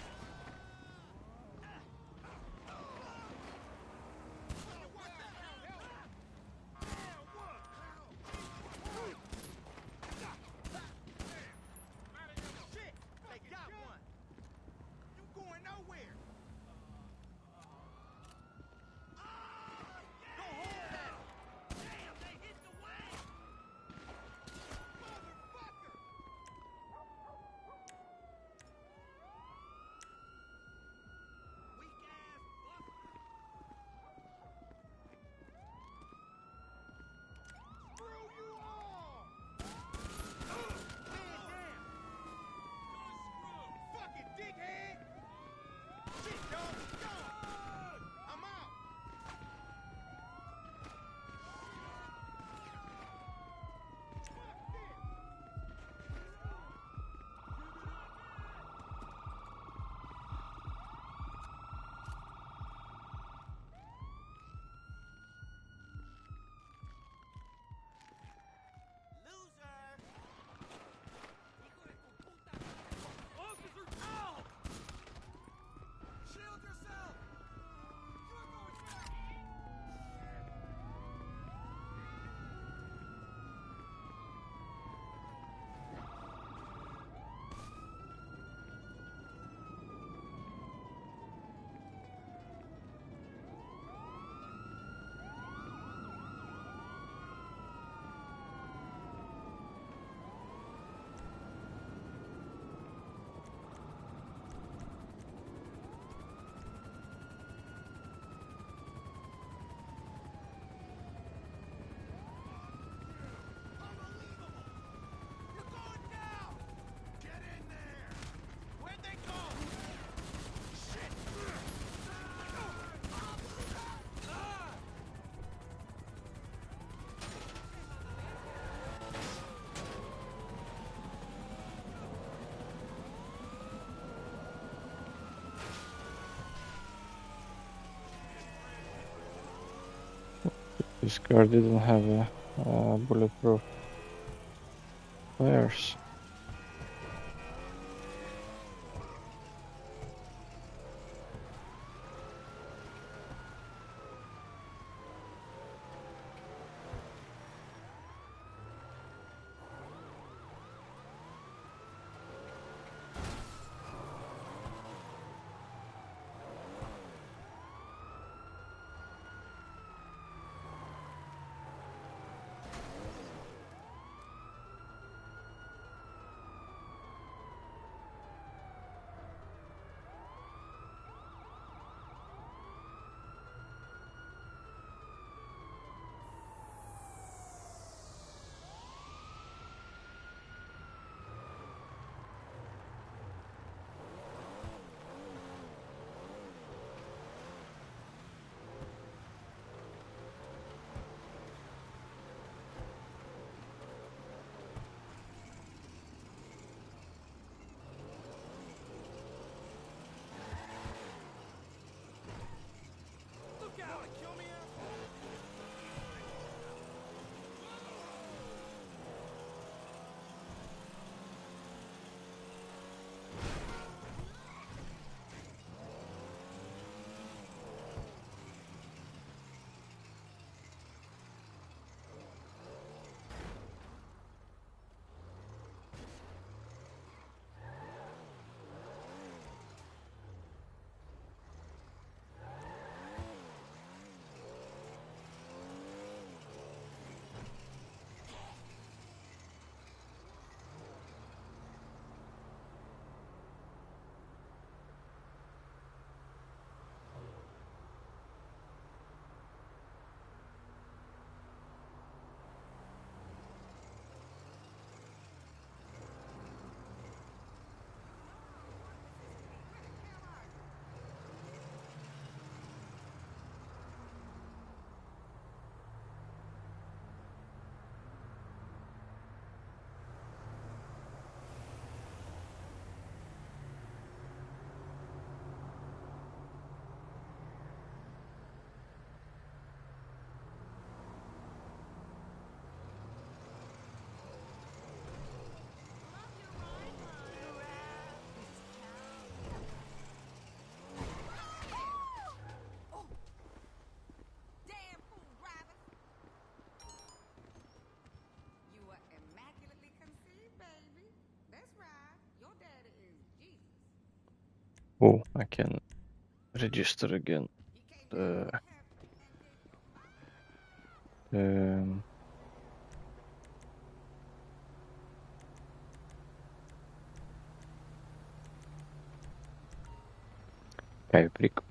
What the hell? Shit! They got one! You going nowhere! Go hold that! Damn, they hit the way! Motherfucker! Weak ass buster! Screw you all! Man down! Fucking dickhead! Shit, dog! Go! I'm out! Fuck this! Loser! Officer, out! Shield yourself! You're going down! Unbelievable! You're going down! Get in there! Where'd they go? Shit! This car didn't have a bulletproof tires. Oh, I can register again. Okay, прикольно.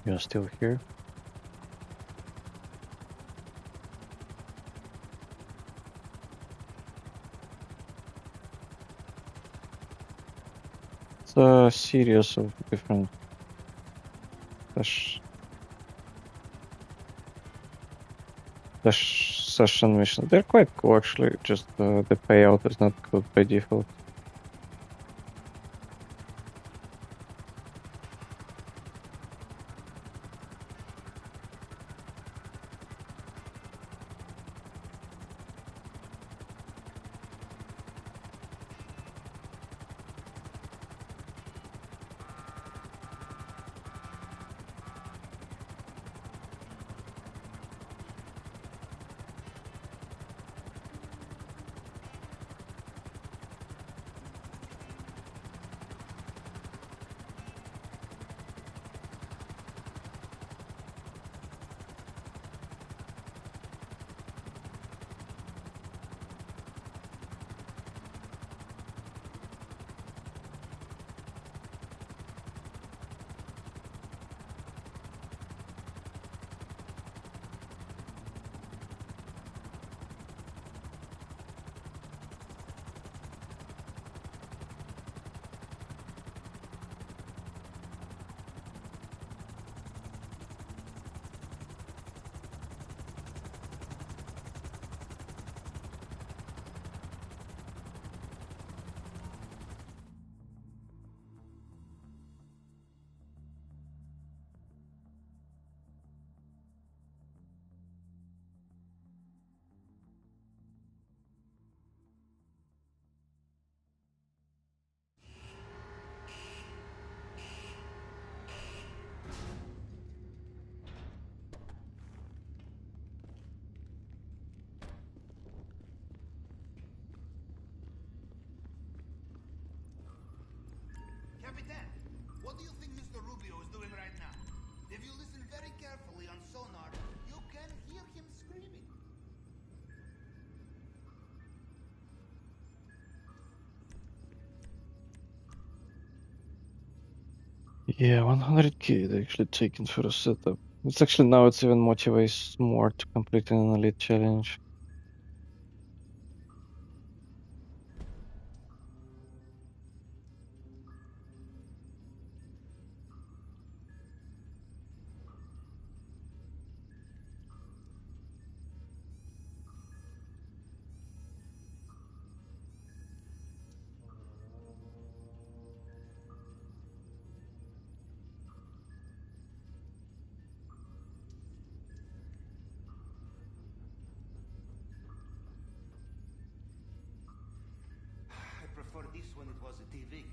You're still here? It's a series of different session missions. They're quite cool actually, just the payout is not good by default. Capitan, what do you think Mr. Rubio is doing right now? If you listen very carefully on sonar, you can hear him screaming. Yeah, 100k they actually taken for a setup. It's actually now it's even motivates more to complete an elite challenge. I prefer this when it was a TV.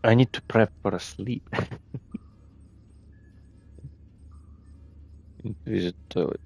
I need to prep for a sleep. Need to visit the toilet.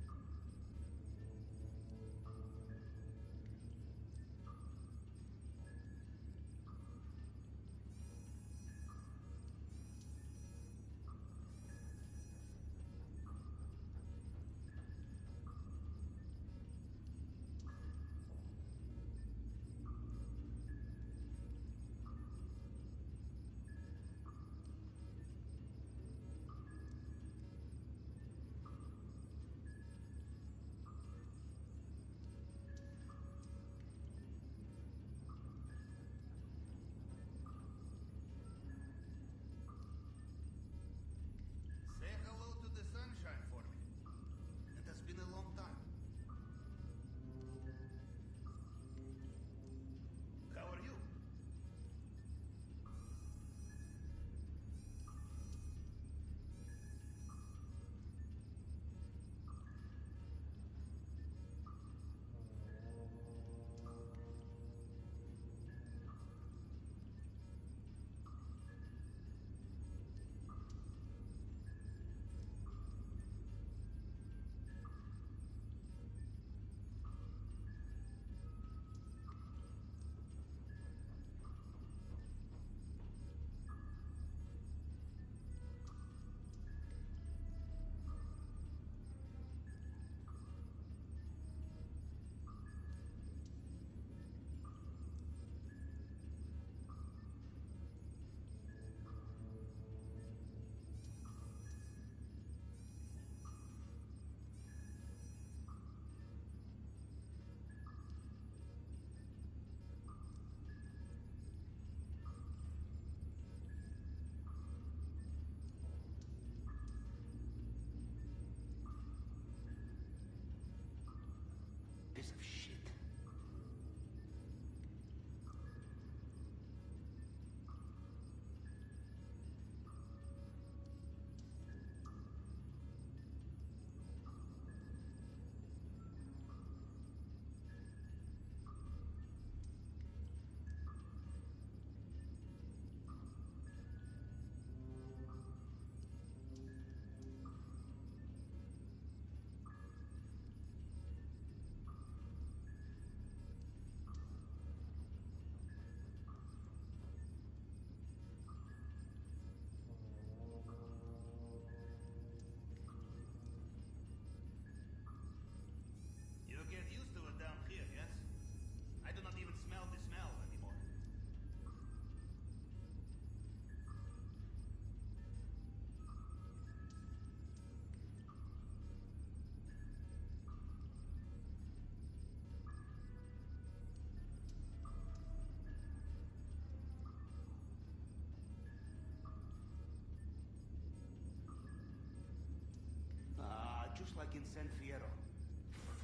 just like in San Fierro.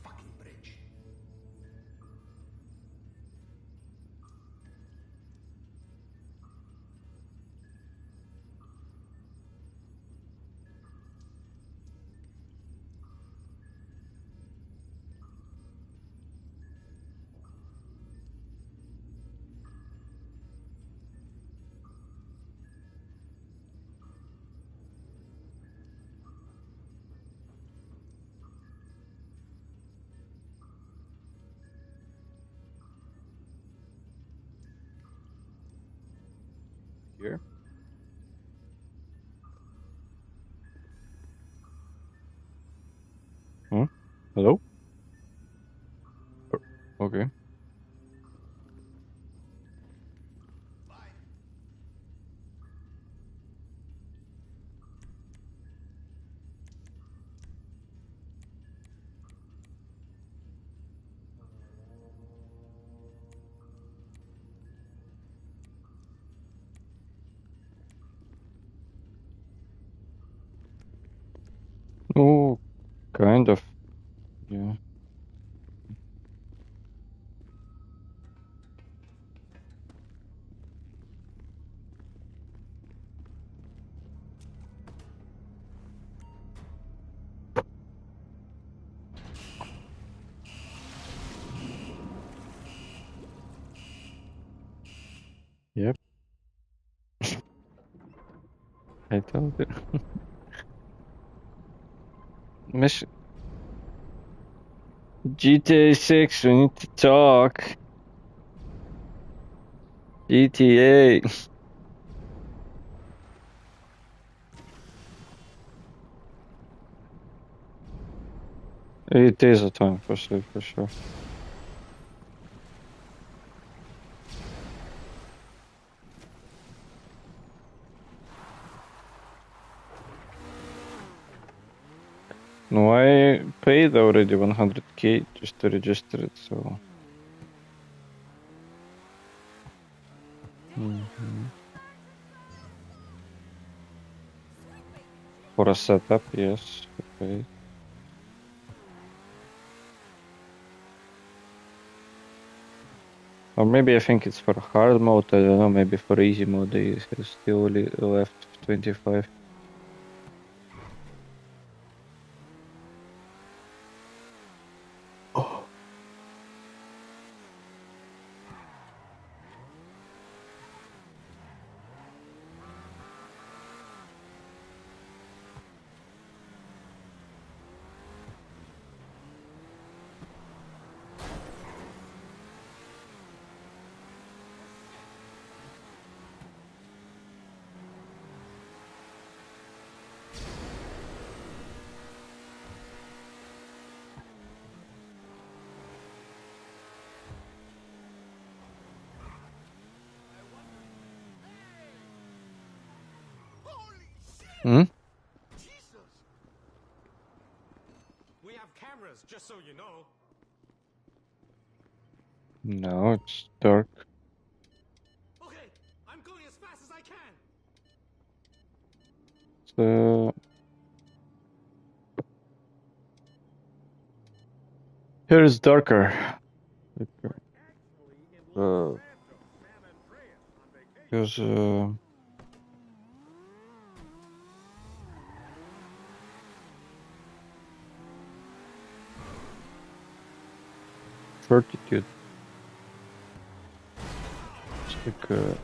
Fucking bridge. Here. Hmm? Hello? Okay. Oh, kind of. Yeah. Yep. I told you. Mission GTA 6, we need to talk. GTA. It is a time for sure, for sure. No, I paid already 100k just to register it, so. For a setup, yes. Okay. Or maybe I think it's for hard mode, I don't know, maybe for easy mode they still left 25. Hmm? Jesus! We have cameras, just so you know. No, it's dark. Okay, I'm going as fast as I can. So here is darker. Uh, because 32. It's like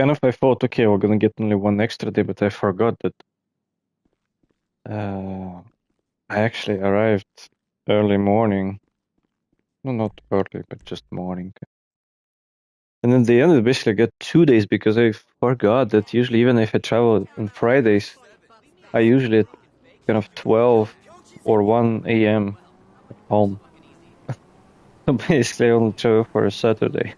kind of I thought, okay, we're gonna get only one extra day, but I forgot that I actually arrived early morning. No, not early, but just morning. And in the end, I basically got 2 days because I forgot that usually, even if I travel on Fridays, I usually at kind of 12 or 1 a.m. home. So basically, I only travel for a Saturday.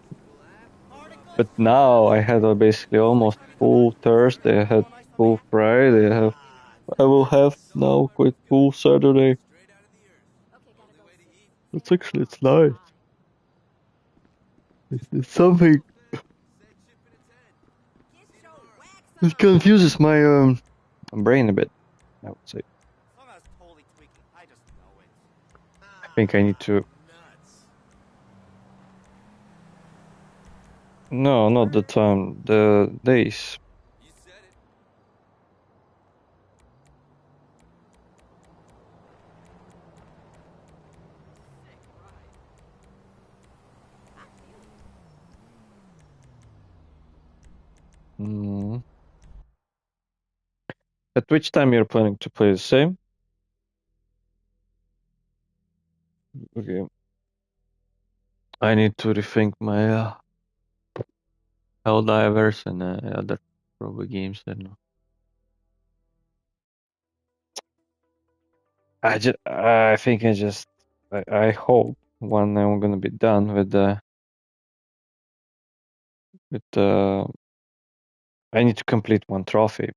But now I had basically almost full Thursday. I had full Friday. I will have now quite full Saturday. It's nice. It's something. It confuses my brain a bit, I would say. I think I need to. No, not the time. The days. Mm. At which time you're planning to play the same? Okay. I need to rethink my Helldivers and other probably games. I don't know. I think I hope when I'm gonna be done with I need to complete one trophy